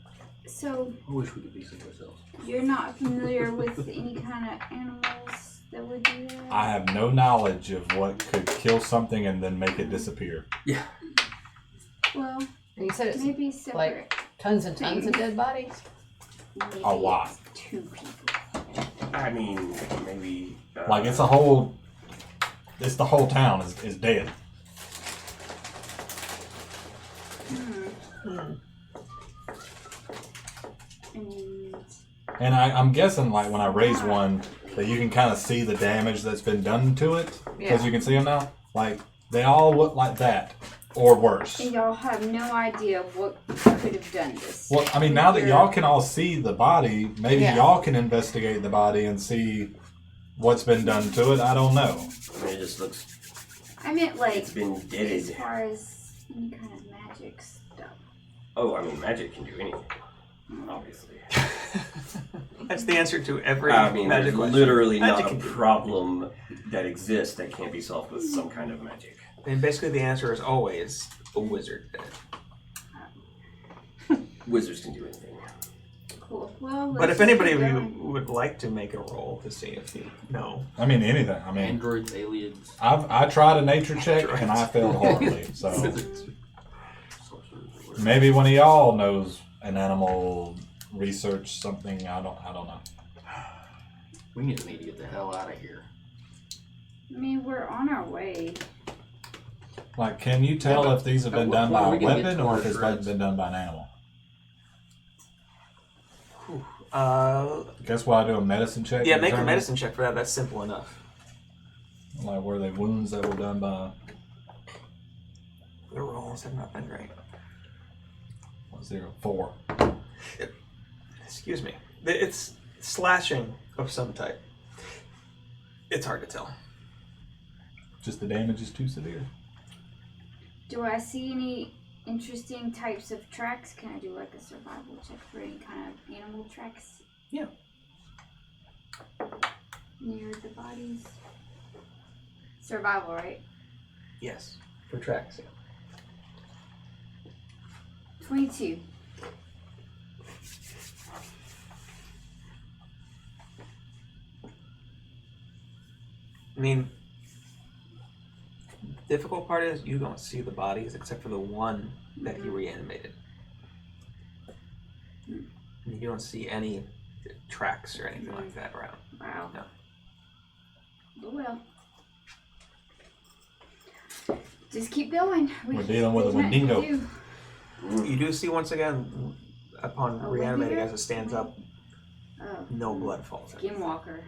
So, I wish we could be some ourselves. you're not familiar with any kind of animals that would do that? I have no knowledge of what could kill something and then make it disappear. Yeah. Well, And you said it's maybe separate. tons and tons of dead bodies? Maybe A lot. it's 2 people. I mean, maybe. Like it's the whole town is dead. And I'm guessing like when I raise one that you can kind of see the damage that's been done to it because Yeah. you can see them now. Like they all look like that or worse. And y'all have no idea what could have done this. Well, I mean, now that y'all can all see the body, maybe Yeah. y'all can investigate the body and see what's been done to it. I don't know. I mean, it just looks. I meant like It's been as deaded. far as any kind of magic stuff. Oh, I mean, magic can do anything. Obviously. That's the answer to every I mean, magic there's question. literally Magic not a can do problem that exists that can't be solved with some kind of magic. And basically the answer is always a wizard did it. Wizards can do anything. Cool. Well, But let's if anybody keep of you going. would like to make a roll to see if you know. I mean, anything. I mean, Androids, aliens, I tried a nature check and I failed horribly. So sorcerers, or whatever. maybe one of y'all knows an animal research something. I don't know. We need to get the hell out of here. I mean, we're on our way. Like, can you tell Yeah, if these have at been what done point by are we a gonna get weapon to or our if it's threats? been done by an animal? Guess what? I do a medicine check. Yeah, to make a determine, medicine check for that. That's simple enough. Like, were they wounds that were done by The rolls have not been great. 4? Excuse me. It's slashing of some type. It's hard to tell. Just the damage is too severe. Do I see any interesting types of tracks? Can I do like a survival check for any kind of animal tracks? Yeah. Near the bodies. Survival, right? Yes. For tracks, yeah. 22. I mean, difficult part is you don't see the bodies except for the one that he reanimated. You don't see any tracks or anything like that around. Wow. No. Oh well. Just keep going. We're dealing with a there's nothing to Wendigo. do. You do see once again, upon A reanimating Wendigo? as it stands up, Oh. no blood falls out. Skinwalker.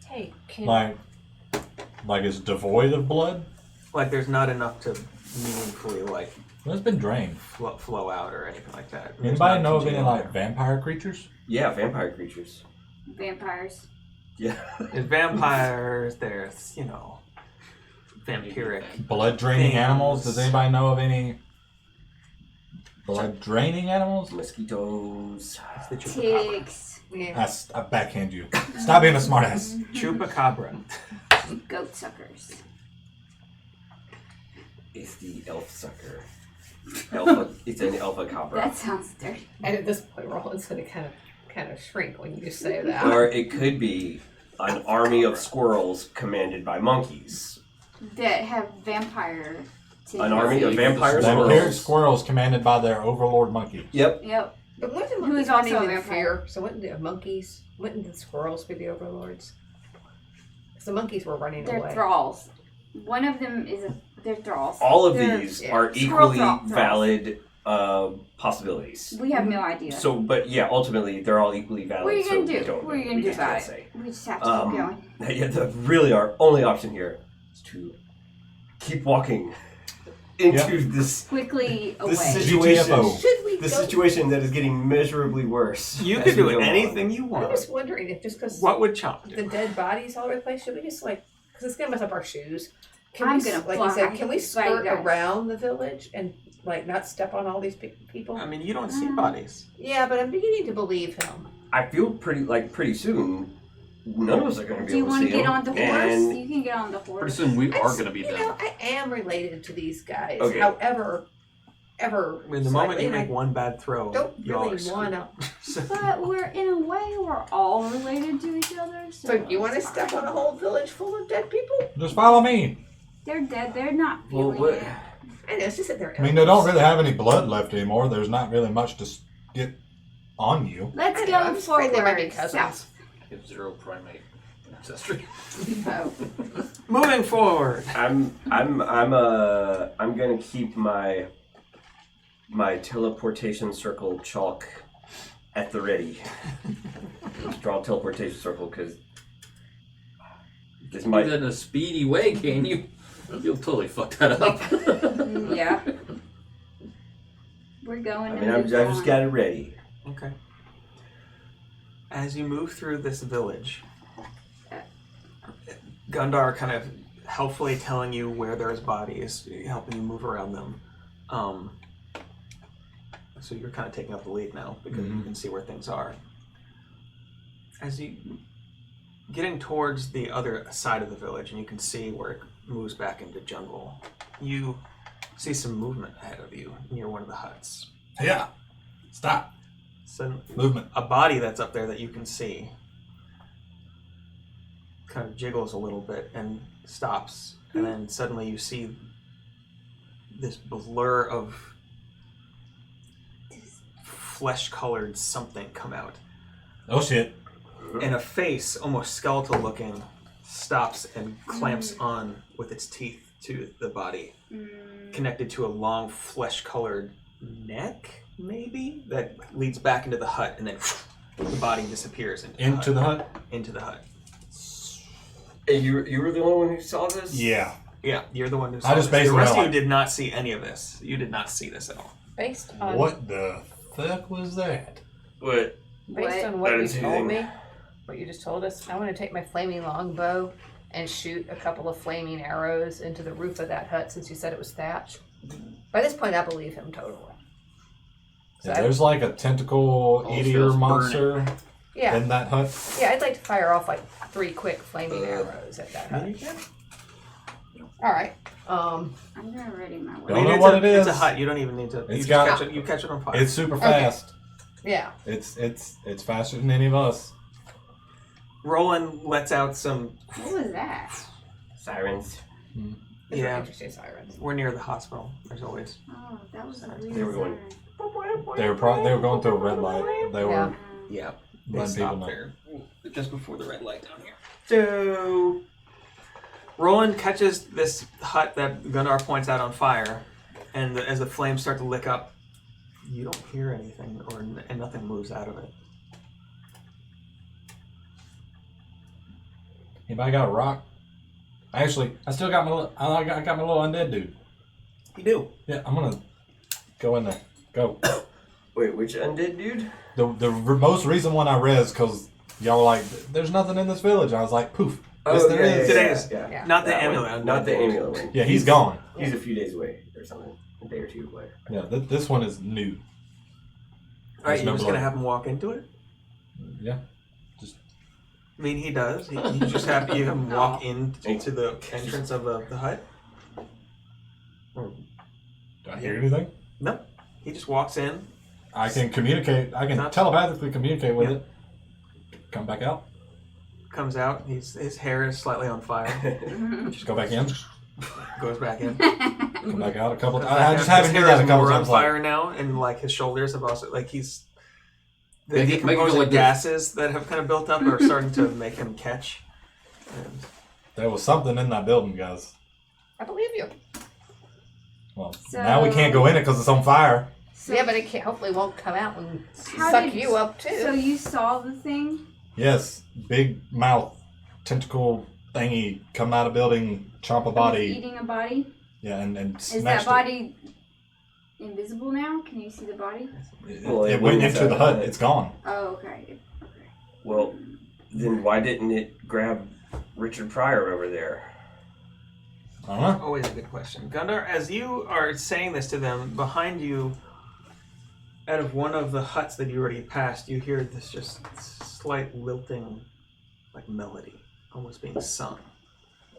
Hey, can Like it's devoid of blood? Like there's not enough to meaningfully like Well, it's been drained. flow out or anything like that. There's Anybody not know of any continuing like vampire creatures? Yeah, vampire creatures. Vampires. Yeah. There's vampires, there's, vampiric. Blood draining Things. animals? Does anybody know of any blood draining animals? Mosquitoes. It's the chupacabra. Ticks. yeah. I backhand you. Stop being a smartass. Chupacabra. Goat suckers. It's the elf sucker. Alpha. It's an alpha cobra. That sounds dirty. And at this point, Roland's going to kind of shrink when you say that. Or it could be an army of squirrels commanded by monkeys. That have vampire An army of tendencies. vampire Vampiric squirrels. squirrels commanded by their overlord monkey. Yep. Yep. But wouldn't the Who monkeys is not also a even vampire. fear? So wouldn't the squirrels be the overlords? Because the monkeys were running They're away. thralls. One of them is they're thralls. All of They're- these yeah. are Squirrel equally thralls. valid possibilities. We have no idea. So, but yeah, ultimately they're all equally valid. what are you so gonna we do? don't What are you know. gonna We do just about can't it? say. We just have to keep going. Yeah, really our only option here is to keep walking into this Quickly away. situation. GTFO. Should we This go? situation that is getting measurably worse. You as could we do go on. anything you I'm want. just wondering if just because What would Chomp the do? dead bodies all over the place, should we just because it's gonna mess up our shoes? Can I'm we, gonna like you said, fly. can we Bye, skirt guys. around the village and not step on all these people? I mean, you don't see bodies. Yeah, but I'm beginning to believe him. I feel pretty soon, none of us are going to be Do you able to want see to get him. on the horse? And You can get on the Pretty horse. soon we I are just- going to be you them. know, I am related to these guys. Okay. However, ever. I mean, the moment slightly, you and make I one bad throw, don't you all really are want to. screwed. But we're in a way we're all related to each other. So you want to it's step fine. on a whole village full of dead people? Just follow me. They're dead. They're not well, feeling what? it. I know it's just that they're. I mean, they don't really have any blood left anymore. There's not really much to get on you. Let's I know, go I'm just afraid they might be forward. cousins. South. You have zero primate ancestry. Oh. Moving forward. I'm gonna keep my teleportation circle chalk at the ready. Draw a teleportation circle because this Do might. that in a speedy way, can you? You'll totally fuck that up. Yeah. We're going. I to mean, I've move just on. got it ready. Okay. As you move through this village, Gundar kind of helpfully telling you where there's bodies, helping you move around them. So you're kind of taking up the lead now because you can see where things are. As you getting towards the other side of the village, and you can see where it moves back into jungle, you see some movement ahead of you near one of the huts. Yeah. Stop. So Movement. a body that's up there that you can see kind of jiggles a little bit and stops, and then suddenly you see this blur of flesh-colored something come out, Oh shit. and a face, almost skeletal looking, stops and clamps on with its teeth to the body, connected to a long flesh-colored neck, maybe, that leads back into the hut, and then the body disappears Into the hut? into the hut. And you were the only one who saw this? Yeah. Yeah, you're the one who saw I just this. The basically rest of you like- did not see any of this. You did not see this at all. Based on What the fuck was that? What? based on I what didn't you see told anything. me, what you just told us, I want to take my flaming longbow and shoot a couple of flaming arrows into the roof of that hut since you said it was thatched. By this point, I believe him totally. So Yeah, there's like a tentacle All eater feels monster yeah, in that hut. yeah, I'd like to fire off like 3 quick flaming arrows at that hut. All right. I'm gonna ready my Don't weapon. know it's what a, it is. It's a hut. You don't even need to. It's You just got- catch it. You catch it on fire. It's super fast. Yeah. It's faster than any of us. Roland lets out some. What was that? Sirens. Those are Yeah. interesting sirens. We're near the hospital. There's always. Oh, that was a They weird were going- siren. They were going through a red light. They were Yeah. Yeah. They letting people stop know. there just before the red light down here. So Roland catches this hut that Gundar points out on fire, and as the flames start to lick up, you don't hear anything, and nothing moves out of it. Anybody got a rock? Actually, I still got my I got my little undead dude. You do. Yeah, I'm gonna go in there. Go. wait, which undead dude? The most recent one I res because y'all were like, "There's nothing in this village." I was like, "Poof." Yes, there is. Today is- Yeah. Not the That one. amulet. Not the amulet one. Yeah, he's gone. He's a few days away or something. A day or two away. Yeah, this one is new. All right, There's you're no just gonna blood. have him walk into it. Yeah. I mean, he does. You just have to have him walk into the entrance of the hut. Do I hear anything? No, he just walks in. I can communicate. I can Not- telepathically communicate with Yeah. it. Come back out. Comes out. His hair is slightly on fire. Just go back in. Goes back in. Come back out a couple. His I just hair- haven't his heard hair that a is couple more on times. Like, fire now, and like his shoulders have also like he's the Make it feel decomposing like this. gases that have kind of built up are starting to make him catch. And there was something in that building, guys. I believe you. Well, So- now we can't go in it because it's on fire. So, Yeah, but it can't, hopefully won't come out and How suck did- you up too. so you saw the thing? Yes, big mouth, tentacle thingy coming out of building, chomp a It was body. eating a body? Yeah, and Is smashed that body invisible now? Can you see the body? it. Well, It it went went into the inside. hut. It's gone. Oh, okay. Well, then why didn't it grab Richard Pryor over there? I don't know. always a good question, Gundar. As you are saying this to them, behind you, out of one of the huts that you already passed, you hear this just slight lilting, like melody, almost being sung.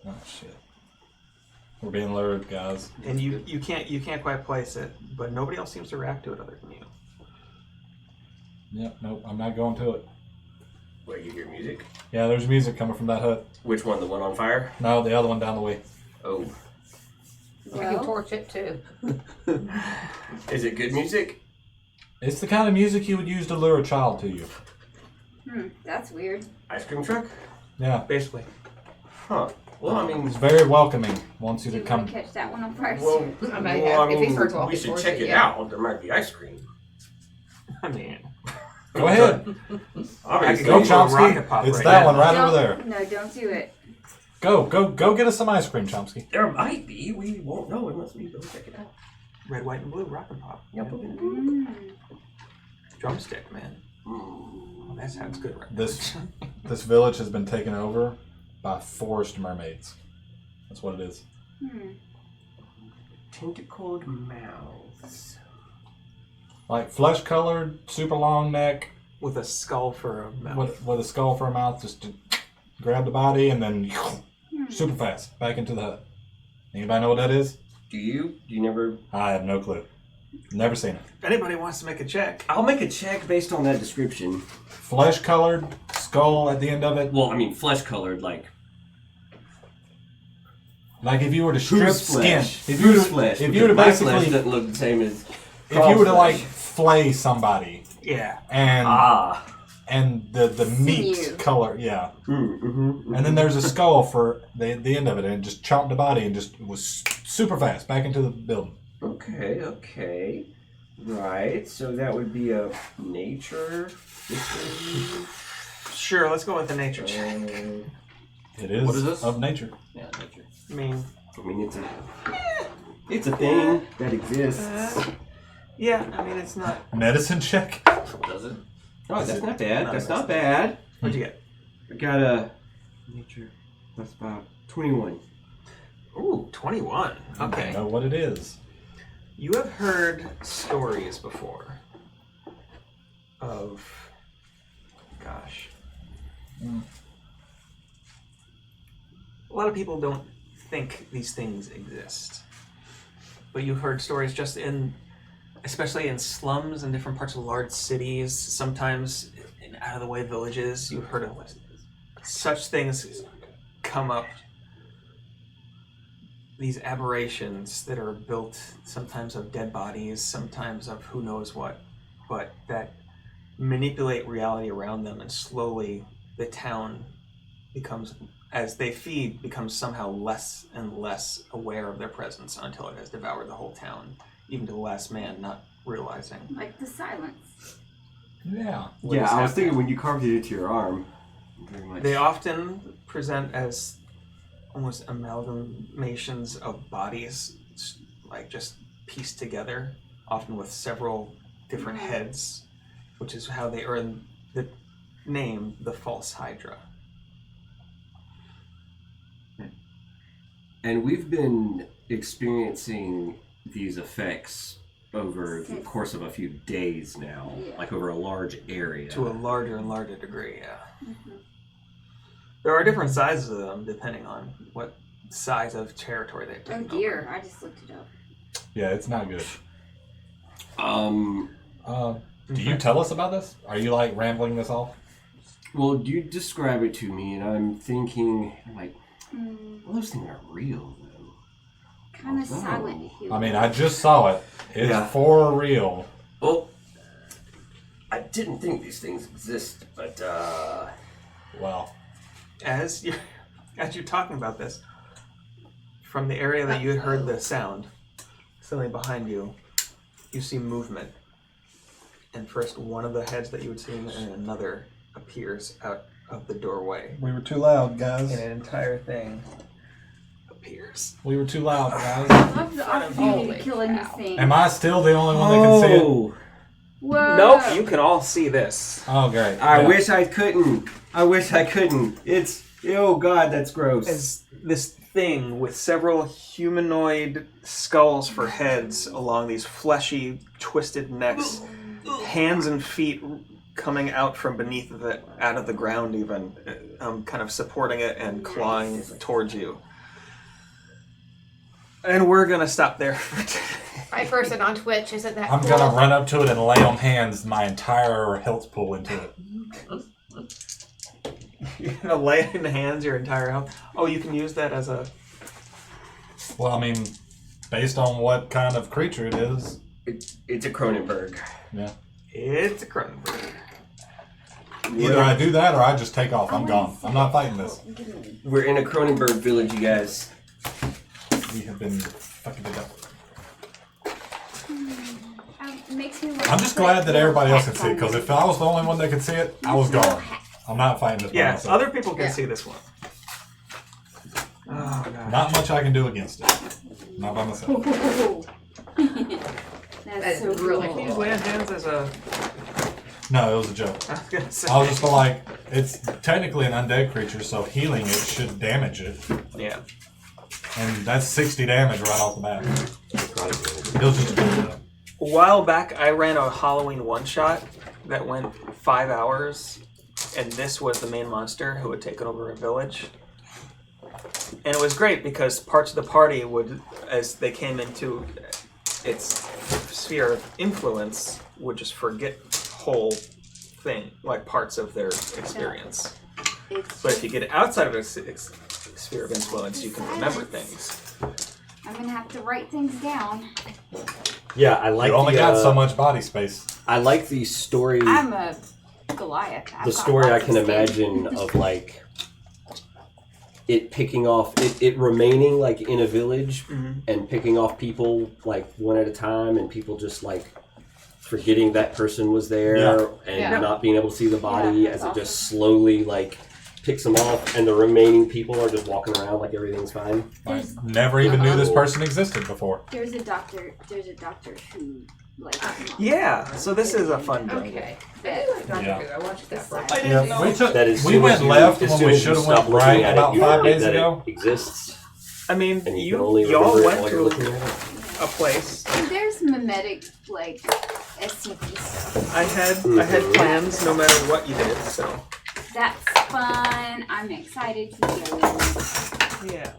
Oh shit. We're being lured, guys. And you can't quite place it, but nobody else seems to react to it other than you. Yep. Nope. I'm not going to it. Where you hear music? Yeah, there's music coming from that hut. Which one? The one on fire? No, the other one down the way. Oh. I can Well, torch it too. Is it good music? It's the kind of music you would use to lure a child to you. that's weird. Ice cream truck? Yeah. Basically, Huh. Well, I mean, It's very welcoming. Wants you Do to you come. want to catch that one on fire? well, too? I mean, well, if he starts we walking should towards check it, it yeah. out. There might be ice cream. I mean, Go ahead. Obviously. Go, Go for a rocket Chomsky. pop It's right that now. one right Don't- over there. No, don't do it. Go get us some ice cream, Chomsky. There might be. We won't know unless we go check it out. red, white, and blue rocket pop. Mm. Drumstick, man. Oh, that sounds good, right? This village has been taken over by forest mermaids. That's what it is. Tentacled mouths. Like flesh colored, super long neck, With a skull for a mouth. with a skull for a mouth, just to grab the body and then super fast back into the hut. Anybody know what that is? Do you? You never. I have no clue. Never seen it. If anybody wants to make a check, I'll make a check based on that description. Flesh colored, skull at the end of it. Well, I mean, flesh colored, like Like if you were to strip whose skin, flesh? if you were Whose to, flesh? if you were to Because my flesh basically, doesn't look the same as. if you were to like flesh. flay somebody yeah. and the meat Sinew. color, yeah, Mm-hmm. and then there's a skull for the end of it, and it just chomped the body and just was super fast back into the building. Okay. Right, so that would be a nature. Sure, let's go with the nature check. It is, What is this? of nature. Yeah, nature. I mean, it's a thing that exists. yeah, I mean, it's not. Medicine check. Does it? Oh, that's not bad. That's not bad. What'd you get? I got a nature. That's about 21. Ooh, 21. I Okay. know what it is. You have heard stories before of, gosh. A lot of people don't think these things exist. But you've heard stories just especially in slums and different parts of large cities, sometimes in out-of-the-way villages, you've heard of such things come up. These aberrations that are built sometimes of dead bodies, sometimes of who knows what, but that manipulate reality around them, and slowly the town becomes, as they feed, becomes somehow less and less aware of their presence until it has devoured the whole town, even to the last man not realizing. Like the silence. Yeah. what Yeah, is I was happening. thinking when you carved it into your arm. Very much. They often present as almost amalgamations of bodies, like just pieced together, often with several different heads, which is how they earn the name the False Hydra. And we've been experiencing these effects over the course of a few days now, Yeah. like over a large area. To a larger and larger degree, yeah. There are different sizes of them depending on what size of territory they've Oh taken dear, over. I just looked it up. Yeah, it's not good. Do you Okay. tell us about this? Are you like rambling this off? Well, you describe it to me, and I'm thinking, like, well, those things aren't real, though. Kind of Although- silent hill. I mean, I just saw it. It's Yeah. for real. Well, I didn't think these things exist, but, Well, As you're talking about this, from the area that you had heard the sound, suddenly behind you, you see movement. And first one of the heads that you had seen and another appears out of the doorway. we were too loud, guys. And an entire thing appears. We were too loud, guys. I love the opportunity Holy to kill anything. Am I still the only one that can see it? oh, Whoa. Nope, you can all see this. Oh, great. I Yeah. wish I couldn't. It's, oh God, that's gross. As this thing with several humanoid skulls for heads along these fleshy, twisted necks, hands and feet coming out from beneath of it, out of the ground even, kind of supporting it and clawing towards you. And we're gonna stop there for today. My person on Twitch, isn't that I'm cool? gonna run up to it and lay on hands my entire health pool into it. You're gonna lay in hands your entire health. Oh, you can use that as a. Well, I mean, based on what kind of creature it is. It's a Cronenberg. Yeah. It's a Cronenberg. Either I do that or I just take off. I'm gone. I'm not fighting this. We're in a Cronenberg village, you guys. We have been fucking it up. Makes me I'm just glad that everybody else can see it, because if I was the only one that could see it, I was gone. I'm not fighting this by Yeah, myself. other people can Yeah. see this one. Oh, God. Not much I can do against it. Not by myself. That's That so is really Can you use cool. land hands as a. No, it was a joke. I was gonna say. I was just like, it's technically an undead creature, so healing it should damage it. Yeah. And that's 60 damage right off the bat. It was just a joke. A while back, I ran a Halloween one-shot that went 5 hours, and this was the main monster who had taken over a village. And it was great because parts of the party would, as they came into its sphere of influence would just forget whole thing, like parts of their experience. But if you get outside of a sphere of influence, you can remember things. I'm gonna have to write things down. Yeah, I like. You only got so much body space. I like the story. I'm a Goliath. The story I can imagine of like it picking off it remaining like in a village and picking off people like one at a time, and people just like forgetting that person was there and not being able to see the body as it just slowly like picks them off, and the remaining people are just walking around like everything's fine. I never even knew this person existed before. There's a doctor who like. Yeah, so this is a fun game. Okay. I watched that for I didn't know. We went left when we should have went right about 5 days ago. Exists. I mean, And y'all remember it went while to you're looking at it. a place. There's mimetic like SCP stuff. I had plans no matter what you did, so That's fun. I'm excited to go. yeah.